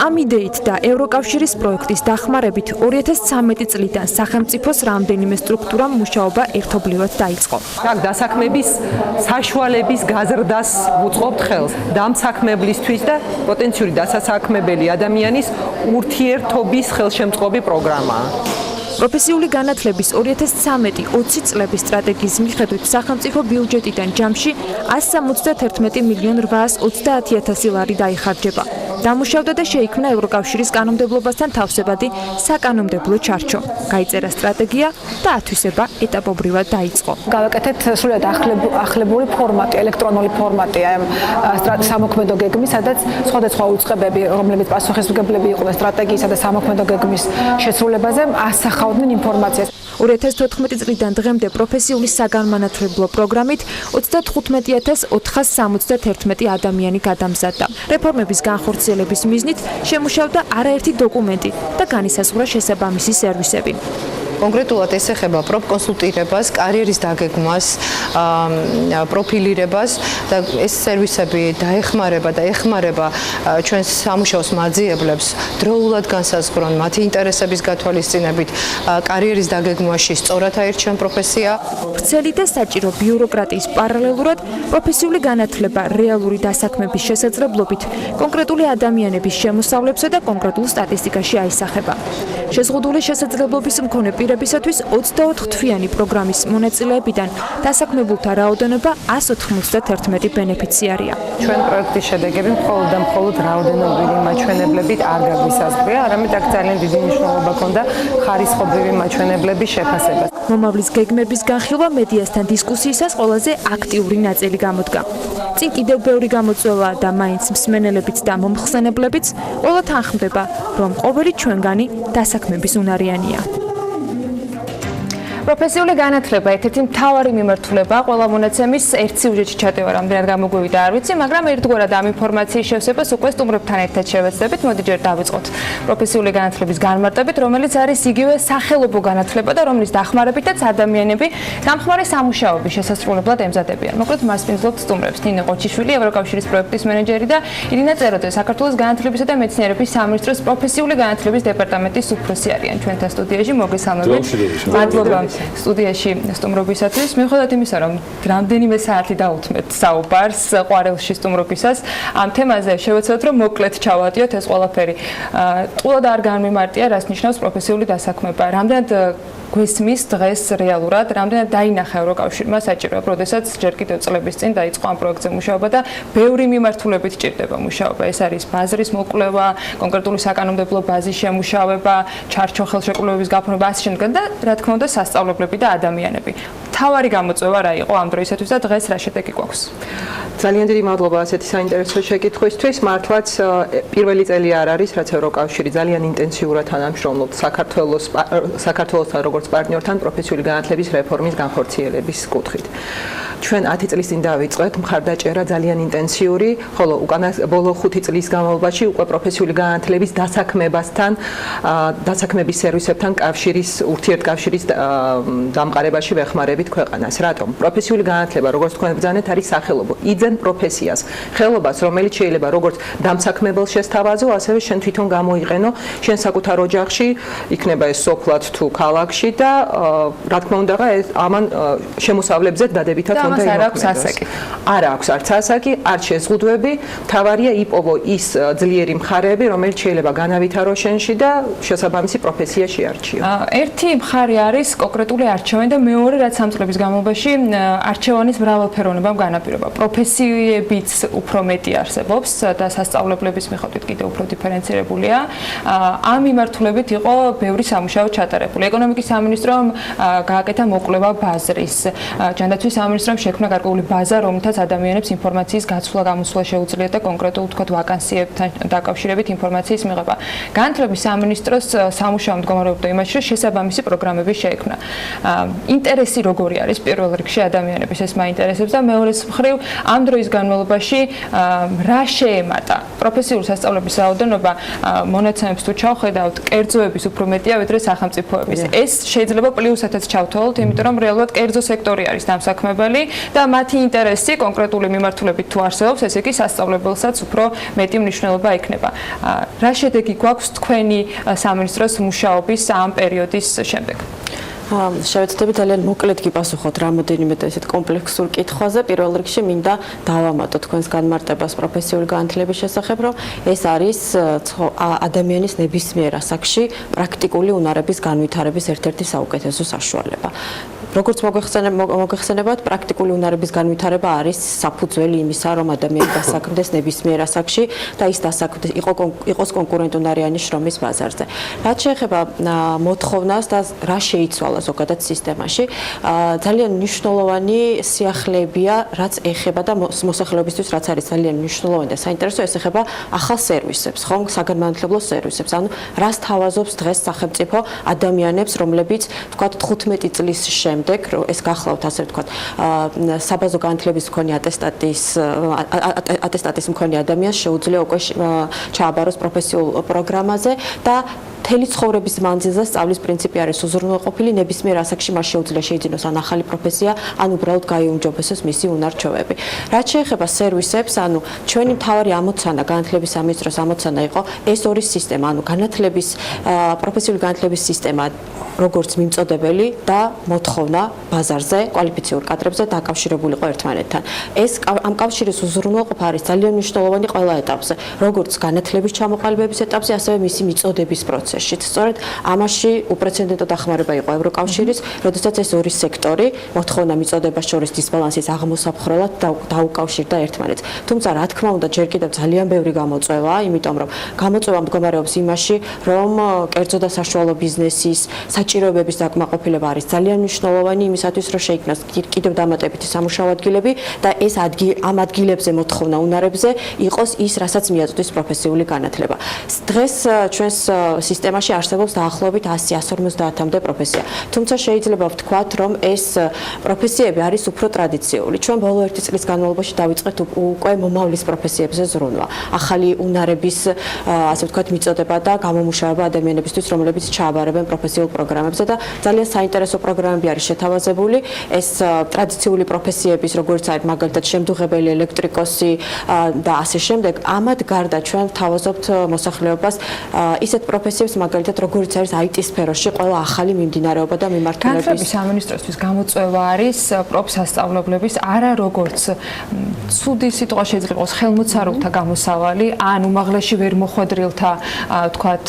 ამ იდეით და ევროკავშირის პროექტის დახმარებით 2013 წლიდან სახელმწიფოს რამდენიმე სტრუქტურამ მუშაობა ერთობლივად დაიწყო. აქ დასაქმების საშუალების გაზრდას უწყობთ ხელს დამსაქმებლისთვის და პოტენციური დასაქმებელი ადამიანის ურთიერთობის ხელშემწყობი პროგრამაა. პროფესიული განათლების 2013-20 წლების სტრატეგიის მიხედვით სახელმწიფო ბიუჯეტიდან ჯამში 171,830,000 ლარი დაიხარჯება. დამუშავდა და შეიქმნა ევროკავშირის კანონმდებლობასთან თავსებადი საკანონმდებლო ჩარჩო. გაიწერა სტრატეგია და ათვისება ეტაპობრივად დაიწყო. გავაკეთეთ სრულად ახლებული ფორმატი, ელექტრონული ფორმატი ამ სამოქმედო გეგმის, სადაც სხვადასხვა უწყებები, რომლებიც პასუხისმგებლები იყვნენ სტრატეგიისა და სამოქმედო გეგმის შესრულებაზე, ასახავდნენ ინფორმაციას. 2014 წლიდან დღემდე პროფესიული საგანმანათლებლო პროგრამით 35471 ადამიანი გადამზადდა. რეფორმების განხორციელების მიზნით შემუშავდა არაერთი დოკუმენტი და განისაზღვრა შესაბამისი სერვისები. კონკრეტულად ეს ეხება პროფკონსულტირებას, კარიერის დაგეგმვას, პროფილირებას და ეს სერვისები დაეხმარება და ეხმარება ჩვენს სამუშაოს მაძიებლებს დროულად განსაზღვრონ მათი ინტერესების გათვალისწინებით, კარიერის დაგეგმვაში სწორად აირჩიონ პროფესია. ვრცელი და საჭირო ბიუროკრატიის პარალელურად პროფესიული განათლება რეალური დასაქმების შესაძლებლობით კონკრეტული ადამიანების შემოსავლებსა და კონკრეტულ სტატისტიკაში აისახება. შეზღუდული შესაძლებლობის მქონე პირებისათვის 24 თვიანი პროგრამის მონაწილეებიდან დასაქმებულთა რაოდენობა 191 ბენეფიციარია. ჩვენ პროექტის შედეგები მხოლოდ და მხოლოდ რაოდენობრივი მაჩვენებლებით არ გაგვისაზღვრია, არამედ აქ ძალიან დიდი მნიშვნელობა ჰქონდა ხარისხობრივი მაჩვენებლების შეფასებას. მომავლის გეგმების განხილვა მედიასთან დისკუსიისას ყველაზე აქტიური ნაწილი გამოდგა. წინ კიდევ ბევრი გამოწვევა და მაინც მსმენელებიც და მომხსენებლებიც ყველა თანხმდება, რომ ყოველი ჩვენგანი დასაქმების უნარიანია. პროფესიული განათლება ერთ-ერთი მთავარი მიმართულებაა ყველა მონაცემის ერთ სიუჟეტში ჩატევა რამდენად გამოგვივიდა არ ვიცი, მაგრამ ერთგვარად ამ ინფორმაციის შევსებას უკვე სტუმრებთან ერთად შევეცდებით. მოდი ჯერ დავიწყოთ პროფესიული განათლების განმარტებით, რომელიც არის იგივე სახელობო განათლება და რომლის დახმარებითაც ადამიანები დამხმარე სამუშაოების შესასრულებლად ემზადებიან. მოკლედ მასპინძლობთ სტუმრებს ნინო ყოჩიშვილი, ევროკავშირის პროექტის მენეჯერი და ირინა წეროძე, საქართველოს განათლებისა და მეცნიერების სამინისტროს პროფესიული განათლების დეპარტამენტის უფროსი არიან ჩვენთან სტუდიაში. მოგესალმებით. მადლობა სტუდიაში სტუმრობისათვის. მიუხედავად იმისა, რომ რამდენიმე საათი დაუთმეთ საუბარს ყვარელში სტუმრობისას, ამ თემაზე შევეცადოთ, რომ მოკლედ ჩავატიოთ ეს ყველაფერი. ტყუილად არ განმიმარტია, რას ნიშნავს პროფესიული დასაქმება. რამდენად გვესმის დღეს რეალურად, რამდენად დაინახა ევროკავშირმა საჭიროა, როდესაც ჯერ კიდევ წლების წინ დაიწყო ამ პროექტზე მუშაობა და ბევრი მიმართულებით ჭირდება მუშაობა. ეს არის ბაზრის მოკვლევა, კონკრეტული საკანონმდებლო ბაზის შემუშავება, ჩარჩო ხელშეკრულების გაფორმება, ასე შემდეგ და რა თქმა უნდა სასწავლებლები და ადამიანები. მთავარი გამოწვევა რა იყო ამ დროისათვის და დღეს რა შედეგი გვაქვს? ძალიან დიდი მადლობა ასეთი საინტერესო შეკითხვისთვის. მართლაც პირველი წელი არ არის, რაც ევროკავშირი ძალიან ინტენსიურად თანამშრომლობს საქართველოსთან როგორც პარტნიორთან პროფესიული განათლების რეფორმის განხორციელების კუთხით. ჩვენ 10 წლის წინ დავიწყეთ მხარდაჭერა ძალიან ინტენსიური, ხოლო ბოლო 5 წლის განმავლობაში უკვე პროფესიული განათლების დასაქმებასთან, დასაქმების სერვისებთან კავშირის ურთიერთკავშირის დამყარებაში ვეხმარებით ქვეყანას. რატომ? პროფესიული განათლება, როგორც თქვენ ბრძანეთ, არის სახელობო. იძენ პროფესიას, ხელობას, რომელიც შეიძლება როგორც დამსაქმებელს შესთავაზო, ასევე შენ თვითონ გამოიყენო შენ საკუთარ ოჯახში, იქნება ეს სოფლად თუ ქალაქში და რა თქმა უნდა, ამან შემოსავლებზე დადებითად უნდა იმოქმედოს. არ აქვს არც ასაკი, არც შეზღუდვები, თავარია იპოვო ის ძლიერი მხარეები, რომელიც შეიძლება განავითარო შენში და შესაბამისი პროფესია შეარჩიო. ერთი მხარე არის კონკრეტული არჩევანი და მეორე რაც ამ წლების განმავლობაში არჩევანის მრავალფეროვნებამ განაპირობა. პროფესიებიც უფრო მეტი არსებობს და სასწავლებლების მიხედვით კიდევ უფრო დიფერენცირებულია. ამ მიმართულებით იყო ბევრი სამუშაო ჩატარებული. ეკონომიკის სამინისტრომ გააკეთა მოკვლევა ბაზრის. ჯანდაცვის სამინისტრომ შექმნა გარკვეული ბაზა, რომლითაც ადამიანებს ინფორმაციის გაცვლა გამოსვლა შეუძლიათ და კონკრეტულ თქო ვაკანსიებთან დაკავშირებით ინფორმაციის მიღება. განათლების სამინისტროს სამუშაო მდგომარეობდა იმაში, რომ შესაბამისი პროგრამები შეექმნა. ინტერესი როგორი არის პირველ რიგში ადამიანების ეს მაინტერესებს და მეორე მხრივ ამ დროის განმავლობაში რა შეემატა პროფესიული სასწავლებლების რაოდენობა მონაცემებს თუ ჩავხედავთ, კერძოების უფრო მეტია ვიდრე სახელმწიფოების. ეს შეიძლება პლუსათაც ჩავთვალოთ, იმიტომ რომ რეალურად კერძო სექტორი არის დამსაქმებელი და მათი ინტერესი კონკრეტული მიმართულებით თუ არსებობს, ესე იგი სასწავლებელსაც უფრო მეტი მნიშვნელობა ექნება. რა შედეგი გვაქვს თქვენი სამინისტროს მუშაობის ამ პერიოდის შემდეგ? შევეცდები ძალიან მოკლედ გიპასუხოთ რამოდენიმე ესეთ კომპლექსურ კითხვაზე. პირველ რიგში მინდა დავამატოთ თქვენს განმარტებას პროფესიული განათლების შესახებ, რომ ეს არის ადამიანის ნებისმიერ ასაკში პრაქტიკული უნარების განვითარების ერთ-ერთი საუკეთესო საშუალება. როგორც მოგეხსენებათ, პრაქტიკული უნარების განვითარება არის საფუძველი იმისა, რომ ადამიანი დასაქმდეს ნებისმიერ ასაკში და ის დასაქმდეს იყოს კონკურენტუნარიანი შრომის ბაზარზე. რაც შეეხება მოთხოვნას და რა შეიცვალა ზოგადად სისტემაში, ძალიან მნიშვნელოვანი სიახლეებია, რაც ეხება და მოსახლეობისთვის რაც არის ძალიან მნიშვნელოვანი და საინტერესო, ეს ეხება ახალ სერვისებს, ხომ, საგანმანათლებლო სერვისებს. ანუ რას თავაზობს დღეს სახელმწიფო ადამიანებს, რომლებიც ვთქვათ 15 წლის შემდეგ ეს გახლავთ ასე ვთქვათ საბაზო განათლების მქონე ატესტატის მქონე ადამიანს შეუძლია უკვე ჩააბაროს პროფესიულ პროგრამაზე და მთელი ცხოვრების მანძილზე სწავლის პრინციპი არის უზრუნველყოფილი, ნებისმიერ ასაკში მას შეუძლია შეიძინოს ან ახალი პროფესია, ან უბრალოდ გაიუმჯობესოს მისი უნარ-ჩვევები. რაც შეეხება სერვისებს, ანუ ჩვენი მთავარი ამოცანა, განათლების სამინისტროს ამოცანა იყო ეს ორი სისტემა, ანუ განათლების პროფესიული განათლების სისტემა, როგორც მიმწოდებელი და მოთხოვნა ბაზარზე, კვალიფიციურ კადრებზე დაკავშირებულიყო ერთმანეთთან. ეს ამ კავშირის უზრუნველყოფა არის ძალიან მნიშვნელოვანი ყველა ეტაპზე, როგორც განათლების ჩამოყალიბების ეტაპზე, ასევე მისი მიწოდების პროცესში. სწორედ ამაში უპრეცედენტო დახმარება იყო ევროკავშირის, როდესაც ეს ორი სექტორი, მოთხოვნა მიწოდებას შორის დისბალანსის აღმოსაფხრელად დაუკავშირდა ერთმანეთს. თუმცა რა თქმა უნდა, ჯერ კიდევ ძალიან ბევრი გამოწვევაა, იმიტომ რომ გამოწვევა მდგომარეობს იმაში, რომ კერძო და საშუალო ბიზნესის საჭიროებების დაკმაყოფილება არის ძალიან მნიშვნელოვანი იმისათვის, რომ შეიქმნას კიდევ დამატებითი სამუშაო ადგილები და ეს ამ ადგილებზე მოთხოვნა უნარებზე იყოს ის, რასაც მიაწვდის პროფესიული განათლება. დღეს ჩვენს სისტემაში არსებობს დაახლოებით 100-150-მდე პროფესია. თუმცა შეიძლება ვთქვათ, რომ ეს პროფესიები არის უფრო ტრადიციული. ჩვენ ბოლო 1 წლის განმავლობაში დავიწყეთ უკვე მომავლის პროფესიებზე ზრუნვა. ახალი უნარების, ასე ვთქვათ, მიწოდება და გამომუშავება ადამიანებისთვის, რომლებიც ჩააბარებენ პროფესიულ პროგრამებზე და ძალიან საინტერესო პროგრამები არის შეთავაზებული. ეს ტრადიციული პროფესიების, როგორც არის მაგალითად შემდუღებელი, ელექტრიკოსი და ასე შემდეგ, ამად გარდა ჩვენ ვთავაზობთ მოსახლეობას ისეთ პროფესიებს, მაგალითად, როგორც არის IT სფეროში ყველა ახალი მიმდინარეობა და მიმართულების. განათლების სამინისტროსთვის გამოწვევა არის პროფსასწავლებლების არა როგორც ცუდი სიტყვა შეიძლება იყოს ხელმოცარულთა გამოსავალი, ან უმაღლესში ვერ მოხვედრილთა, ვთქვათ,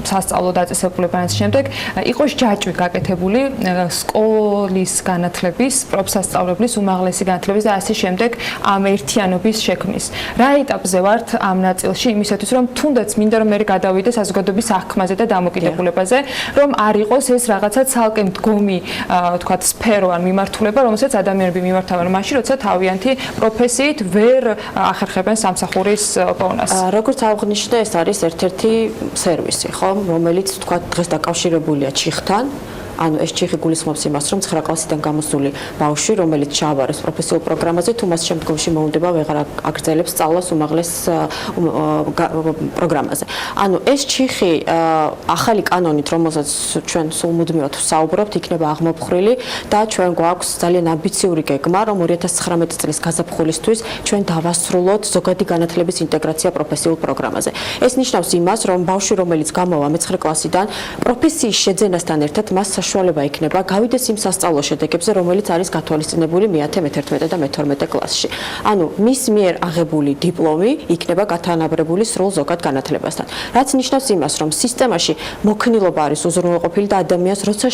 სასწავლო დაწესებულებების შემდეგ იყოს ჯაჭვი გაკეთებული სკოლის განათლების, პროფსასწავლებლის, უმაღლესი განათლების და ასე შემდეგ ამ ერთიანობის შექმნის. რა ეტაპზე ვართ ამ ნაწილში იმისათვის, რომ თუნდაც მინდა რომ მე გადავიდე საზოგადოების აღქმაზე და დამოკიდებულებაზე, რომ არ იყოს ეს რაღაცა ცალკე მდგომი, ვთქვათ, სფერო ან მიმართულება, რომელსაც ადამიანები მიმართავენ მაშინ, როცა თავიანთი პროფესიით ვერ ახერხებენ სამსახურის პოვნას. როგორც აღნიშნე, ეს არის ერთ-ერთი სერვისი, ხო? რომელიც თქვა დღეს დაკავშირებულია ჩიხთან ანუ ეს ჩიხი გულისხმობს იმას, რომ 9 კლასიდან გამოსული ბავშვი, რომელიც ჩააბარეს პროფესიულ პროგრამაზე, თუ მას შემდგომში მოუნდება ვეღარ აგრძელებს სწავლას უმაღლეს პროგრამაზე. ანუ ეს ჩიხი ახალი კანონით, რომელზეც ჩვენ სულ მუდმივად ვსაუბრობთ, იქნება აღმოფხრილი და ჩვენ გვაქვს ძალიან ამბიციური გეგმა, რომ 2019 წლის გაზაფხულისთვის ჩვენ დავასრულოთ ზოგადი განათლების ინტეგრაცია პროფესიულ პროგრამაზე. ეს ნიშნავს იმას, რომ ბავშვი, რომელიც გამოვა მე-9 კლასიდან, პროფესიის შეძენასთან ერთად მას საშუალება იქნება გავიდეს იმ სასწავლო შედეგებზე, რომელიც არის გათვალისწინებული მე-10, მე-11 და მე-12 კლასში. ანუ მის მიერ აღებული დიპლომი იქნება გათანაბრებული სრულ ზოგად განათლებასთან. რაც ნიშნავს იმას, რომ სისტემაში მოქნილობა არის უზრუნველყოფილი და ადამიანს როცა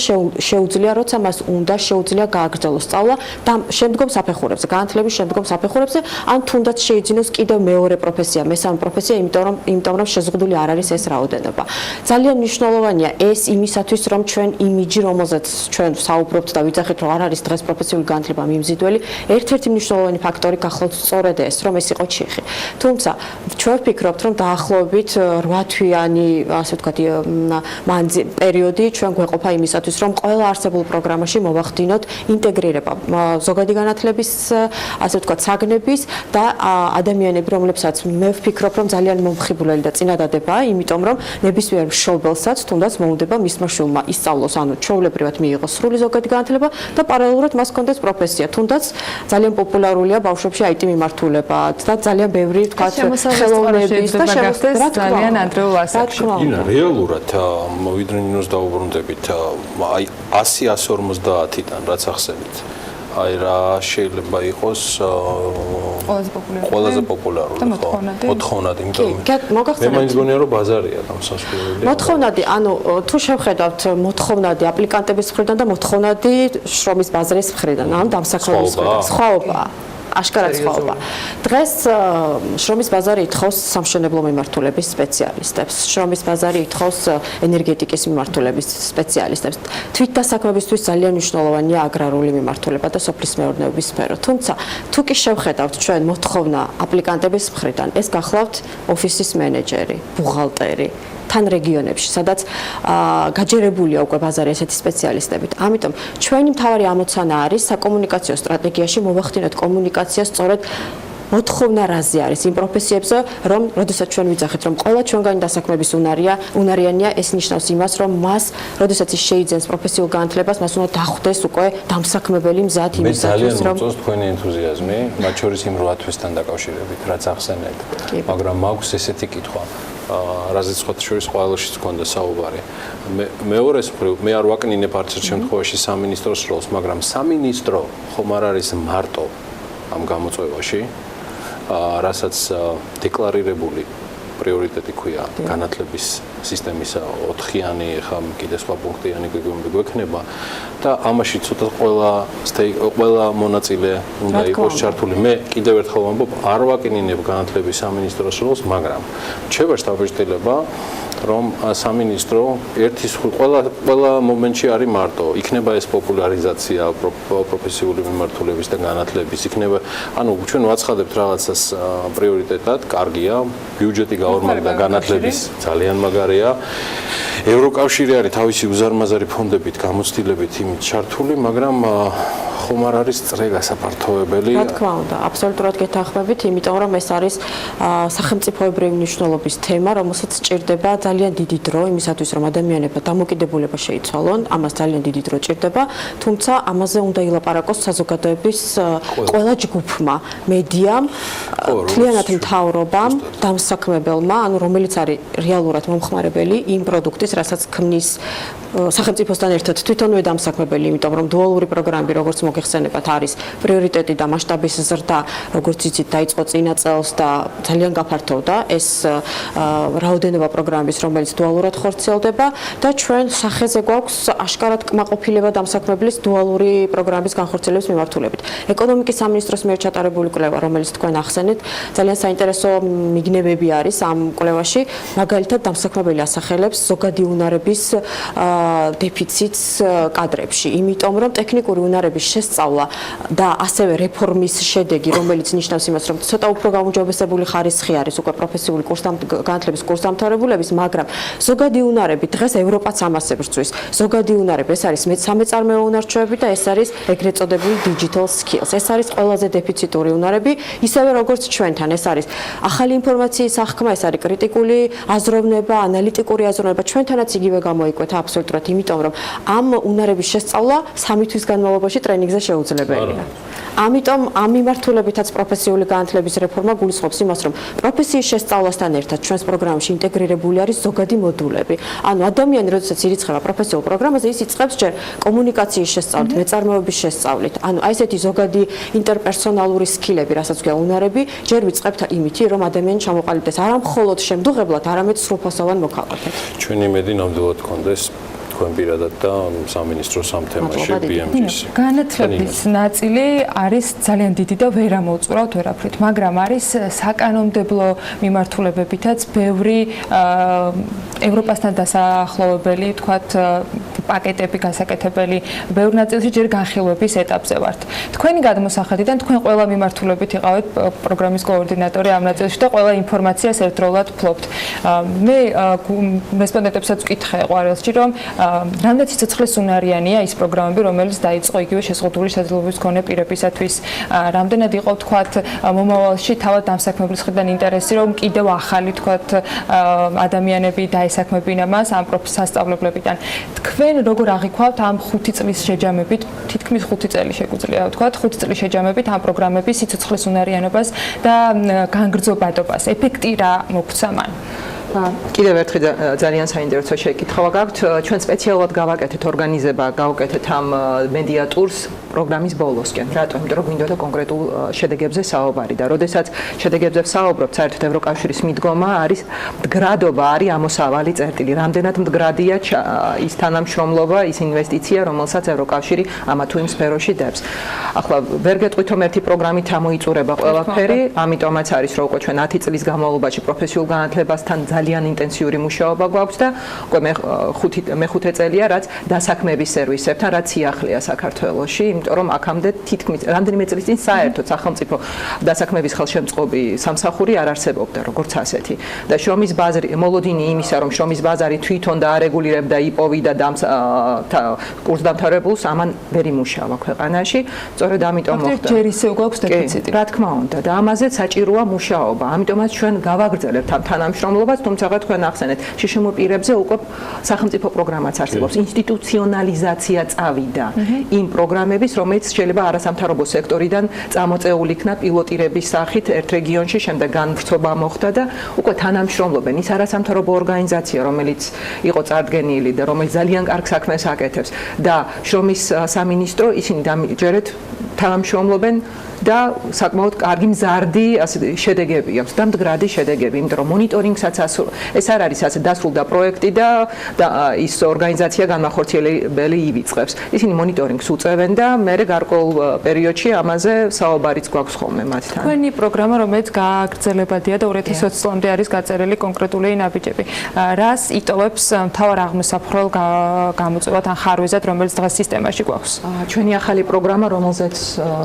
შეუძლია, როცა მას უნდა შეუძლია გააგრძელოს სწავლა და შემდგომ საფეხურებზე, განათლების შემდგომ საფეხურებზე, ან თუნდაც შეიძინოს კიდევ მეორე პროფესია, მესამე პროფესია, იმიტომ რომ შეზღუდული არ არის ეს რაოდენობა. ძალიან მნიშვნელოვანია ეს იმისათვის, რომ ჩვენ იმიჯი, რომელზეც ჩვენ ვსაუბრობთ და ვიძახით, რომ არ არის დღეს პროფესიული განათლება მიმზიდველი, ერთ-ერთი მნიშვნელოვანი ფაქტორი გახლავთ სწორედ ეს, რომ ეს იყო ჩიხი. თუმცა ჩვენ ვფიქრობთ, რომ დაახლოებით 8 თვიანი, ასე ვთქვათ, პერიოდი ჩვენ გვეყოფა იმისათვის, რომ ყველა არსებულ პროგრამაში მოვახდინოთ ინტეგრირება ზოგადი განათლების, ასე ვთქვათ, საგნების და ადამიანები, რომლებსაც მე ვფიქრობ, რომ ძალიან მომხიბვლელი და წინადადებაა, იმიტომ რომ ნებისმიერ მშობელსაც თუნდაც მოუნდება მისმა შვილმა ისწავლოს, ანუ ჩვეულებრივად მიიღოს სრული ზოგადი განათლება და პარალელურად მას ჰქონდეს პროფესია. თუნდაც ძალიან პოპულარულია ბავშვებში IT მიმართულება და ძალიან ბევრი ვთქვათ ხელოვნების და შემოსდეს ძალიან ადრეულ ასაკში. რეალურად ვიდრე ნინოს დაუბრუნდებით, აი 100-150-დან რაც ახსენეთ. აი რა შეიძლება იყოს ყველაზე პოპულარული მოთხოვნადი, იმიტომ მე მაინც გონია რომ ბაზარია გამოსასვლელი. მოთხოვნადი, ანუ თუ შევხედავთ მოთხოვნადი აპლიკანტების მხრიდან და მოთხოვნადი შრომის ბაზრის მხრიდან, ან დამსახურების მხრიდან, სხვაობაა. აშკარად სხვაობა. დღეს შრომის ბაზარი ითხოვს სამშენებლო მიმართულების სპეციალისტებს, შრომის ბაზარი ითხოვს ენერგეტიკის მიმართულების სპეციალისტებს. თვითდასაქმებისთვის ძალიან მნიშვნელოვანია აგრარული მიმართულება და სოფლის მეურნეობის სფერო. თუმცა თუ კი შევხედავთ ჩვენ მოთხოვნა აპლიკანტების მხრიდან, ეს გახლავთ ოფისის მენეჯერი, ბუღალტერი, თან რეგიონებში, სადაც გაჯერებულია უკვე ბაზარი ესეთი სპეციალისტებით. ამიტომ ჩვენი მთავარი ამოცანა არის საკომუნიკაციო სტრატეგიაში მოვახდინოთ კომუნიკაცია სწორედ მოთხოვნა რაზე არის იმ პროფესიებზე, რომ როდესაც ჩვენ ვიძახით, რომ ყველა ჩვენგანი დასაქმების უნარიანია, ეს ნიშნავს იმას, რომ მას, როდესაც ის შეიძენს პროფესიულ განათლებას, მას უნდა დახვდეს უკვე დამსაქმებელი მზად იმისათვის, რომ მე ძალიან თქვენი ენთუზიაზმი, მათ შორის იმ 8 თვესთან დაკავშირებით, რაც ახსენეთ, მაგრამ მაქვს ესეთი კითხვა. რაზეც სხვათა შორის ყველაშიც გქონდა საუბარი. მეორეს მხრივ, მე არ ვაკნინებ არც ერთ შემთხვევაში სამინისტროს როლს, მაგრამ სამინისტრო ხომ არ არის მარტო ამ გამოწვევაში, რასაც დეკლარირებული პრიორიტეტი ქვია განათლების სისტემის 4-იანი, ხა კიდე სხვა პუნქტიანი გვექნება და ამაში ცოტა ყველა მონაწილე უნდა იყოს ჩართული. მე კიდევ ერთხელ ვამბობ, არ ვაკნინებ განათლების სამინისტროს როლს, მაგრამ რჩევაში დავეშტილება, რომ სამინისტრო ყველა მომენტში არის მარტო. იქნება ეს პოპულარიზაცია პროფესიული მიმართულების და განათლების, იქნება, ანუ ჩვენ ვაცხადებთ რაღაცას პრიორიტეტად, კარგია, ბიუჯეტი გაორმაგდა განათლების, ძალიან მაგარია. ევროკავშირი არის თავისი უზარმაზარი ფონდებით, გამოცდილებით იმით ჩართული, მაგრამ ხომ არ არის წრე გასაფართოებელი. რა თქმა უნდა, აბსოლუტურად გეთანხმებით, იმიტომ რომ ეს არის სახელმწიფოებრივი მნიშვნელობის თემა, რომელსაც ჭირდება ძალიან დიდი დრო იმისათვის, რომ ადამიანებმა დამოკიდებულება შეიცვალონ, ამას ძალიან დიდი დრო ჭირდება, თუმცა ამაზე უნდა ილაპარაკოს საზოგადოების ყველა ჯგუფმა, მედიამ, მთლიანად მთავრობამ, დამსაქმებელმა, ანუ რომელიც არის რეალურად მომხმარებელი იმ პროდუქტის, რასაც ქმნის სახელმწიფოსთან ერთად თვითონვე დამსაქმებელი, იმიტომ რომ დუალური პროგრამები, როგორც მოგეხსენებათ, არის პრიორიტეტი და მასშტაბის ზრდა, როგორც იცით, დაიწყო წინა წელს და ძალიან გაფართოვდა ეს რაოდენობა პროგრამების, რომელიც დუალურად ხორციელდება და ჩვენ სახეზე გვაქვს აშკარად კმაყოფილება დამსაქმებლის დუალური პროგრამების განხორციელების მიმართულებით. ეკონომიკის სამინისტროს მიერ ჩატარებული კვლევა, რომელიც თქვენ ახსენეთ, ძალიან საინტერესო მიგნებები არის ამ კვლევაში, მაგალითად დამსაქმებელი ასახელებს ზოგადი უნარების დეფიციტს კადრებში, იმიტომ რომ ტექნიკური უნარების შესწავლა და ასევე რეფორმის შედეგი, რომელიც ნიშნავს იმას, რომ ცოტა უფრო გაუმჯობესებული ხარისხი არის უკვე პროფესიული განათლების კურსდამთავრებულების, მაგრამ ზოგადი უნარები დღეს ევროპაც ამას ებრძვის. ზოგადი უნარები ეს არის სამეწარმეო უნარჩვევები და ეს არის ეგრეთ წოდებული digital skills. ეს არის ყველაზე დეფიციტური უნარები, ისევე როგორც ჩვენთან ეს არის ახალი ინფორმაციის აღქმა, ეს არის კრიტიკული აზროვნება, ანალიტიკური აზროვნება, ჩვენთანაც იგივე გამოიკვეთა აბსოლუტურად, იმიტომ რომ ამ უნარების შესწავლა 3 თვის განმავლობაში ტრენინგზე შეუძლებელია. ამიტომ ამ მიმართულებითაც პროფესიული განათლების რეფორმა გულისხმობს იმას, რომ პროფესიის შესწავლასთან ერთად ჩვენს პროგრამაში ინტეგრირებული არის ზოგადი მოდულები. ანუ ადამიანი, როდესაც ირიცხება პროფესიულ პროგრამაზე, ის იწყებს ჯერ კომუნიკაციის შესწავლით, მეწარმეობის შესწავლით. ანუ აი ესეთი ზოგადი ინტერპერსონალური სკილები, რასაც ქვია უნარები, ჯერ ვიწყებთ იმითი, რომ ადამიანი ჩამოყალიბდეს არა მხოლოდ შემდუღებლად, არამედ სრულფასოვან მოქალაქედ. ჩვენი იმედი ნამდვილად გქონდეს თქვენ პირადად და სამინისტროს ამ თემაში BMG-ს. განათლების ნაწილი არის ძალიან დიდი და ვერ ამოუწურავთ ვერაფრით, მაგრამ არის საკანონმდებლო მიმართულებებითაც ბევრი ევროპასთან დასახლობელი, თქვათ, პაკეტები გასაკეთებელი, ბევრ ნაწილში ჯერ განხილვების ეტაპზე ვართ. თქვენი გადმოსახედიდან თქვენ ყველა მიმართულებით იყავით პროგრამის კოორდინატორი ამ ნაწილში და ყველა ინფორმაციას ერთდროულად ფლობთ. მე რესპონდენტებსაც ვკითხე ყვარელში, რომ რამდენი სიცოცხლის უნარიანია ის პროგრამები, რომელიც დაიწყო იგივე შეზღუდული შესაძლებლობის მქონე პირებისათვის, რამდენად იყო თქვათ მომავალში თავად დამსაქმებლის მხრიდან ინტერესი, რომ კიდევ ახალი თქვათ ადამიანები დაესაქმებინა მას ამ სასწავლებლებიდან. თქვენ როგორ აღიქვავთ ამ 5 წლის შეჯამებით, თითქმის 5 წელი შეგვიძლია ვთქვათ, 5 წლის შეჯამებით ამ პროგრამების სიცოცხლის უნარიანობას და განგრძობადობას, ეფექტი რა მოგვცა მან? კიდევ ერთხელ ძალიან საინტერესო შეკითხვა გაქვთ. ჩვენ სპეციალურად გავაკეთეთ ორგანიზება, გავაკეთეთ ამ მედია ტურს პროგრამის ბოლოსკენ. რატომ? იმიტომ რომ გვინდოდა კონკრეტულ შედეგებზე საუბარი და როდესაც შედეგებზე ვსაუბრობთ, საერთოდ ევროკავშირის მიდგომა არის მდგრადობა, არის ამოსავალი წერტილი. რამდენად მდგრადია ის თანამშრომლობა, ის ინვესტიცია, რომელსაც ევროკავშირი ამა თუ იმ სფეროში დებს. ახლა ვერ გეტყვით რომ ერთი პროგრამით ამოიწურება ყველაფერი, ამიტომაც არის რომ უკვე ჩვენ 10 წლის განმავლობაში პროფესიულ განათლებასთან ძალიან ინტენსიური მუშაობა გვაქვს და უკვე მეხუთე წელია, რაც დასაქმების სერვისებთან, რაც სიახლეა საქართველოში, იმიტომ რომ აქამდე თითქმის რამდენიმე წლის წინ საერთოდ სახელმწიფო დასაქმების ხელშემწყობი სამსახური არ არსებობდა, როგორც ასეთი. და შრომის ბაზარი, მოლოდინი იმისა, რომ შრომის ბაზარი თვითონ დაარეგულირებდა იპოვიდა კურსდამთავრებულს, ამან ვერ იმუშავა ქვეყანაში. სწორედ ამიტომ მოხდა. ჯერ ისე გვაქვს დეფიციტი. რა თქმა უნდა, და ამაზე საჭიროა მუშაობა. ამიტომაც ჩვენ გავაგრძელებთ ამ თანამშრომლობას, თუმცა თქვენ ახსენეთ, შშმ პირებზე უკვე სახელმწიფო პროგრამაც არსებობს. ინსტიტუციონალიზაცია წავიდა იმ პროგრამების, რომელიც შეიძლება არასამთავრობო სექტორიდან წამოწეული იქნა პილოტირების სახით ერთ რეგიონში, შემდეგ განვრცობა მოხდა და უკვე თანამშრომლობენ ის არასამთავრობო ორგანიზაცია, რომელიც იყო წარდგენილი და რომელიც ძალიან კარგ საქმეს აკეთებს და შრომის სამინისტრო ისინი დამიჯერეთ თანამშრომლობენ და საკმაოდ კარგი მზარდი შედეგები აქვს და მდგრადი შედეგები, იმიტომ რომ მონიტორინგსაც ეს არ არის ასე დასრულდა პროექტი და ის ორგანიზაცია განმახორციელებელი ივიწყებს. ისინი მონიტორინგს უწევენ და მე გარკვეულ პერიოდში ამაზე საუბარიც გვაქვს ხოლმე მათთან. თქვენი პროგრამა, რომელიც გააგრძელებადია და 2020 წლამდე არის გაწერილი კონკრეტული ნაბიჯები. რას იტოვებს მთავარ აღმოსაფხვრელ გამოწვევად ან ხარვეზად, რომელიც დღეს სისტემაში გვაქვს? ჩვენი ახალი პროგრამა, რომელზეც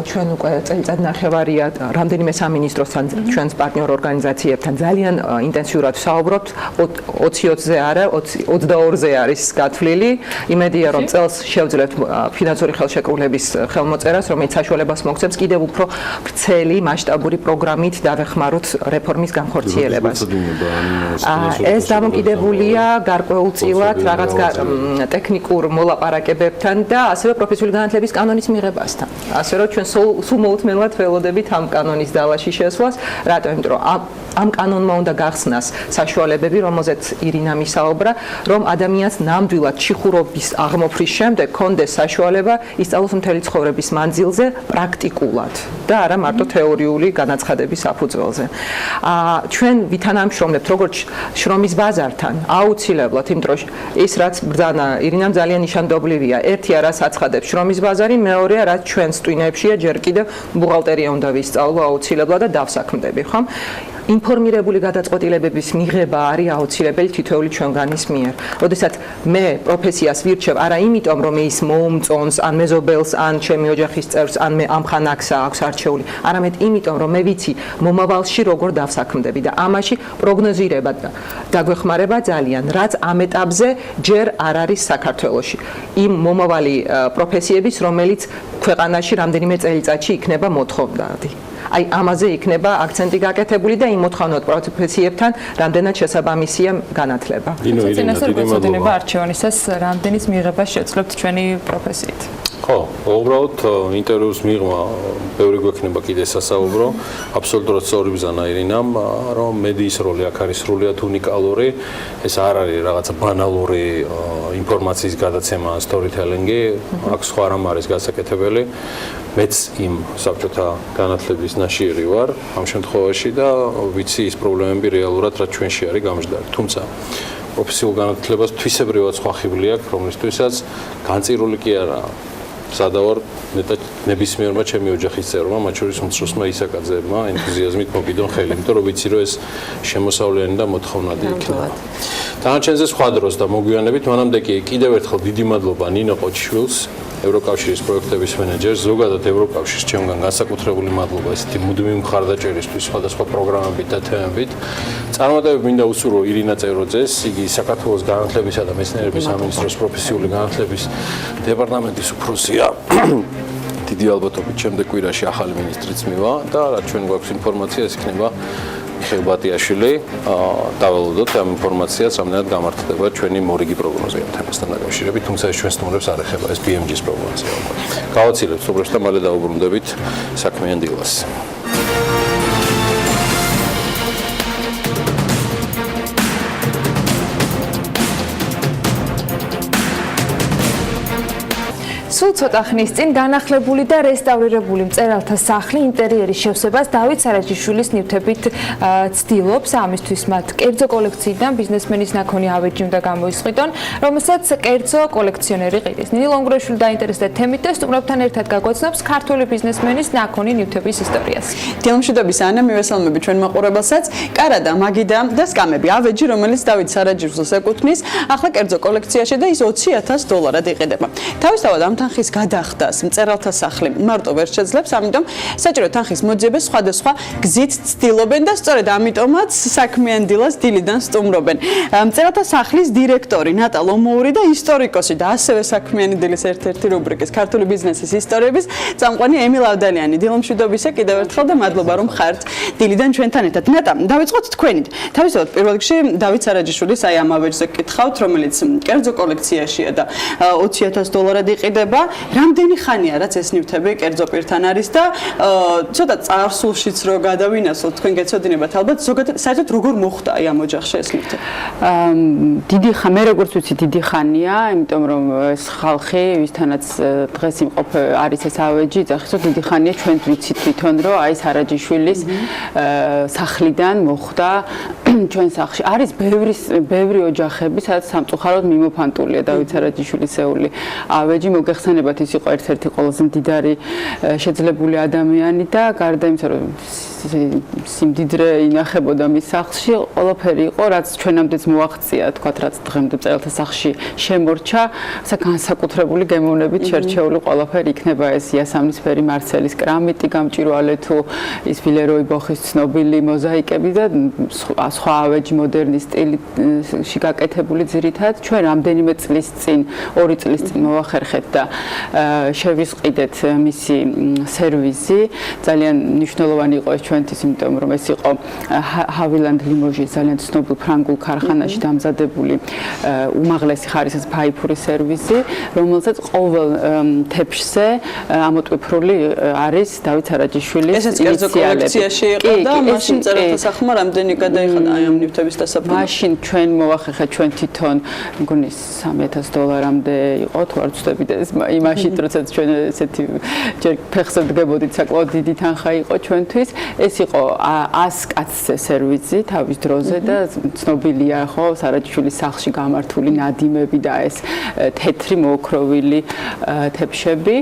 ჩვენ უკვე წელიწადნახევარია რამდენიმე სამინისტროსთან, ჩვენს პარტნიორ ორგანიზაციებთან ძალიან ინტენსიურად ვსაუბრობთ. 20-ზე არა, 22-ზე არის გათვლილი. იმედია, რომ წელს შევძლებთ ფინანსური ხელშეკრულების ხელმოწერას, რომელიც საშუალებას მოგცემს კიდევ უფრო ვრცელი მასშტაბური პროგრამით დავეხმაროთ რეფორმის განხორციელებას. ეს დამოკიდებულია გარკვეულწილად რაღაც ტექნიკურ მოლაპარაკებებთან და ასევე პროფესიული განათლების კანონის მიღებასთან. ასე რომ ჩვენ სულ მოუთმენლად ველოდებით ამ კანონის დალაში შესვლას. რატომ? იმიტომ რომ ამ კანონმა უნდა გახსნას საშუალებები, რომელზეც ირინა მისაუბრა, რომ ადამიანს ნამდვილად ჩიხურობის აღმოფრის შემდეგ კონდეს საშუალება ისწავლოს მთელი ცხოვრების მანძილზე პრაქტიკულად და არა მარტო თეორიული განაცხადების საფუძველზე. ჩვენ ვითანამშრომლებთ როგორც შრომის ბაზართან, აუცილებლად, იმიტომ რომ ის რაც ბრძანა ირინამ ძალიან ნიშანდობლივია. ერთია რაც აცხადებს შრომის ბაზარი, მეორეა რაც ჩვენს ტვინებშია, ჯერ კიდევ ბუღალტერია უნდა ვისწავლო აუცილებლად და დავსაქმდები, ხომ? ინფორმირებული გადაწყვეტილებების მიღება არის აუცილებელი თითოეული ჩვენგანის მიერ. როდესაც მე პროფესიას ვირჩევ არა იმიტომ, რომ ის მოუმწონს, ან მეზობელს, ან ჩემი ოჯახის წევრს, ან მე ამხანაგსა აქვს არჩეული, არამედ იმიტომ, რომ მე ვიცი მომავალში როგორ დავსაქმდები და ამაში პროგნოზირება დაგვეხმარება ძალიან, რაც ამ ეტაპზე ჯერ არ არის საქართველოში. იმ მომავალი პროფესიების, რომელიც ქვეყანაში რამდენიმე წელიწადში იქნება მოთხოვნადი. აი ამაზე იქნება აქცენტი გაკეთებული და იმ მოთხოვნად პროფესიებთან რამდენად შესაბამისია განათლება. წინასწარ გვეცოდინება არჩევანისას რამდენის მიღებას შეცვლებთ ჩვენი პროფესიით? ხო, უბრალოდ ინტერვიუს მიღმა ბევრი გვექნება კიდე სასაუბრო. აბსოლუტურად სწორი ბრძანა ირინამ, რომ მედიის როლი აქ არის სრულიად უნიკალური. ეს არ არის რაღაცა ბანალური ინფორმაციის გადაცემა, სტორიტელინგი, აქ სხვა რამ არის გასაკეთებელი. მეც იმ საბჭოთა განათლების ნაშიერი ვარ ამ შემთხვევაში და ვიცი ის პრობლემები რეალურად რაც ჩვენში არის გამჟდარი. თუმცა პროფესიულ განათლებას თვისებრივად სხვა ხიბლი აქვს, რომლისთვისაც განწირული კი არაა. სადავარ ნებისმიერმა ჩემი ოჯახის წევრმა, მათ შორის უმცროსმა ისაკაძეებმა ენთუზიაზმით მოგიდონ ხელი, იმიტომ რომ ვიცი რომ ეს შემოსავლიანი და მოთხოვნადი იქნება. დანარჩენზე სხვა დროს და მოგვიანებით მანამდე კი კიდევ ერთხელ დიდი მადლობა ნინო ყოჩიშვილს, ევროკავშირის პროექტების მენეჯერს, ზოგადად ევროკავშირს ჩემგან განსაკუთრებული მადლობა ესეთი მუდმივი მხარდაჭერისთვის სხვადასხვა პროგრამებით და თემებით. წარმატებები მინდა უსურვო ირინა წეროძეს, იგი საქართველოს განათლებისა და მეცნიერების სამინისტროს პროფესიული განათლების დეპარტამენტის უფროსია. დიდი ალბათობით შემდეგ კვირაში ახალი მინისტრიც მივა და რაც ჩვენ გვაქვს ინფორმაცია, ეს იქნება მიხეილ ბატიაშვილი. დაველოდოთ ამ ინფორმაციას, რამდენად გამართლდება ჩვენი მორიგი პროგნოზი ამ თემასთან დაკავშირებით, თუმცა ეს ჩვენ სტუმრებს არ ეხება, ეს BMG-ის პროგნოზია. გავაცილებ სტუმრებს და მალე დაუბრუნდებით საქმიან დილას. სულ ცოტა ხნის წინ განახლებული და რესტავრირებული მწერალთა სახლი ინტერიერის შევსებას დავით სარაჯიშვილის ნივთებით ცდილობს. ამისთვის მათ კერძო კოლექციიდან ბიზნესმენის ნაქონი ავეჯი უნდა გამოისყიდონ, რომელსაც კერძო კოლექციონერი ყიდის. ნინი ლონგრეშვილი დაინტერესდა თემით და სტუმრებთან ერთად გაგვაცნობს ქართული ბიზნესმენის ნაქონი ნივთების ისტორიას. დილამშვიდობის ანა, მივესალმები ჩვენ მაყურებელსაც. კარადა, მაგიდა და სკამები ავეჯი, რომელიც დავით სარაჯიშვილს ეკუთვნის, ახლა კერძო კოლექციაში და ის $20,000 იყიდება. თავისთავად ამ თანხის გადახდას მწერალთა სახლი მარტო ვერ შეძლებს, ამიტომ საჭირო თანხის მოძიებას სხვადასხვა გზით ცდილობენ და სწორედ ამიტომაც საქმიან დილას დილიდან სტუმრობენ. მწერალთა სახლის დირექტორი ნატა ლომოური და ისტორიკოსი და ასევე საქმიანი დილის ერთ-ერთი რუბრიკის ქართული ბიზნესის ისტორიების წამყვანი ემილ ავდალიანი. დილამშვიდობისა კიდევ ერთხელ და მადლობა რომ ხართ დილიდან ჩვენთან ერთად. ნატა, დავიწყოთ თქვენით. თავისთავად პირველ რიგში დავით სარაჯიშვილის აი ამ ავეჯზე გკითხავთ, რომელიც კერძო კოლექციაშია და $20,000 იყიდება. რამდენი ხანია რაც ეს ნივთები კერძო პირთან არის და ცოტა წარსულშიც რო გადავინასოთ, თქვენ გეცოდინებათ ალბათ ზოგადად საერთოდ როგორ მოხდა აი ამ ოჯახში ეს ნივთები? მე როგორც ვიცი დიდი ხანია, იმიტომ რომ ეს ხალხი, ვისთანაც დღეს იმყოფ არის ეს ავეჯი, ძახისო დიდი ხანია ჩვენ ვიცით თვითონ რომ აი სარაჯიშვილის სახლიდან მოხდა ჩვენ სახლში. არის ბევრი ოჯახები, სადაც სამწუხაროდ მიმოფანტულია დავით სარაჯიშვილის ეული ავეჯი. მოგეხსენებათ, ის იყო ერთ-ერთი ყველაზე მდიდარი შეძლებული ადამიანი და გარდა იმისა, რომ სიმდიდრე ინახებოდა მის სახლში, ყველაფერი იყო, რაც ჩვენამდეც მოაღწია, თქვათ, რაც დღემდე მწერალთა სახლში შემორჩა, განსაკუთრებული გემოვნებით შერჩეული ყველაფერი იქნება ეს იასამნისფერი მარცელის კრამიტი, გამჭვირვალე თუ ის ვილეროი ბოხის ცნობილი მოზაიკები და სხვა ავეჯი მოდერნის სტილში გაკეთებული ძირითადად. ჩვენ რამდენიმე წლის წინ, 2 წლის წინ მოვახერხეთ და შევისყიდეთ მისი სერვიზი. ძალიან მნიშვნელოვანი იყო ეს ჩვენთვის, იმიტომ რომ ეს იყო ჰავილანდ ლიმოჟის ძალიან ცნობილ ფრანგულ ქარხანაში დამზადებული უმაღლესი ხარისხის ფაიფური სერვიზი, რომელსაც ყოველ თეფშზე ამოტვიფრული არის დავით სარაჯიშვილის ინიციალები. ეს კერძო კოლექციაში იყო და მაშინ მწერალთა სახლმა რამდენი გადაიხადა? აი ამ ნივთების დასაბრუნებლად? მაშინ ჩვენ მოვახერხეთ ჩვენ თვითონ მგონი $3,000-მდე იყო თუ არ ვცდები და იმაში როდესაც ჩვენ ესეთი ჯერ ფეხზე დგებოდით საკმაოდ დიდი თანხა იყო ჩვენთვის ეს იყო 100 კაცზე სერვისი თავის დროზე და ცნობილია ხო სარაჯიშვილის სახლში გამართული ნადიმები და ეს თეთრი მოოქროვილი თეფშები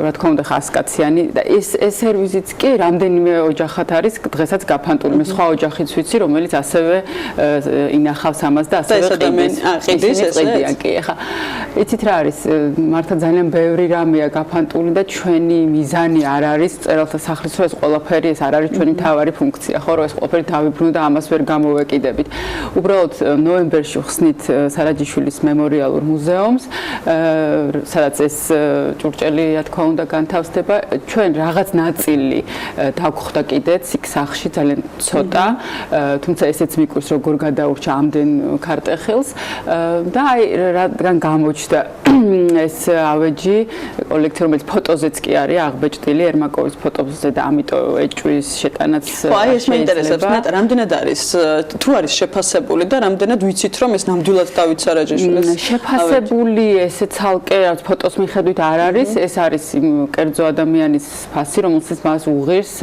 რა თქმა უნდა 100 კაციანი და ეს სერვიზიც კი რამდენიმე ოჯახად არის დღესაც გაფანტული მე სხვა ოჯახიც ვიცი რომელიც ასევე ინახავს ამას და ასევე ყიდის ესედიან კი ახლა იცით რა არის მართლა ძალიან ბევრი რამეა გაფანტული და ჩვენი მიზანი არ არის წერალთა სახლის რო ეს ყველაფერი ეს არ არის ჩვენი მთავარი ფუნქცია ხო რომ ეს ყველაფერი დავიბრუნოთ და ამას ვერ გამოვეკიდებით უბრალოდ ნოემბერში ხსნით სარაჯიშვილის მემორიალურ მუზეუმს სადაც ეს ჭურჭელი რა თქმა უნდა განთავსდება ჩვენ რაღაც ნაწილი დაგხვდა კიდეც იქ სახლში ძალიან ცოტა თუმცა ესეც მიკვირს როგორ გადაურჩა ამდენ ქარტეხილს და აი რადგან გამოჩნდა ეს ავეჯი კოლექცია რომელიც ფოტოზეც კი არის აღბეჭდილი ერმაკოვის ფოტოზე და ამიტომ ეჭვის შეტანაც აი ეს მეინტერესებს მეტად რამდენად არის თუ არის შეფასებული და რამდენად ვიცით რომ ეს ნამდვილად დავით სარაჯიშვილის შეფასებული ესე ცალკე რაც ფოტოს მიხედვით არ არის ეს არის კერძო ადამიანის ფასი რომელსაც მას უღირს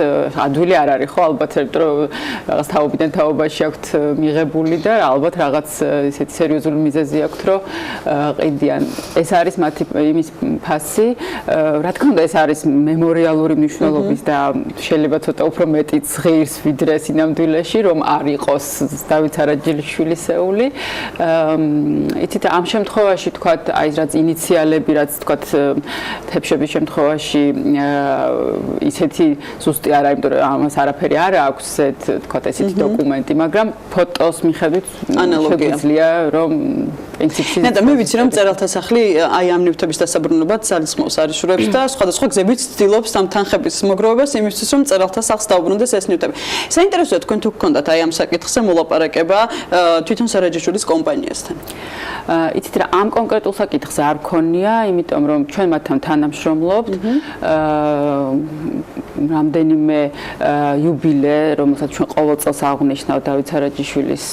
ადვილი არ არის ხო ალბათ იმიტომ რომ რაღაც თაობიდან თაობაში აქვთ მიღებული და ალბათ რაღაც ესეთი სერიოზული მიზეზი აქვთ რომ ყიდიან ეს არის მათი იმის ფასი რა თქმა უნდა ეს არის მემორიალური მნიშვნელობის და შეიძლება ცოტა უფრო მეტი ღირს ვიდრე სინამდვილეში რომ არ იყოს დავით სარაჯიშვილისეული იცით ამ შემთხვევაში თქვათ აი რაც ინიციალები რაც თქვათ თეფშების შემთხვევაში ისეთი ზუსტი არა იმიტომ რომ ამას არაფერი არ აქვს თქვათ ესეთი დოკუმენტი მაგრამ ფოტოს მიხედვით შეგვიძლია რომ პრინციპში და მე ვიცი რომ წერალთა სახლი აი ამ ნივთების დასაბრუნებლად ძალისხმევს არიშურებს და სხვადასხვა გზებით ცდილობს ამ თანხების მოგროვებას იმისთვის რომ წერალთა სახლს დაუბრუნდეს ეს ნივთები. საინტერესოა თქვენ თუ გქონდათ აი ამ საკითხზე მოლაპარაკება თვითონ სარაჯიშვილის კომპანიასთან. იცით რა ამ კონკრეტულ საკითხზე არ გქონია, იმიტომ რომ ჩვენ მათთან თანამშრომლობთ. რამდენიმე იუბილე, რომელსაც ჩვენ ყოველ წელს აღვნიშნავთ დავით სარაჯიშვილის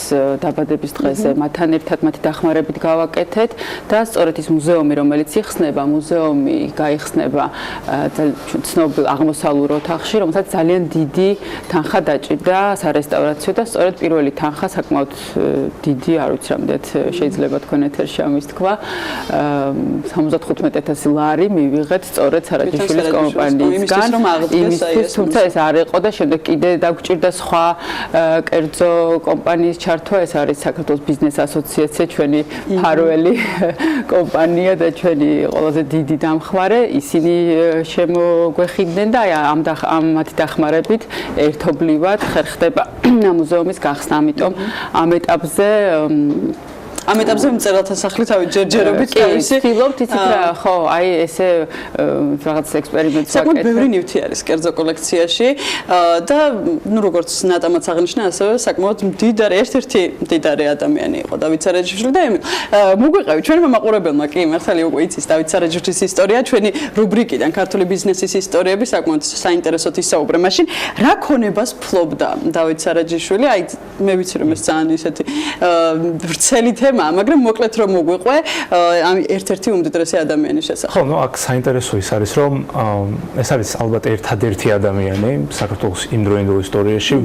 დაბადების დღეზე, მათთან ერთად მათი დახმარებით გავაკეთეთ და სწორედ ის მუზეუმი, რომელიც იხსნება, მუზეუმი გაიხსნება ცნობილ აღმოსავლურ ოთახში, რომელსაც ძალიან დიდი თანხა დაჭირდა სარესტავრაციო და სწორედ პირველი თანხა საკმაოდ დიდი, არ ვიცი რამდენად შეიძლება თქვენ ეთერში ამის თქვა, 75,000 ლარი მივიღეთ სწორედ სარაჯიშვილის კომპანიისგან. იმისთვის, თუმცა ეს არ იყო და შემდეგ კიდე დაგვჭირდა სხვა კერძო კომპანიის ჩართვა, ეს არის საქართველოს ბიზნეს ასოციაცია, ჩვენი ფარველი კომპანია და ჩვენი ყველაზე დიდი დამხმარე, ისინი შემოგვეხიდნენ და ამ მათი დახმარებით ერთობლივად ხერხდება მუზეუმის გახსნა, ამიტომ ამ ეტაპზე წერალთა სახლი თავი ჯერჯერობით თავისი ვთქვით, იცით რა, ხო, აი ესე რაღაც ექსპერიმენტს ვაკეთებ. საკმაოდ ბევრი ნივთი არის კერძო კოლექციაში და ნუ როგორც ნატამაც აღნიშნა, ასევე საკმაოდ მდიდარი, ერთ-ერთი მდიდარი ადამიანი იყო დავით სარაჯიშვილი და მოგვიყევი ჩვენმა მაყურებელმა კი მართალი უკვე იცის დავით სარაჯიშვილის ისტორია, ჩვენი რუბრიკიდან ქართული ბიზნესის ისტორიები საკმაოდ საინტერესოდ ისაუბრე. მაშინ რა ქონებას ფლობდა დავით სარაჯიშვილი? აი მე ვიცი რომ ეს ძალიან ისეთი ვრცელი მაგრამ მოკლედ რომ მოგვიყვე ამ ერთ-ერთი უმდიდრესი ადამიანის შესახებ. ხო, ნუ აქ საინტერესო ის არის, რომ ეს არის ალბათ ერთადერთი ადამიანი საქართველოს იმდროინდელ ისტორიაში,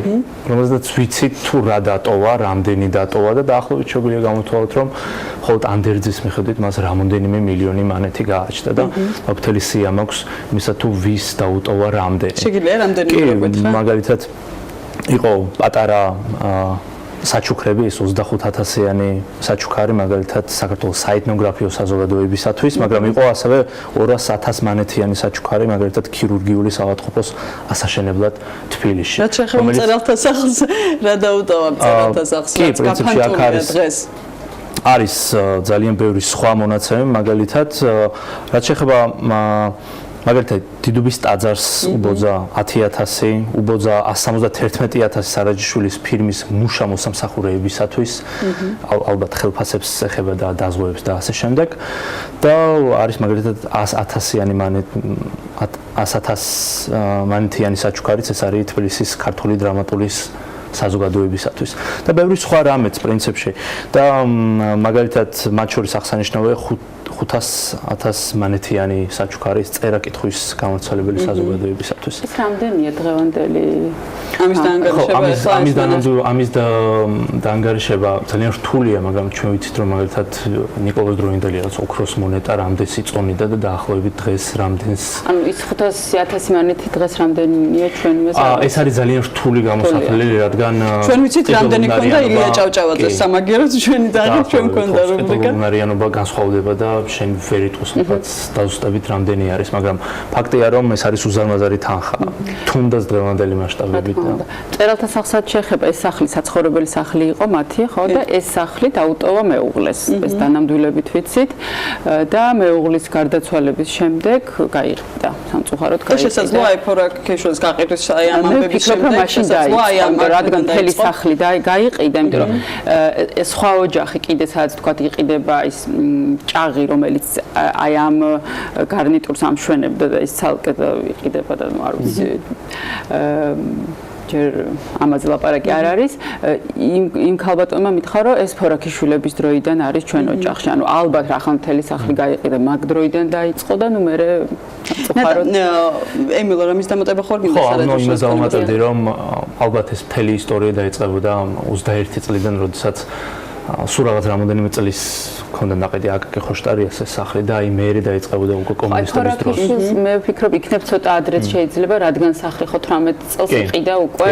რომელზეც ვიცით თუ რა დატოვა, რამდენი დატოვა და დაახლოებით შეგვიძლია გამოვთვალოთ, რომ მხოლოდ ანდერძის მიხედვით მას რამოდენიმე მილიონი მონეტი გააჩნდა და მთელი სია მაქვს იმისა თუ ვის დაუტოვა რამდენი. შეგიძლია რამდენი მოგეთხრა? მაგალითად იყო პატარა საჩუქრები, ეს 25,000-იანი საჩუქარი, მაგალითად საქართველოს საეთნოგრაფიო საზოგადოებისათვის, მაგრამ იყო ასევე 200,000 მონეტიანი საჩუქარი, მაგალითად ქირურგიული საავადმყოფოს ასაშენებლად თბილისში. რაც შეეხება წერალთა სახლს, რა დაუტოვა წერალთა სახლს, რაც გაფანტულია დღეს? არის ძალიან ბევრი სხვა მონაცემები, მაგალითად, რაც შეეხება მაგალითად დიდუბის ტაძარს უბოძა 10,000, უბოძა 171,000 სარაჯიშვილის ფირმის მუშა მოსამსახურეებისათვის, ალბათ ხელფასებს ეხება და დაზღვევებს და ასე შემდეგ. და არის მაგალითად 100,000-იანი 100,000 მონეტიანი საჩუქარიც, ეს არის თბილისის ქართული დრამატულის საზოგადოებისათვის და ბევრი სხვა რამეც პრინციპში და მაგალითად მათ შორის აღსანიშნავია 500,000 მანეთიანი საჩუქარის წერა-კითხვის გამოცვალებელი საზოგადოებისათვის. ეს რამდენია დღევანდელი ამის დაანგარიშება ძალიან რთულია, მაგრამ ჩვენ ვიცით რომ მაგალითად ნიკოლოზ დროინდელი რაღაც ოქროს მონეტა რამდენს იწონიდა და დაახლოებით დღეს რამდენს ანუ ის 500,000 მანეთი დღეს რამდენია ჩვენ იმას ეს არის ძალიან რთული გამოსახულელი, რადგან ჩვენ ვიცით რამდენი ქონდა ილია ჭავჭავაძეს სამაგიეროდ ჩვენი დაღი ჩვენ ქონდა რუბრიკა უნარიანობა განსხვავდება და შენ ვერ იტყვის თუმცა დაზუსტებით რამდენი არის, მაგრამ ფაქტია რომ ეს არის უზარმაზარი თანხა თუნდაც დღევანდელი მასშტაბებით და წერალთა სახსაც შეეხება ეს სახლი საცხოვრებელი სახლი იყო მათი ხო და ეს სახლი დაუტოვა მეუღლეს ეს დანამდვილებით ვიცით და მეუღლის გარდაცვალების შემდეგ გაიყიდა სამწუხაროდ გაიყიდა შესაძლოა აი ფორაკეშოს გაყიდვის აი ამ ამბების შემდეგ შესაძლოა რადგან მთელი სახლი გაიყიდა იმიტომ რომ სხვა ოჯახი კიდე სადაც თქვა იყიდება ის ჭაღი რომელიც აი ამ გარნიტურს ამშვენებდა და ის ცალკე იყიდება და ნუ არ ვიცი ჯერ ამაზე ლაპარაკი არ არის იმ ქალბატონმა მითხრა რომ ეს ფორაქიშვილების დროიდან არის ჩვენ ოჯახში ანუ ალბათ რახან მთელი სახლი გაიყიდა მაგ დროიდან დაიწყო და ნუ მერე სამწუხაროდ ემილ რამის დამატება ხარ გინდა საერთოდ ხო იმას დავამატებდი რომ ალბათ ეს მთელი ისტორია დაიწყებოდა 21 წლიდან როდესაც სულ რაღაც რამოდენიმე წლის ქონდა ნაყიდი აკაკი ხოშტარიას ეს სახლი და აი მეერე დაიწყებოდა უკვე კომუნისტების დროს. მე ვფიქრობ იქნებ ცოტა ადრეც შეიძლება რადგან სახლი ხო 18 წელს იყიდა უკვე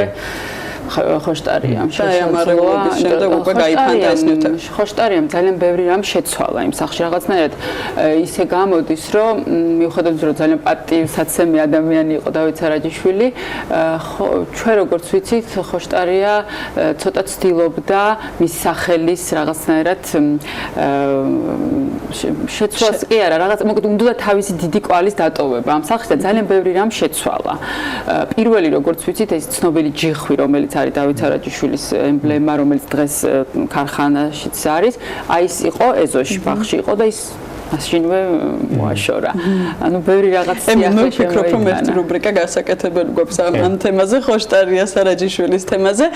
ხოშტარიამ შეამარელობის შემდეგ უკვე გაიფანტა ეს ნივთები. ხოშტარიამ ძალიან ბევრი რამ შეცვალა იმ სახლში რაღაცნაირად ისე გამოდის რომ მიუხედავად რომ ძალიან პატივსაცემი ადამიანი იყო დავით სარაჯიშვილი ჩვენ როგორც ვიცით ხოშტარია ცოტა ცდილობდა მის სახელის რაღაცნაირად შეცვლას კი არა რაღაც მოკლედ უნდა თავისი დიდი კვალის დატოვება ამ სახლში და ძალიან ბევრი რამ შეცვალა პირველი როგორც ვიცით ეს ცნობილი ჯიხვი რომელიც არის დავით სარაჯიშვილის ემბლემა რომელიც დღეს ქარხანაშიც არის აი ის იყო ეზოში ბაღში იყო და ის მაშინვე მოაშორა ანუ ბევრი რაღაც მე ვფიქრობ რომ ეს რუბრიკა გასაკეთებელი გვაქვს ამ თემაზე ხოშტარია სარაჯიშვილის თემაზე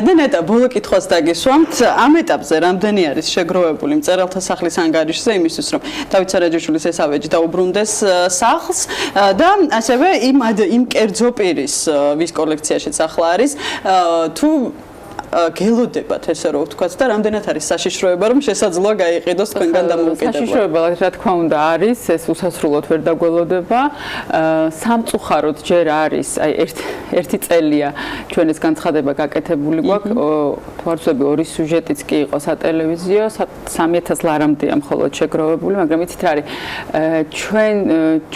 და ნეტა ბოლო კითხვას დაგისვამთ ამ ეტაპზე რამდენი არის შეგროვებული მწერალთა სახლის ანგარიშზე იმისთვის რომ დავით სარაჯიშვილის ეს ავეჯი დაუბრუნდეს სახლს და ასევე იმ კერძო პირის ვის კოლექციაშიც ახლა არის თუ გელოდებათ ესე რომ ვთქვათ და რამდენად არის საშიშროება რომ შესაძლოა გაიყიდოს თქვენგან დამოუკიდებლად. საშიშროება რა თქმა უნდა არის, ეს უსასრულოდ ვერ დაგველოდება. სამწუხაროდ ჯერ არის, აი ერთი წელია ჩვენ ეს განცხადება გაკეთებული გვაქვს, თვარცები ორი სიუჟეტიც კი იყო სატელევიზიო, 3000 ლარამდეა მხოლოდ შეგროვებული, მაგრამ იცით რა არის,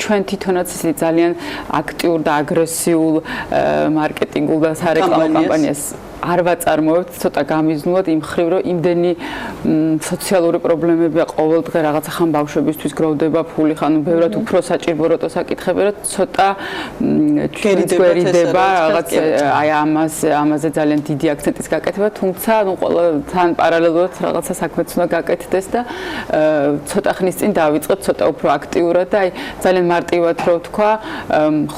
ჩვენ თვითონაც ისე ძალიან აქტიურ და აგრესიულ მარკეტინგულ და სარეკლამო კამპანიას არ ვაწარმოებთ ცოტა გამიზნულად იმ ხრივ რომ იმდენი სოციალური პრობლემებია ყოველდღე რაღაცა ხან ბავშვებისთვის გროვდება ფული ხან ბევრად უფრო საჭირო როტო საკითხები რომ ცოტა გერიდება რაღაც აი ამაზე ძალიან დიდი აქცენტის გაკეთება თუმცა ნუ ყველა თან პარალელურად რაღაცა საქმეც უნდა გაკეთდეს და ცოტა ხნის წინ დავიწყეთ ცოტა უფრო აქტიურად და აი ძალიან მარტივად რო ვთქვა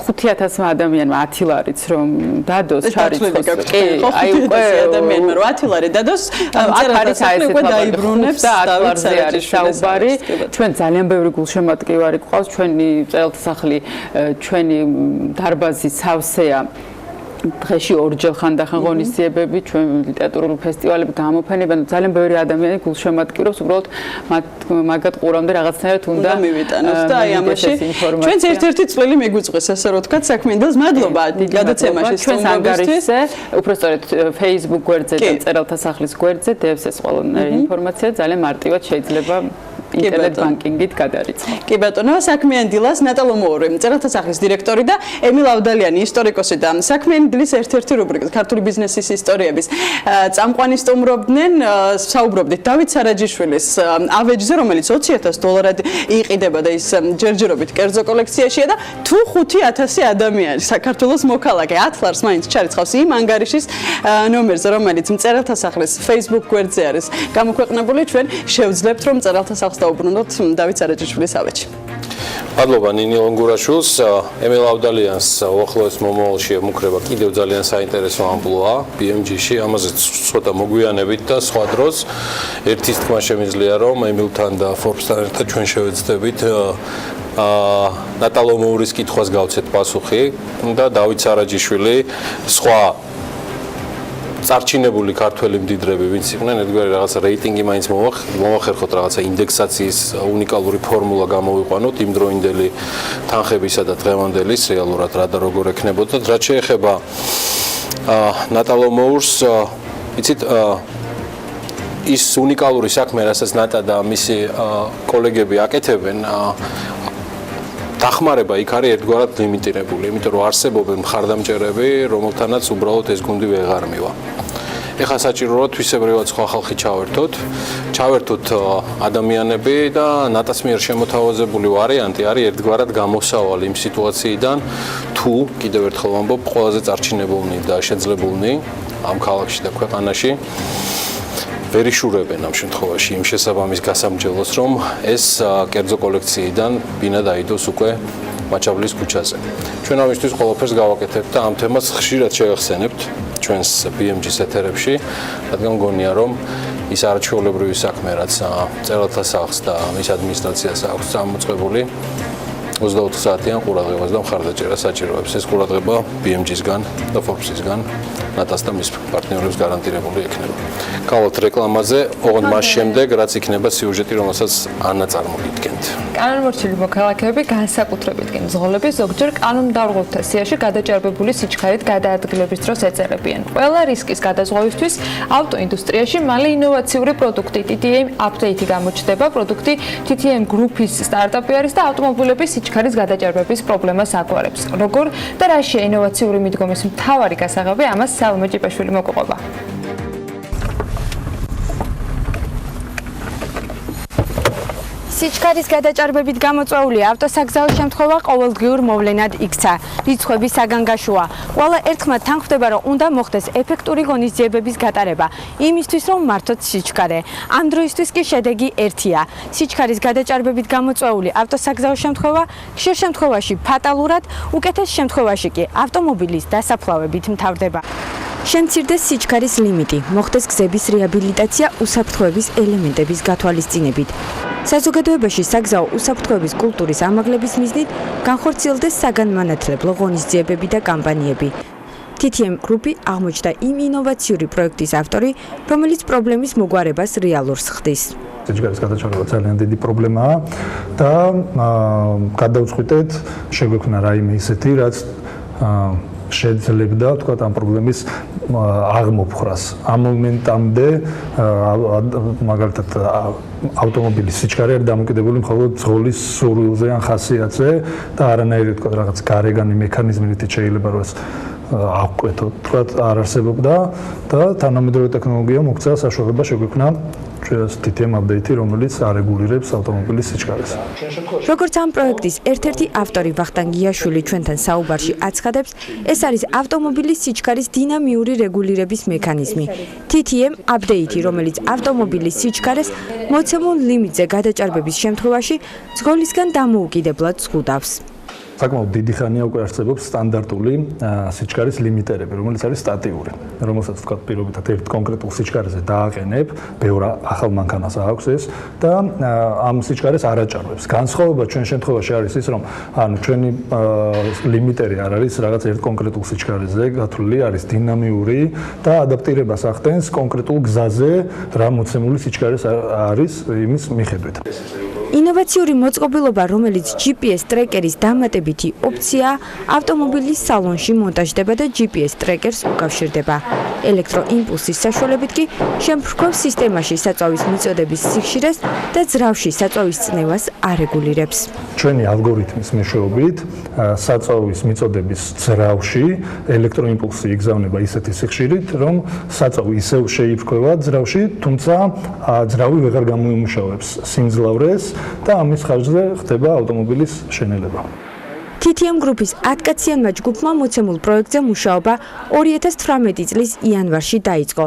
5000 ადამიანმა 10 ლარიც რომ დადოს ჩარიცხოს კი აი უკვე ადამიანმა რომ 10 ლარი დადოს წერალთა სახლი უკვე დაიბრუნებს და 10 ლარზე არის საუბარი ჩვენ ძალიან ბევრი გულშემატკივარი გვყავს ჩვენი წერალთა სახლი ჩვენი დარბაზი სავსეა დღეში ორჯერ ხანდახან ღონისძიებები ჩვენ ლიტერატურული ფესტივალები გამოფენები ძალიან ბევრი ადამიანი გულშემატკივრობს უბრალოდ მაგათ ყურამდე რაღაცნაირად უნდა მივიტანოთ და აი ამაში ჩვენც ერთ-ერთი წვლილი მიგვიწვეს ასე რომ ვთქვათ საქმიანელს მადლობა გადაცემაში სტუმრობისთვის უпростоრეთ Facebook გვერდზე და წერალთა სახლის გვერდზე დევს ეს ყველანაირი ინფორმაცია ძალიან მარტივად შეიძლება ინტერნეტ ბანკინგით გადარიცხო. კი ბატონო, საქმიანი დილას ნატალომოური, წერალთა სახლის დირექტორი და ემილ ავდალიანი, ისტორიკოსი და საქმიანი დილის ერთ-ერთი რუბრიკა ქართული ბიზნესის ისტორიების წამყვანი სტუმრობდნენ, საუბრობდით დავით სარაჯიშვილის ავეჯზე, რომელიც $20,000 იყიდება და ის ჯერჯერობით კერძო კოლექციაშია და თუ 5000 ადამიანი საქართველოს მოქალაქე 10 ლარს მაინც ჩარიცხავს იმ ანგარიშის ნომერზე, რომელიც წერალთა სახლის Facebook გვერდზე არის გამოქვეყნებული, ჩვენ შევძლებთ რომ წერალთა სახლს დაუბრუნდოთ დავით სარაჯიშვილის ავეჯი. მადლობა ნინი ლონგურაშვილს, ემილ ავდალიანს უახლოეს მომავალში ემუქრება კიდევ ძალიან საინტერესო ამპლუა BMG-ში, ამაზე ცოტა მოგვიანებით და სხვა დროს. ერთის თქმა შემიძლია, რომ ემილთან და Forbes-თან ერთად ჩვენ შევეცდებით ნატალო მოვრის კითხვას გავცეთ პასუხი და დავით სარაჯიშვილი სხვა წარჩინებული ქართველი მდიდრები ვინც იყვნენ, ერთგვარი რაღაცა რეიტინგი მაინც მომახერხოთ, რაღაცა ინდექსაციის უნიკალური ფორმულა გამოვიყვანოთ იმ დროინდელი თანხებისა და დღევანდელის რეალურად რა და როგორ ექნებოდა. რაც შეეხება ნატალო მოურს, იცით ის უნიკალური საქმე, რასაც ნატა და მისი კოლეგები აკეთებენ, დახმარება იქ არის ერთგვარად ლიმიტირებული, იმიტომ რომ არსებობენ მხარდამჭერები, რომელთანაც უბრალოდ ეს გუნდი ვეღარ მივა. ეხლა საჭიროა თვისებრივად სხვა ხალხი ჩავერთოთ ადამიანები და ნატას მიერ შემოთავაზებული ვარიანტი არის ერთგვარად გამოსავალი იმ სიტუაციიდან, თუ კიდევ ერთხელ ვამბობ, ყველაზე წარჩინებულნი და შეძლებულნი ამ ქალაქში და ქვეყანაში ვერ იშურებენ ამ შემთხვევაში იმ შესაბამის გასამჯელოს, რომ ეს კერძო კოლექციიდან ბინა დაიდოს უკვე მაჩაბლის ქუჩაზე. ჩვენ ამისთვის ყველაფერს გავაკეთებთ და ამ თემას ხშირად შევეხსენებთ ჩვენს BMG-ს ეთერებში, რადგან მგონია, რომ ის არაჩვეულებრივი საქმე, რაც წერალთა სახლს და მის ადმინისტრაციას აქვს წამოწყებული 24 საათიან ყურადღებას და მხარდაჭერას საჭიროებს. ეს ყურადღება BMG-სგან და Forbes-ისგან ნატას და მის პარტნიორებს გარანტირებული ექნება. გავვალთ რეკლამაზე, ოღონდ მას შემდეგ, რაც იქნება სიუჟეტი, რომელსაც ანა წარმოგიდგენთ. კანონმორჩილი მოქალაქეები განსაკუთრებით კი მძღოლები ზოგჯერ კანონმდაბლობთა სიაში გადაჭარბებული სიჩქარით გადაადგილების დროს ეწერებიან. ყველა რისკის გადაზღვევისთვის ავტოინდუსტრიაში მალე ინოვაციური პროდუქტი TTM update გამოჩნდება. პროდუქტი TTM გრუპის სტარტაპი არის და ავტომობილების სიჩქარის გადაჭარბების პრობლემას აგვარებს. როგორ და რაშია ინოვაციური მიდგომის მთავარი გასაღები, ამას სალომე ჭიპაშვილი მოგვიყვება. სიჩქარის გადაჭარბებით გამოწვეული ავტოსაგზაო შემთხვევა ყოველდღიურ მოვლენად იქცა. რიცხვები საგანგაშოა. ყველა ერთხმად თანხმდება, რომ უნდა მოხდეს ეფექტური ღონისძიებების გატარება, იმისთვის რომ მართოთ სიჩქარე. ამ დროისთვის კი შედეგი ერთია. სიჩქარის გადაჭარბებით გამოწვეული ავტოსაგზაო შემთხვევა ხშირ შემთხვევაში ფატალურად, უკეთეს შემთხვევაში კი ავტომობილის დასაფლავებით მთავრდება. შემცირდეს სიჩქარის ლიმიტი, მოხდეს გზების რეაბილიტაცია უსაფრთხოების ელემენტების გათვალისწინებით. საზოგადოებაში საგზაო უსაფრთხოების კულტურის ამაღლების მიზნით განხორციელდეს საგანმანათლებლო ღონისძიებები და კამპანიები. TTM გრუპი აღმოჩნდა იმ ინოვაციური პროექტის ავტორი, რომელიც პრობლემის მოგვარებას რეალურს ხდის. სიჩქარის გადაჭარბება ძალიან დიდი პრობლემაა და გადავწყვიტეთ, შეგვექმნა რაიმე ისეთი, რაც შეძლებდა თქვა ამ პრობლემის აღმოფხრას. ამ მომენტამდე მაგალითად ავტომობილის სიჩქარე არის დამოკიდებული მხოლოდ ძღოლის სურვილზე ან ხასიათზე და არანაირი თქვა რაღაც გარეგანი მექანიზმით შეიძლება რომ ეს აღკვეთოთ, თქვა არ არსებობდა და თანამედროვე ტექნოლოგია მოგცა საშუალება შეგვექმნა TTM update-ი, რომელიც არეგულირებს ავტომობილის სიჩქარეს. როგორც ამ პროექტის ერთ-ერთი ავტორი ვახტანგ გიაშვილი ჩვენთან საუბარში აცხადებს, ეს არის ავტომობილის სიჩქარის დინამიური რეგულირების მექანიზმი. TTM update-ი, რომელიც ავტომობილის სიჩქარეს მოცემულ ლიმიტზე გადაჭარბების შემთხვევაში ძღოლისგან დამოუკიდებლად ზღუდავს. საკმაოდ დიდი ხანია უკვე არსებობს სტანდარტული სიჩქარის ლიმიტერები, რომელიც არის სტატიური, რომელსაც თქვა პირობითად ერთ კონკრეტულ სიჩქარეზე დააყენებ, ბევრ ახალ მანქანას აქვს ეს და ამ სიჩქარეს არ აჭარბებს. განსხვავება ჩვენ შემთხვევაში არის ის, რომ ანუ ჩვენი ლიმიტერი არ არის რაღაც ერთ კონკრეტულ სიჩქარეზე გათვლილი, არის დინამიური და ადაპტირებას ახდენს კონკრეტულ გზაზე, რა მოცემული სიჩქარეს არის იმის მიხედვით. ინოვაციური მოწყობილობა, რომელიც GPS ტრეკერის დამატებითი ოფცია, ავტომობილის სალონში მონტაჟდება და GPS ტრეკერს უკავშირდება. ელექტროიმპულსის საშუალებით კი შემფრქვევ სისტემაში საწვავის მიწოდების სიხშირეს და ძრავში საწვავის წნევას არეგულირებს. ჩვენი ალგორითმის მეშვეობით საწვავის მიწოდების ძრავში ელექტროიმპულსი იგზავნება ისეთი სიხშირით, რომ საწვავი ისევ შეიფრქვევა ძრავში, თუმცა ძრავი ვეღარ გამოიმუშავებს სიმძლავრეს და ამის ხარჯზე ხდება ავტომობილის შენელება. TTM გრუპის 10-კაციანმა ჯგუფმა მოცემულ პროექტზე მუშაობა 2018 წლის იანვარში დაიწყო.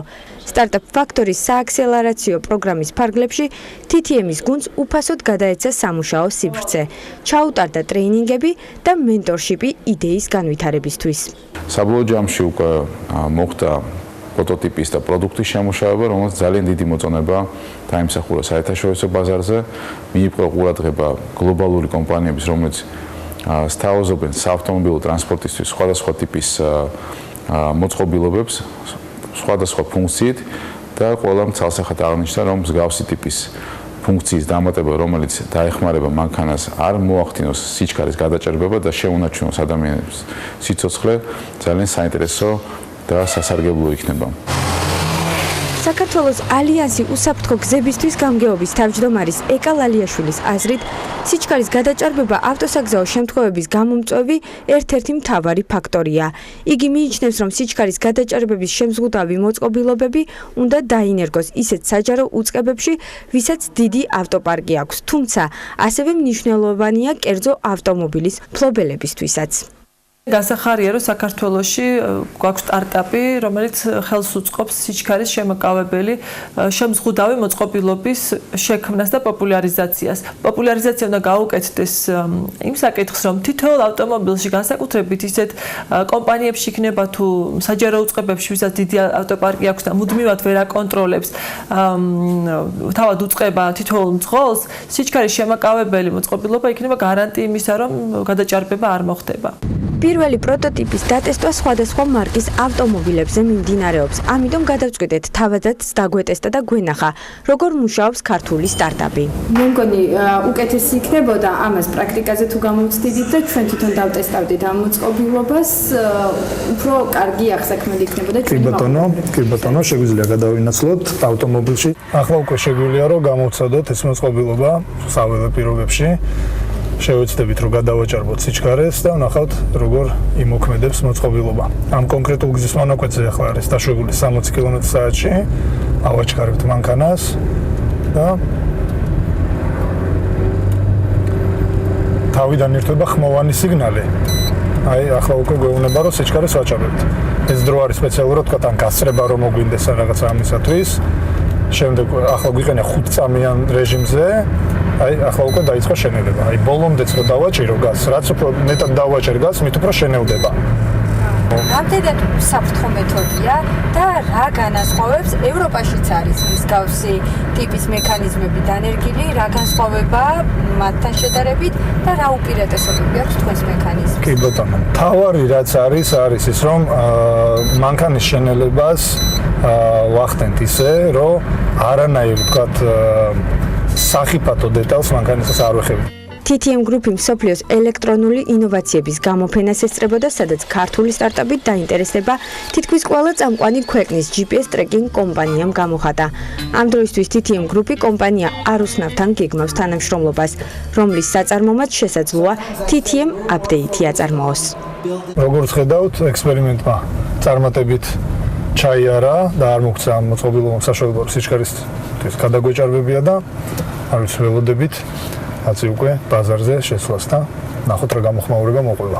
სტარტაპ ფაქტორის სააქსელერაციო პროგრამის ფარგლებში TTM-ის გუნდს უფასოდ გადაეცა სამუშაო სივრცე, ჩაუტარდა ტრეინინგები და მენტორშიპი იდეის განვითარებისთვის. საბოლოო ჯამში უკვე მოხდა პროტოტიპის და პროდუქტის შემუშავება, რომელიც ძალიან დიდი მოწონება დაიმსახურა საერთაშორისო ბაზარზე, მიიპყრო ყურადღება გლობალური კომპანიების, რომელიც სთავაზობენ საავტომობილო ტრანსპორტისთვის სხვადასხვა ტიპის მოწყობილობებს, სხვადასხვა ფუნქციით და ყველამ ცალსახად აღნიშნა, რომ მსგავსი ტიპის ფუნქციის დამატება, რომელიც დაეხმარება მანქანას, არ მოახდინოს სიჩქარის გადაჭერბება და შეუნარჩუნოს ადამიანების სიცოცხლე, ძალიან საინტერესო და სასარგებლო იქნება. საქართველოს ალიანსი უსაფრთხო გზებისთვის გამგეობის თავმჯდომარის ეკა ლალიაშვილის აზრით, სიჩქარის გადაჭარბება ავტოსაგზაო შემთხვევების გამომწვევი ერთ-ერთი მთავარი ფაქტორია. იგი მიიჩნევს, რომ სიჩქარის გადაჭარბების შემზღუდავი მოწყობილობები უნდა დაინერგოს ისეთ საჯარო უწყებებში, ვისაც დიდი ავტოპარკი აქვს, თუმცა ასევე მნიშვნელოვანია კერძო ავტომობილის მფლობელებისთვისაც. გასახარია, რომ საქართველოში გვაქვს სტარტაპი, რომელიც ხელს უწყობს სიჩქარის შემაკავებელი შემზღუდავი მოწყობილობის შექმნას და პოპულარიზაციას. პოპულარიზაცია უნდა გაუკეთდეს იმ საკითხს, რომ თითოეულ ავტომობილში განსაკუთრებით ისეთ კომპანიებში იქნება თუ საჯარო უწყებებში, ვისაც დიდი ავტოპარკი აქვს და მუდმივად ვერ აკონტროლებს თავად უწყება თითოეულ მძღოლს, სიჩქარის შემაკავებელი მოწყობილობა იქნება გარანტი იმისა, რომ გადაჭარბება არ მოხდება. პირველი პროტოტიპის დატესტვა სხვადასხვა მარკის ავტომობილებზე მიმდინარეობს. ამიტომ გადავწყვიტეთ თავადაც დაგვეტესტა და გვენახა, როგორ მუშაობს ქართული სტარტაპი. მე მგონი უკეთესი იქნებოდა ამას პრაქტიკაზე თუ გამოვცდიდით და ჩვენ თვითონ დავტესტავდით ამ მოწყობილობას, უფრო კარგი აღსაქმედი იქნებოდა ჩვენი კი ბატონო, შეგვიძლია გადავინაცვლოთ ავტომობილში. ახლა უკვე შეგვიძლია რომ გამოვცადოთ ეს მოწყობილობა საველე პირობებში. შევეცდებით რომ გადავაჭარბოთ სიჩქარეს და ვნახავთ როგორ იმოქმედებს მოწყობილობა. ამ კონკრეტულ გზის მონაკვეთზე ახლა არის დაშვებული 60 კმ/სთ-ში. ავაჩქარებთ მანქანას და თავიდან ირთვება ხმოვანი სიგნალი. აი ახლა უკვე გვეუბნება რომ სიჩქარეს ვაჭარბებთ. ეს დრო არის სპეციალურად თქვა თან გასწრება რომ მოგვინდეს რაღაცა ამისათვის. შემდეგ ახლა გვიყენია 5 წამიან რეჟიმზე. აი ახლა უკვე დაიწყო შენელება. აი ბოლომდეც რომ დავაჭირო გაზს, რაც უფრო მეტად დავაჭერ გაზს, მით უფრო შენელდება. რამდენად უსაფრთხო მეთოდია და რა განასხვავებს ევროპაშიც არის მსგავსი ტიპის მექანიზმები დანერგილი, რა განსხვავება მათთან შედარებით და რა უპირატესობები აქვს თქვენს მექანიზმს? კი ბატონო, თავარი რაც არის ის რომ მანქანის შენელებას ვახდენთ ისე, რომ არანაირ ვთქვათ სახიფათო დეტალს მანქანისას არ ვეხებთ. TTM გრუპი მსოფლიოს ელექტრონული ინოვაციების გამოფენას ესწრებოდა, სადაც ქართული სტარტაპით დაინტერესება თითქმის ყველა წამყვანი ქვეყნის GPS ტრეკინგ კომპანიამ გამოხატა. ამ დროისთვის TTM გრუპი კომპანია არ უსნავთან გეგმავს თანამშრომლობას, რომლის საწარმომაც შესაძლოა TTM აპდეითი აწარმოოს. როგორც ხედავთ, ექსპერიმენტმა წარმატებით ჩაიარა და არ მოგვცა მოწყობილობამ საშუალება სიჩქარის გადაგვეჭარბებია და არ ვიცი ველოდებით აცი უკვე ბაზარზე შესვლას და ნახოთ რა გამოხმაურება მოყვება.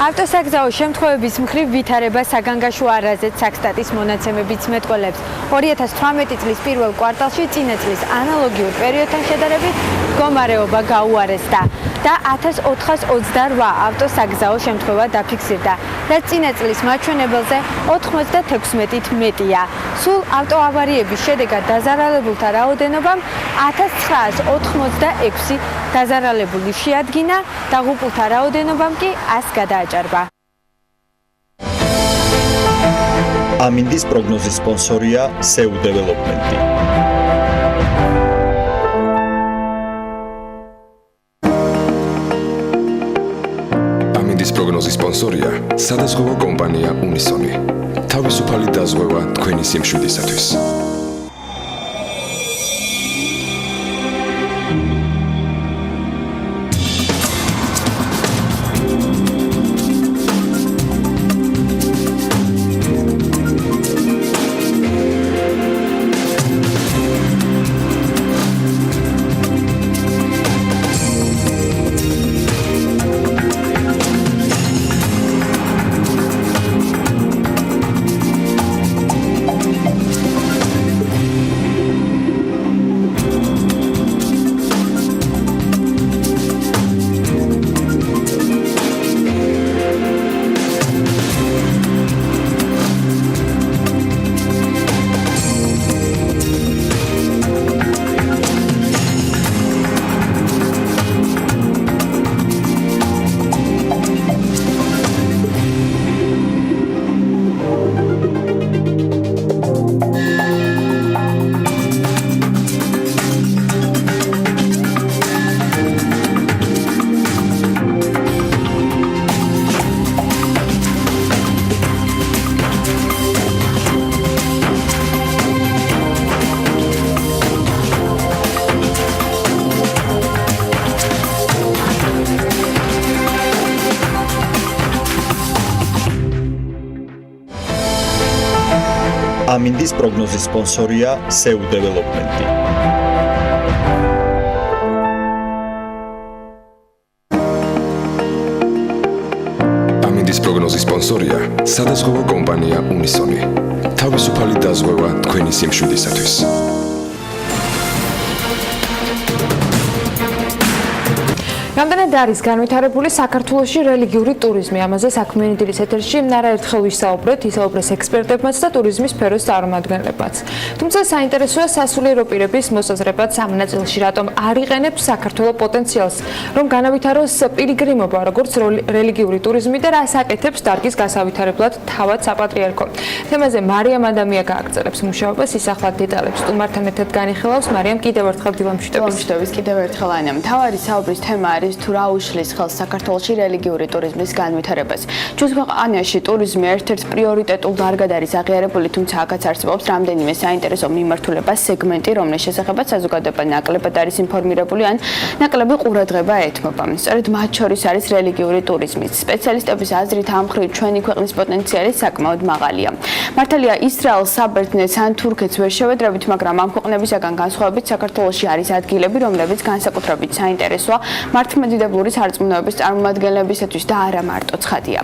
ავტოსაგზაო შემთხვევების მხრივ ვითარება საგანგაშო არაზეთ საქსტატის მონაცემებიც მეტყველებს. 2018 წლის პირველ კვარტალში წინა წლის ანალოგიურ პერიოდთან შედარებით მდგომარეობა გაუარესდა და 1428 ავტოსაგზაო შემთხვევა დაფიქსირდა, რაც წინა წლის მაჩვენებელზე 96-ით მეტია. სულ ავტოავარიების შედეგად დაზარალებულთა რაოდენობამ 1986 დაზარალებული შეადგინა, დაღუპულთა რაოდენობამ კი 100 გადააჭარბა. ამინდის პროგნოზის სპონსორია SEU დეველოპმენტი. ამინდის პროგნოზის სპონსორია სადაზღვევო კომპანია უნისონი. თავისუფალი დაზღვევა თქვენი სიმშვიდისათვის. ამინდის პროგნოზის სპონსორია SEU დეველოპმენტი. ამინდის პროგნოზის სპონსორია სადაზღვევო კომპანია უნისონი. თავისუფალი დაზღვევა თქვენი სიმშვიდისათვის. რამდენად არის განვითარებული საქართველოში რელიგიური ტურიზმი? ამაზე საქმიანი დილის ეთერში არაერთხელ ვისაუბრეთ, ისაუბრეს ექსპერტებმაც და ტურიზმის სფეროს წარმომადგენლებმაც. თუმცა საინტერესოა სასულიერო პირების მოსაზრებაც ამ ნაწილში, რატომ არ იყენებს საქართველოს პოტენციალს, რომ განავითაროს პილიგრიმობა, როგორც რელიგიური ტურიზმი და რას აკეთებს დარგის გასავითარებლად თავად საპატრიარქო. თემაზე მარიამ ადამია გააგრძელებს მუშაობას, ისახლად დეტალებს სტუმართან ერთად განიხილავს. მარიამ, კიდევ ერთხელ დილამშვიდობის. კიდევ ერთხელ ანა. მთავარი საუბრის თემა არის თუ რა უშლის ხელს საქართველოში რელიგიური ტურიზმის განვითარებას. ჩვენს ქვეყანაში ტურიზმი ერთ-ერთ პრიორიტეტულ დარგად არის აღიარებული, თუმცა აქაც არსებობს რამდენიმე საინტერესო მიმართულება სეგმენტი, რომლის შესახებაც საზოგადოება ნაკლებად არის ინფორმირებული ან ნაკლები ყურადღება ეთმობა. სწორედ მათ შორის არის რელიგიური ტურიზმი. სპეციალისტების აზრით ამ მხრივ ჩვენი ქვეყნის პოტენციალი საკმაოდ მაღალია. მართალია ისრაელს, საბერძნეთს ან თურქეთს ვერ შევედრებით, მაგრამ ამ ქვეყნებისაგან განსხვავებით საქართველოში არის ადგილები, რომლებიც განსაკუთრებით საინტერესოა მართლმადიდებლური სარწმუნოების წარმომადგენლებისათვის და არა მარტო ცხადია.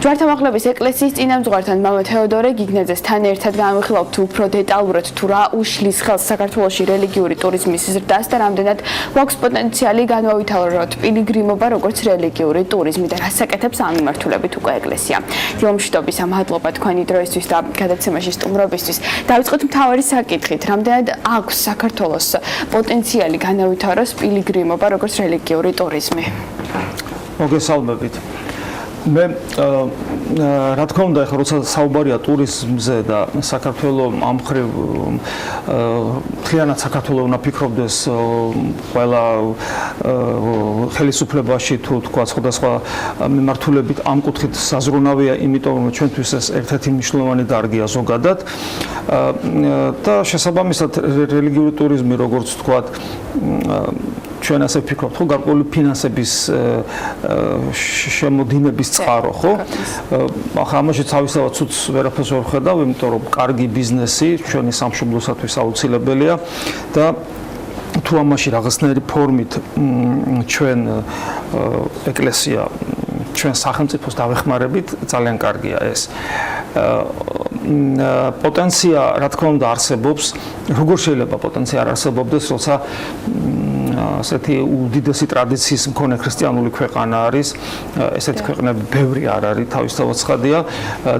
ჯვართამაღლების ეკლესიის წინამძღვართან მამა თეოდორე გიგნაძესთან ერთად განვიხილავთ უფრო დეტალურად თუ რა უშლის ხელს საქართველოში რელიგიური ტურიზმის ზრდას და რამდენად გვაქვს პოტენციალი განავითაროთ პილიგრიმობა როგორც რელიგიური ტურიზმი და რას აკეთებს ამ მიმართულებით უკვე ეკლესია. დილამშვიდობისა, მადლობა თქვენი დროისთვის და გადაცემაში სტუმრობისთვის. დავიწყოთ მთავარი საკითხით, რამდენად აქვს საქართველოს პოტენციალი განავითაროს პილიგრიმობა როგორც რელიგიური ტურიზმი. მოგესალმებით. მე რა თქმა უნდა, ახლა როცა საუბარია ტურიზმზე და საქართველოს ამ მხრივ მთლიანად საქართველოს უნდა ფიქრობდეს ყველა ხელისუფლებაში თუ თქვა სხვადასხვა მიმართულებით ამ კუთხით საზრუნავია, იმიტომ რომ ჩვენთვის ეს ერთ-ერთი მნიშვნელოვანი დარგია ზოგადად და შესაბამისად რელიგიური ტურიზმი, როგორც თქვა, ჩვენ ასე ვფიქრობთ, ხო, გარკვეული ფინანსების შემოდინების წყარო, ხო? ახლა ამაში თავისთავად ცუდს ვერაფერს ვერ ვხედავ, იმიტომ რომ კარგი ბიზნესი ჩვენი სამშობლოსათვის აუცილებელია და თუ ამაში რაღაცნაირი ფორმით ჩვენ ეკლესია, ჩვენ სახელმწიფოს დავეხმარებით, ძალიან კარგია ეს. პოტენცია, რა თქმა უნდა, არსებობს. როგორ შეიძლება პოტენცია არ არსებობდეს, როცა ასეთი უდიდესი ტრადიციის მქონე ქრისტიანული ქვეყანა არის, ესეთი ქვეყნები ბევრი არ არის, თავისთავად ცხადია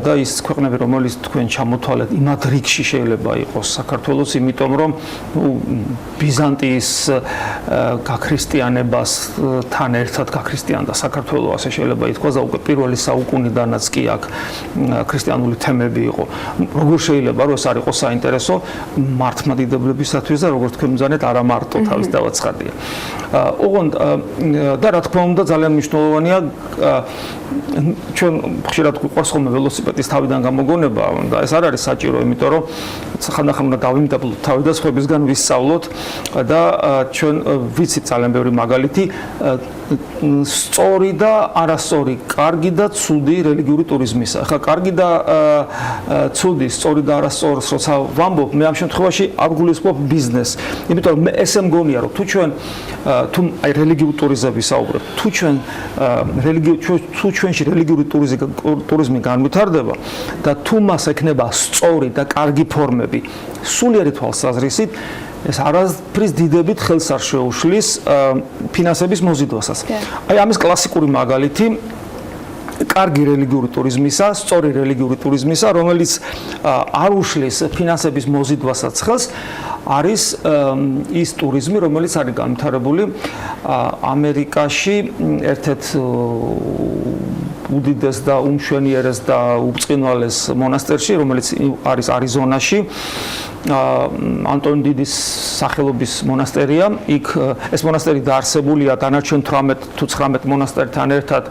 და ის ქვეყნები, რომელიც თქვენ ჩამოთვალეთ, იმათ რიგში შეიძლება იყოს საქართველოს, იმიტომ რომ ბიზანტიის გაქრისტიანებასთან ერთად გაქრისტიანდა საქართველოს, ასე შეიძლება ითქვას და უკვე პირველი საუკუნიდანაც კი აქ ქრისტიანული თემები იყო. როგორ შეიძლება რომ ეს არ იყოს საინტერესო მართლმადიდებლებისათვის და როგორც თქვენ მგზავნეთ, არა მარტო თავისთავად ცხადია. ოღონდ და რა თქმა უნდა ძალიან მნიშვნელოვანია ჩვენ ხშირად გვიყვარს ხოლმე ველოსიპედის თავიდან გამოგონება და ეს არ არის საჭირო, იმიტომ რომ ხანდახან უნდა დავიმტებლოთ თავი და სხვებისგან ვისწავლოთ და ჩვენ ვიცით ძალიან ბევრი მაგალითი სწორი და არასწორი, კარგი და ცუდი რელიგიური ტურიზმისა. ახლა კარგი და ცუდი, სწორი და არასწორს როცა ვამბობ, მე ამ შემთხვევაში არ გულისხმობ ბიზნესს. იმიტომ რომ მე ესე მგონია, რომ თუ ჩვენ თუ რელიგიურ ტურიზმზე ვისაუბრებთ, თუ ჩვენში რელიგიური ტურიზმი განვითარდება და თუ მას ექნება სწორი და კარგი ფორმები, სულიერი თვალსაზრისით, ეს არაფრის დიდებით ხელს არ შეუშლის ფინანსების მოზიდვასაც. აი ამის კლასიკური მაგალითი კარგი რელიგიური ტურიზმისა, სწორი რელიგიური ტურიზმისა, რომელიც არ უშლის ფინანსების მოზიდვასაც ხელს, არის ის ტურიზმი, რომელიც არის განვითარებული ამერიკაში, ერთ-ერთ უდიდეს და უმშვენიერეს და უბრწყინვალეს მონასტერში, რომელიც არის არიზონაში. ანტონ დიდის სახელობის მონასტერია. იქ ეს მონასტერი დაარსებულია დანარჩენ 18 თუ 19 მონასტერთან ერთად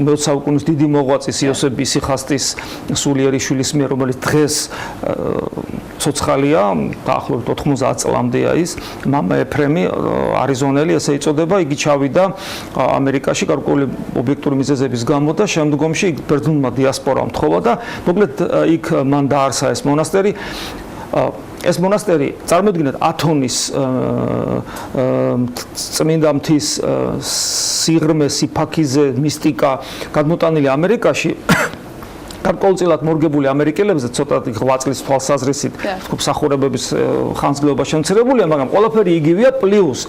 მე-20 საუკუნის დიდი მოღვაწის იოსებ ისიხასტის სულიერი შვილის მიერ, რომელიც დღეს ცოცხალია, დაახლოებით 90 წლამდეა ის, მამა ეფრემი არიზონელი, ესე იწოდება, იგი ჩავიდა ამერიკაში გარკვეული ობიექტური მიზეზების გამო და შემდგომში იქ ბერძნულმა დიასპორამ თხოვა და მოკლედ იქ მან დაარსა ეს მონასტერი. ეს მონასტერი წარმოიდგინეთ ათონის წმინდა მთის სიღრმე, სიფაქიზე, მისტიკა გადმოტანილი ამერიკაში გარკვეულწილად მორგებული ამერიკელებზე ცოტათი 8 წლის თვალსაზრისით მსახურებების ხანძრეობა შემცირებულია, მაგრამ ყველაფერი იგივეა, პლუს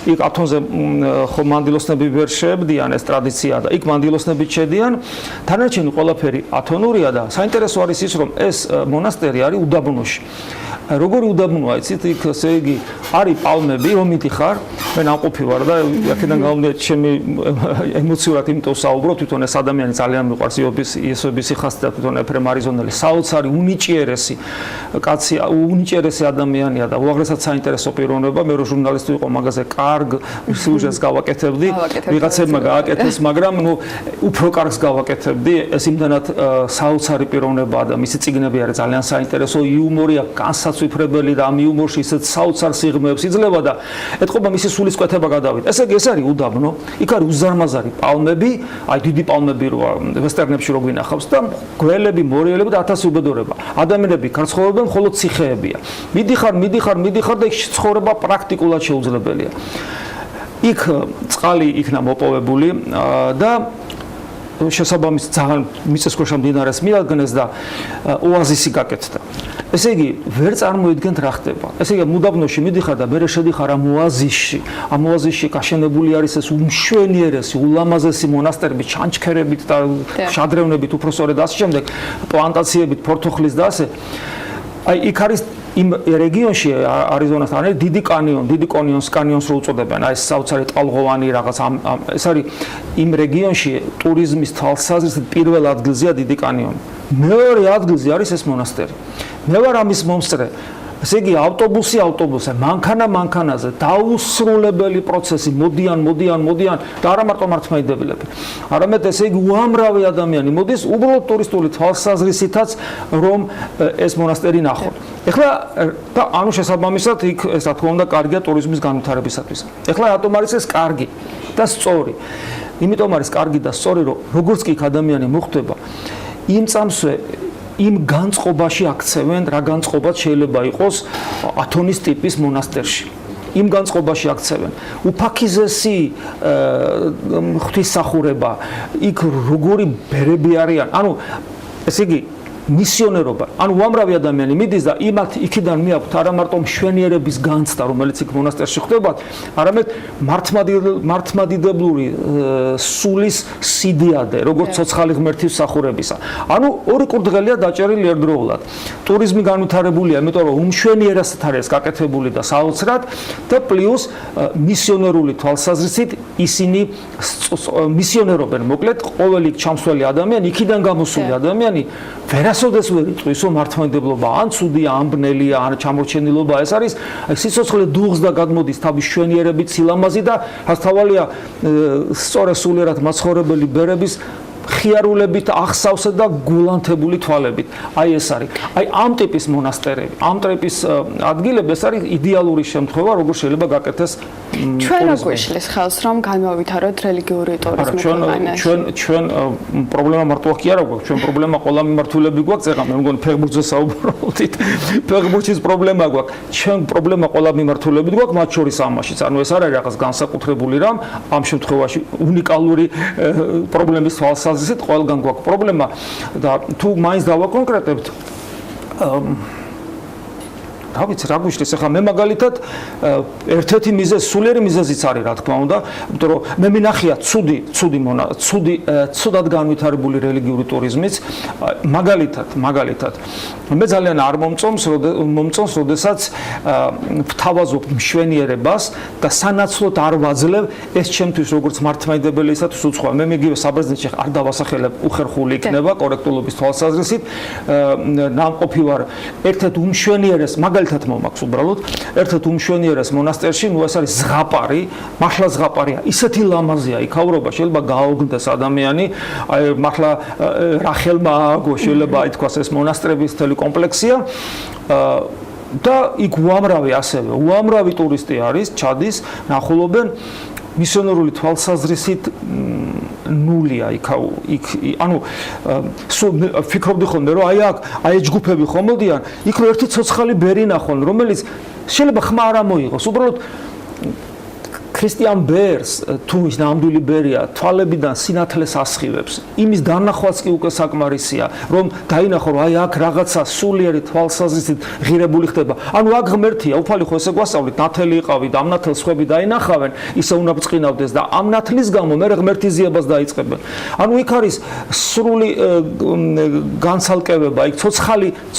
იქ ათონზე ხო მანდილოსნები ვერ შეებდიან ეს ტრადიცია და იქ მანდილოსნები ჩედიან, დანარჩენი ყველაფერი ათონურია და საინტერესო არის ის, რომ ეს მონასტერი არის უდაბნოში. როგორი უდაბნოა იცით, იქ ესე იგი არის პალმები, რომ მიდიხარ, მე ნაყოფი ვარ და აქედან გამომდინარე ჩემი ემოციურად იმიტომ საუბრობ, თვითონ ეს ადამიანი ძალიან მიყვარს იესოების ხასიათი, თვითონ ეფრემ არიზონელი, საოცარი, უნიჭიერესი კაცი, უნიჭიერესი ადამიანია და უაღრესად საინტერესო პიროვნება, მე რო ჟურნალისტი ვიყო, მაგაზე კარგ სიუჟეტს გავაკეთებდი, ვიღაცებმა გააკეთეს, მაგრამ ნუ უფრო კარგს გავაკეთებდი, ეს იმდანად საოცარი პიროვნება და მისი წიგნები არის ძალიან საინტერესო, იუმორია, განსაცვიფრებელი და ამ იუმორში ისეთ საოცარ სიღრმეებს იძლევა და ეთყობა მისი სულისკვეთება გადავიდა. ესე იგი ეს არის უდაბნო, იქ არის უზარმაზარი პალმები, აი დიდი პალმები როა ვესტერნებში რო გვინახავს და გველები, მორიელები და 1000 უბედურება. ადამიანები გარცხოვებენ, მხოლოდ ციხეებია. მიდიხარ და იქ ცხოვრება პრაქტიკულად შეუძლებელია. იქ წყალი იქნა მოპოვებული და შესაბამის ძალიან მიწისქვეშა მდინარეს მიადგნეს და ოაზისი გაკეთდა. ესე იგი, ვერ წარმოიდგენთ რა ხდება. ესე იგი, უდაბნოში მიდიხარ და მერე შედიხარ ამ ოაზისში. ამ ოაზისში გაშენებული არის ეს უმშვენიერესი, ულამაზესი მონასტერები, ჩანჩქერებით და შადრევნებით, უფრო სწორედ ასე შემდეგ, პლანტაციებით, ფორთოხლის და ასე. აი, იქ არის იმ რეგიონში არიზონასთან არის დიდი კანიონს რო უწოდებენ, აი ეს საოცარი ტალღოვანი რაღაც ეს არის იმ რეგიონში ტურიზმის თვალსაზრისით პირველ ადგილზეა დიდი კანიონი. მეორე ადგილზე არის ეს მონასტერი. მე ვარ ამის მომსწრე. ესე იგი ავტობუსი, მანქანაზე დაუსრულებელი პროცესი, მოდიან და არა მარტო მართლმადიდებლები. არამედ ესე იგი უამრავი ადამიანი მოდის უბრალოდ ტურისტული თვალსაზრისითაც, რომ ეს მონასტერი ნახონ. ეხლა და ანუ შესაბამისად იქ ეს რა თქმა უნდა კარგია ტურიზმის განვითარებისათვის. ეხლა რატომ არის ეს კარგი და სწორი? იმიტომ არის კარგი და სწორი, რომ როგორც კი ადამიანი მოხვდება, იმ წამსვე იმ განწყობაში აქცევენ, რა განწყობაც შეიძლება იყოს ათონის ტიპის მონასტერში. იმ განწყობაში აქცევენ. უფაქიზესი ღვთისმსახურება, იქ როგორი ბერები არიან. ანუ ესე იგი მისიონერობა. ანუ უამრავი ადამიანი მიდის და იქიდან მიაქვთ არა მარტო მშვენიერების განცდა, რომელიც იქ მონასტერში ხდება, არამედ მართლმადიდებლური სულის სიდიადე, როგორც ცოცხალი ღმერთის მსახურებისა. ანუ ორი კურდღელია დაჭერილი ერთდროულად. ტურიზმი განვითარებულია, იმიტომ რომ უმშვენიერესად არის გაკეთებული და საოცრად და პლუს მისიონერული თვალსაზრისით ისინი მისიონერობენ, მოკლედ ყოველი ჩამსვლელი ადამიანი, იქიდან გამოსული ადამიანი ვერასოდეს ვერ იტყვის, რომ მართლმადიდებლობა ან ცუდია, ან ბნელია, ან ჩამორჩენილობა ეს არის, სიცოცხლე დუღს და გადმოდის თავის შვენიერებით, სილამაზი და რასთავალია სწორესულიერად მაცხოვრებელი ბერების ხიარულებით, ახსავსე და გულანთებული თვალებით. აი ეს არის. აი ამ ტიპის მონასტერები, ამ ტიპის ადგილები ეს არის იდეალური შემთხვევა, როგორ შეიძლება გაკეთდეს ჩვენ გვეშლის ხელს რომ განმავითაროთ რელიგიური ტურიზმი ქვეყანაში. ჩვენ პრობლემა მარტო კი არა გვაქვს, ჩვენ პრობლემა ყველა მიმართულები გვაქვს, ეხლა მე მგონი ფეხბურთზე საუბრობთ. ფეხბურთის პრობლემა გვაქვს. ჩვენ პრობლემა ყველა მიმართულებით გვაქვს, მათ შორის ამაშიც. ანუ ეს არ არის რაღაც განსაკუთრებული რამ, ამ შემთხვევაში უნიკალური პრობლემის თვალსაზრისით ყველგან გვაქვს პრობლემა და თუ მაინც დავაკონკრეტებთ დავიც რა გვიშლის ახლა მე მაგალითად ერთ-ერთი მიზეზი, სულიერი მიზეზიც არის რა თქმა უნდა, იმიტომ რომ მე მინახია ცუდად განვითარებული რელიგიური ტურიზმიც, მაგალითად მე ძალიან არ მომწონს, როდესაც ვთავაზობ მშვენიერებას და სანაცვლოდ არ ვაძლევ ეს ჩემთვის როგორც მართლმადიდებელისათვის უცხოა. მე მიგივე საბერძნეთში არ დავასახელებ, უხერხული იქნება კორექტულობის თვალსაზრისით, ნამყოფი ვარ ერთ-ერთ უმშვენიერეს მაგალითად მომაქვს უბრალოდ ერთ-ერთ უმშვენიერეს მონასტერში, ნუ ეს არის ზღაპარი, მართლა ზღაპარია, ისეთი ლამაზია იქაურობა, შეიძლება გააოგნდეს ადამიანი, აი მართლა რახელმა ააგო, შეიძლება ითქვას ეს მონასტრების მთელი კომპლექსია. და იქ უამრავი ტურისტი არის, ჩადის, ნახულობენ მისიონერული თვალსაზრისით ნულია იქ ანუ სულ ფიქრობდი ხოლმე რომ აი ეს ჯგუფები ხომოდიან იქ რომ ერთი ცოცხალი ბერი ნახონ რომელიც შეიძლება ხმა არ ამოიღოს უბრალოდ ქრისტიან ბერს თუ ის ნამდვილი ბერია თვალებიდან სინათლეს ასხივებს იმის დანახვაც კი უკვე საკმარისია რომ დაინახო რომ აი აქ რაღაცა სულიერი თვალსაზრისით ღირებული ხდება ანუ აქ ღმერთია უფალი ხო ესე გვასწავლით ნათელი იყავით ამ ნათელს ხვები დაინახავენ ისე უნდა ბრწყინავდეს და ამ ნათლის გამო მე ღმერთის ზიებას დაიწყებენ ანუ იქ არის სრული განცალკევება იქ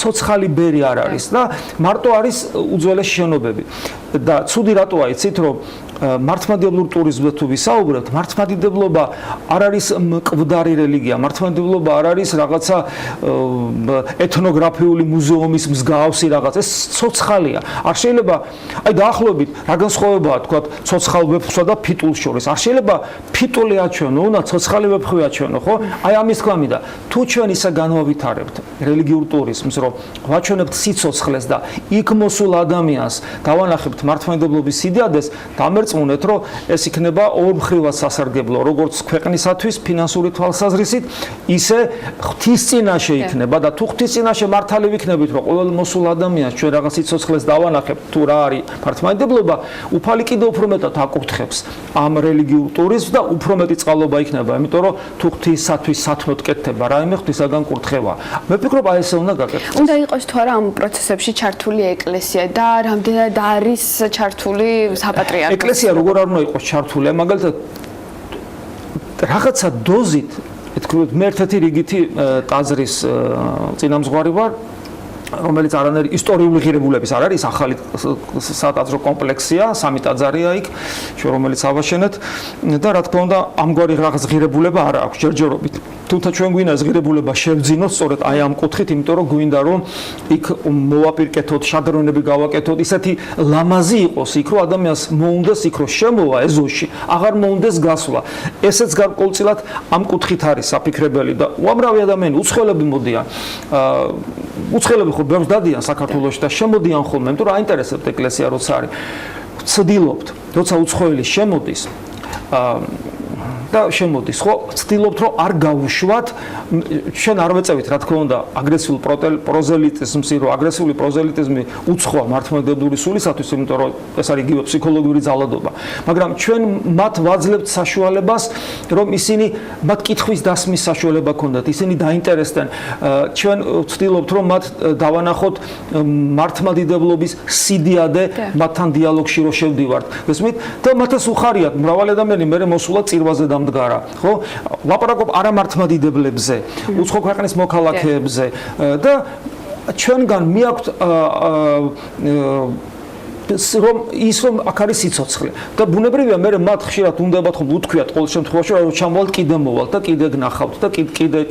ცოცხალი ბერი არ არის და მარტო არის უძველესი შენობები და ცუდი რატოა იცით რომ მართლმადიდებლურ ტურიზმზე თუ ვისაუბრებთ, მართლმადიდებლობა არ არის მკვდარი რელიგია, მართლმადიდებლობა არ არის რაღაცა ეთნოგრაფიული მუზეუმის მსგავსი რაღაც, ეს ცოცხალია. არ შეიძლება, აი დაახლოებით, რა განსხვავებაა, თქვა, ცოცხალ ვეფხვსა და ფიტულს შორის. არ შეიძლება ფიტული აჩვენო, უნდა ცოცხალი ვეფხვი აჩვენო, ხო? აი ამის თქმამიდა, თუ ჩვენ ისე განვავითარებთ რელიგიურ ტურიზმს, რომ ვაჩვენებთ სიცოცხლეს და იქ მოსულ ადამიანს დავანახებთ მართლმადიდებლობის იდეადეს, დამერწმუნეთ, რომ ეს იქნება ორმხრივად სასარგებლო, როგორც ქვეყნისათვის ფინანსური თვალსაზრისით, ისე ღვთის წინაშე იქნება და თუ ღვთის წინაშე მართალი ვიქნებით, რომ ყოველ მოსულ ადამიანს ჩვენ რაღაც სიცოცხლეს დავანახებთ, თუ რა არის მართლმადიდებლობა, უფალი კიდევ უფრო მეტად აკურთხებს ამ რელიგიურ ტურიზმს და უფრო მეტი წყალობა იქნება, იმიტომ რომ თუ ღვთისათვის სათნოდ კეთდება, რაიმე ღვთისაგან კურთხევა. მე ვფიქრობ, აი ესე უნდა გაკეთდეს. უნდა იყოს თუ არა ამ პროცესებში ჩართული ეკლესია და რამდენად არის ჩართული საპატრიარქო. ეკლესია როგორ არ უნდა იყოს ჩართული, მაგალითად რაღაცა დოზით, ეთქვით, მე ერთ-ერთი რიგითი ტაძრის წინამძღვარი ვარ, რომელიც არანაირი ისტორიული ღირებულების არ არის, ახალი სატაძრო კომპლექსია, 3 ტაძარია იქ, რომელიც ავაშენეთ და რა თქმა უნდა, ამგვარი რაღაც ღირებულება არ აქვს ჯერჯერობით. თუმცა ჩვენ გვინდა ეს ღირებულება შევძინოთ სწორედ აი ამ კუთხით, იმიტომ რომ გვინდა რომ იქ მოვაპირკეთოთ, შადრევნები გავაკეთოთ, ისეთი ლამაზი იყოს იქ, რომ ადამიანს მოუნდეს იქ რომ შემოვა ეზოში, აღარ მოუნდეს გასვლა. ესეც გარკვეულწილად ამ კუთხით არის საფიქრებელი და უამრავი ადამიანი უცხოელები მოდიან. უცხოელები ხო ბევრს დადიან საქართველოში და შემოდიან ხოლმე, იმიტომ რომ აინტერესებთ ეკლესია როცა არის. ვცდილობთ, როცა უცხოელი შემოდის, და შემოდის, ხო, ვცდილობთ რომ არ გავუშვათ, ჩვენ არ ვეწევით, რა თქმა უნდა, აგრესიულ პროზელიტიზმს, რომ აგრესიული პროზელიტიზმი უცხოა მართლმადიდებლური სულისათვის, იმიტომ რომ ეს არის იგივე ფსიქოლოგიური ძალადობა. მაგრამ ჩვენ მათ ვაძლევთ საშუალებას, რომ ისინი მათ კითხვის დასმის საშუალება ქონდათ, ისინი დაინტერესდნენ. ჩვენ ვცდილობთ რომ მათ დავანახოთ მართლმადიდებლობის სიდიადე, მათთან დიალოგში რომ შევდივართ. გესმით? და მათაც უხარიათ, მრავალი ადამიანი მე მოსულა წირვაზე მდგარა, ხო? ლაპარაკობ არა მართლმადიდებლებზე, უცხო ქვეყნის მოქალაქეებზე და ჩვენგან მიაქვთ რომ ის რომ აქ არის სიცოცხლე და ბუნებრივია მე მათ ხშირად უნდებათ ხომ უთქვიათ ყოველ შემთხვევაში რომ ჩამოვალთ კიდე მოვალთ და კიდე გნახავთ და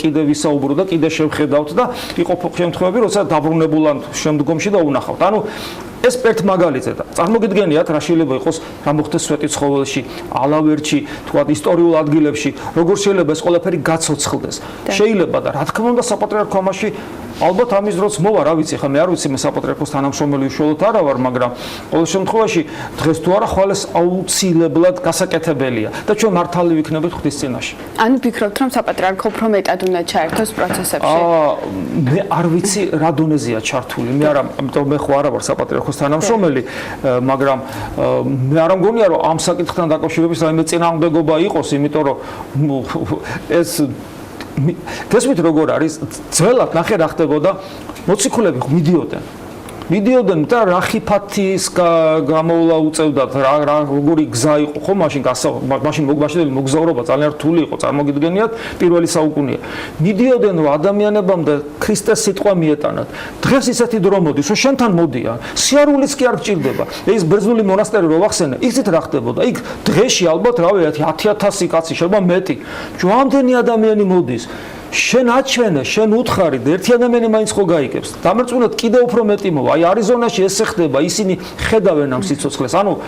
კიდე ვისაუბროთ და კიდე შევხედავთ და იყო შემთხვევები როცა დაბრუნებულან შემდგომში და უნახავთ. ანუ ეს ერთ მაგალითზე და წარმოგიდგენიათ რა შეიძლება იყოს რა მოხდეს სვეტი ცხოველში, ალავერჩი, თქვა ისტორიულ ადგილებში, როგორ შეიძლება ეს ყველაფერი გაცოცხლდეს. შეიძლება და რა თქმა უნდა საპატრიარქო ამაში ალბათ ამის დროც მოვა, რა ვიცი, ხა მე არ ვიცი მე საპატრიარქოს თანამშრომელი უშუალოდ არა ვარ, მაგრამ ყოველ შემთხვევაში დღეს თუ არა ხვალ ეს აუცილებლად გასაკეთებელია და ჩვენ მართალი ვიქნებით ღვთის წინაშე. ანუ ფიქრობთ რომ საპატრიარქო უფრო მეტად უნდა ჩაერთოს პროცესებში? მე არ ვიცი რა დონეზეა ჩართული. მე არა, ამიტომ მე ხო არა ვარ საპატრიარქოს თანამშრომელი, მაგრამ მე არ მგონია რომ ამ საკითხთან დაკავშირებით რაიმე წინააღმდეგობა იყოს, იმიტომ რომ ეს გესმით როგორ არის ძველად ნახე რა ხდებოდა მოციქულები მიდიოდნენ და რა ხიფათის გამოვლა უწევდათ რა როგორი გზა იყო ხო მაშინ მოგბაშდელი მოგზაურობა ძალიან რთული იყო წარმოგიდგენიათ პირველი საუკუნეა მიდიოდნენ რომ ადამიანებამდე ქრისტეს სიტყვა მიეტანათ დღეს ისეთი დრო მოდის რომ შენთან მოდიან სიარულიც კი არ გჭირდება ეს ბერძნული მონასტერი რო ვახსენე იცით რა ხდებოდა იქ დღეში ალბათ რავი 10,000 კაცი შეიძლება მეტი ჯვამდენი ადამიანი მოდის შენ აჩვენე, შენ უთხარი და ერთი ადამიანი მაინც ხო გაიგებს. დამერწმუნოთ კიდევ უფრო მეტი მოვა. აი არიზონაში ესე ხდება, ისინი ხედავენ ამ სიცოცხლეს. ანუ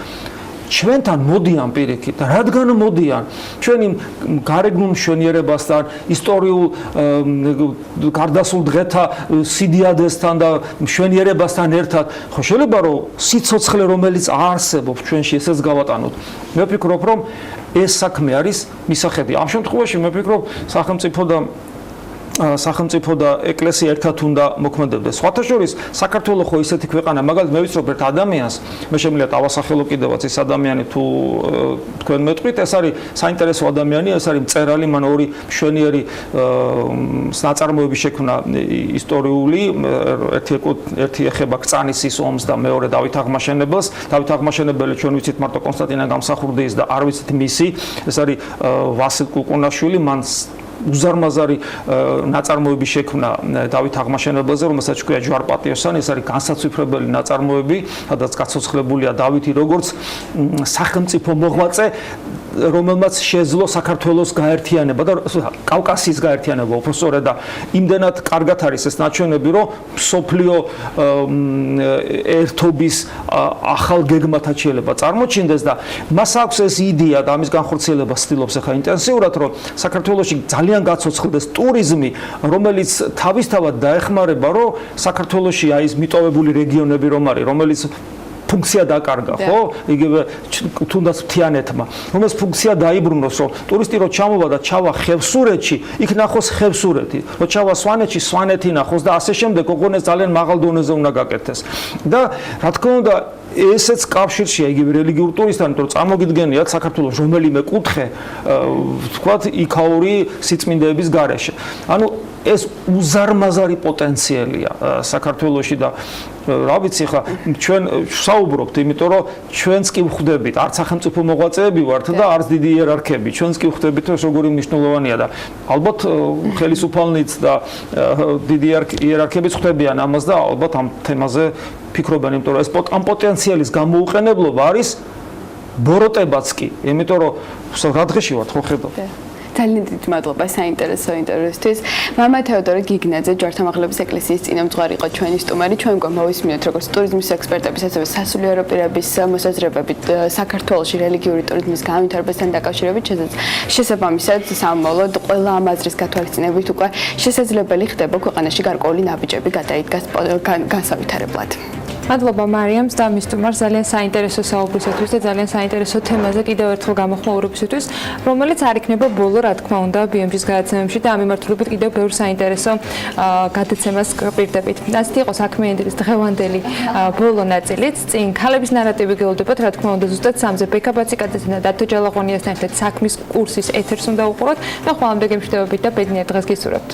ჩვენთან მოდიან პირიქით, რადგან მოდიან? ჩვენი გარეგნულ მშვენიერებასთან, ისტორიულ გარდასულ დღეთა სიდიადესთან და მშვენიერებასთან ერთად, ხო შეიძლება რომ სიცოცხლე რომელიც არსებობს ჩვენში ესეც გავატანოთ. მე ვფიქრობ, რომ ეს საქმე არის მისახედი. ამ შემთხვევაში მე ვფიქრობ, სახელმწიფო და ეკლესია ერთად უნდა მოქმედებდეს. სხვათა შორის, საქართველოს ხო ისეთი ქვეყანა, მაგალითად მე ვიცნობ ერთ ადამიანს, მე შემიძლია დავასახელო კიდევაც ეს ადამიანი თუ თქვენ მეტყვით, ეს არის საინტერესო ადამიანი, ეს არის მწერალი, მან ორი მშვენიერი ნაწარმოები შექმნა ისტორიული, ერთი ეხება კწანისის ომს და მეორე დავით აღმაშენებელს. დავით აღმაშენებელი ჩვენ ვიცით მარტო კონსტანტინე გამსახურდიის და არ ვიცით მისი, ეს არის ვასილ კუკუნაშვილი, მან უზარმაზარი ნაწარმოები შექმნა დავით აღმაშენებელზე, რომელსაც ჰქვია ჯვარ-პატიოსანი, ეს არის განსაცვიფრებელი ნაწარმოები, სადაც გაცოცხლებულია დავითი როგორც სახელმწიფო მოღვაწე, რომელმაც შეძლო საქართველოს გაერთიანება და კავკასიის გაერთიანება, უბრალოდ და იმდენად კარგად არის ეს ნაჩვენები, რომ სოფლიო ერთობის ახალ გეგმათა შეიძლება წარმოჩინდეს და მას აქვს ეს იდეა და ამის განხორციელება ცდილობს ახლა ინტენსიურად, რომ საქართველოში ძალიან გაცოცხლდეს ტურიზმი, რომელიც თავისთავად დაეხმარება, რომ საქართველოში აი ეს მიტოვებული რეგიონები რომ არის, რომელიც ფუნქცია დაკარგა, ხო? იგივე თუნდაც მთიანეთმა. რომელს ფუნქცია დაიბრუნოს, რომ ტურისტი რო ჩამოვა და ჩავა ხევსურეთში, იქ ნახოს ხევსურეთი. რო ჩავა სვანეთში, სვანეთი ნახოს და ასე შემდეგ, ოღონდ ძალიან მაღალ დონეზე უნდა გაკეთდეს. და რა თქმა უნდა, ესეც კავშირშია იგივე რელიგიურ ტურისტთან, იმიტომ რომ წარმოგიდგენიათ საქართველოს რომელიმე კუთხე, ვთქვათ, იქაური სიწმინდეების გარეშე. ანუ ეს უზარმაზარი პოტენციალია საქართველოში და რა ვიცი ხა ჩვენ საუბრობთ, იმიტომ რომ ჩვენც კი ვხვდებით, არც სახელმწიფო მოღვაწეები ვართ და არც დიდი იერარქები, ჩვენც კი ვხვდებით, რომ როგორი მნიშვნელოვანია და ალბათ ხელისუფალნიც და დიდი იერარქებიც ხვდებიან ამას და ალბათ ამ თემაზე ფიქრობენ, იმიტომ რომ ეს ამ პოტენციალის გამოუყენებლობა არის ბოროტებაც კი, იმიტომ რომ რა დღეში ვართ ხო ხედავთ? ძალიან დიდი მადლობა საინტერესო ინტერვიუსთვის. მამა თეოდორე გიგნაძე, ჯვართამაღლების ეკლესიის წინამძღვარი იყო ჩვენი სტუმარი. ჩვენ გვამოვისმინეთ როგორც ტურიზმის ექსპერტების, ასევე სასულიერო პირების მოსაზრებებით საქართველოში რელიგიური ტურიზმის განვითარებასთან დაკავშირებით, შესაბამისად სამმავლოდ ყველა ამ აზრის გათვალისწინებით უკვე შესაძლებელი ხდება ქვეყანაში გარკვეული ნაბიჯები გადაიდგას განსავითარებლად. მადლობა მარიამს და მის სტუმარს ძალიან საინტერესო საუბრისათვის და ძალიან საინტერესო თემაზე კიდევ ერთხელ გამოხმაურებისათვის, რომელიც არ იქნება ბოლო, რა თქმა უნდა, BMG-ის გადაცემებში და ამ მიმართულებით კიდევ ბევრ საინტერესო გადაცემას გპირდებით. ასეთი იყო საქმიანობის დღევანდელი ბოლო ნაწილიც. წინ ქალების ნარატივი გელოდებათ, რა თქმა უნდა, ზუსტად 3-ზე ბექაბაცი გადაცემა და დათო ჯალაღონიასთან ერთად საქმის კურსის ეთერს უნდა უყუროთ. და ხვალამდე გემშვიდობებით და ბედნიერ დღეს გისურვებთ.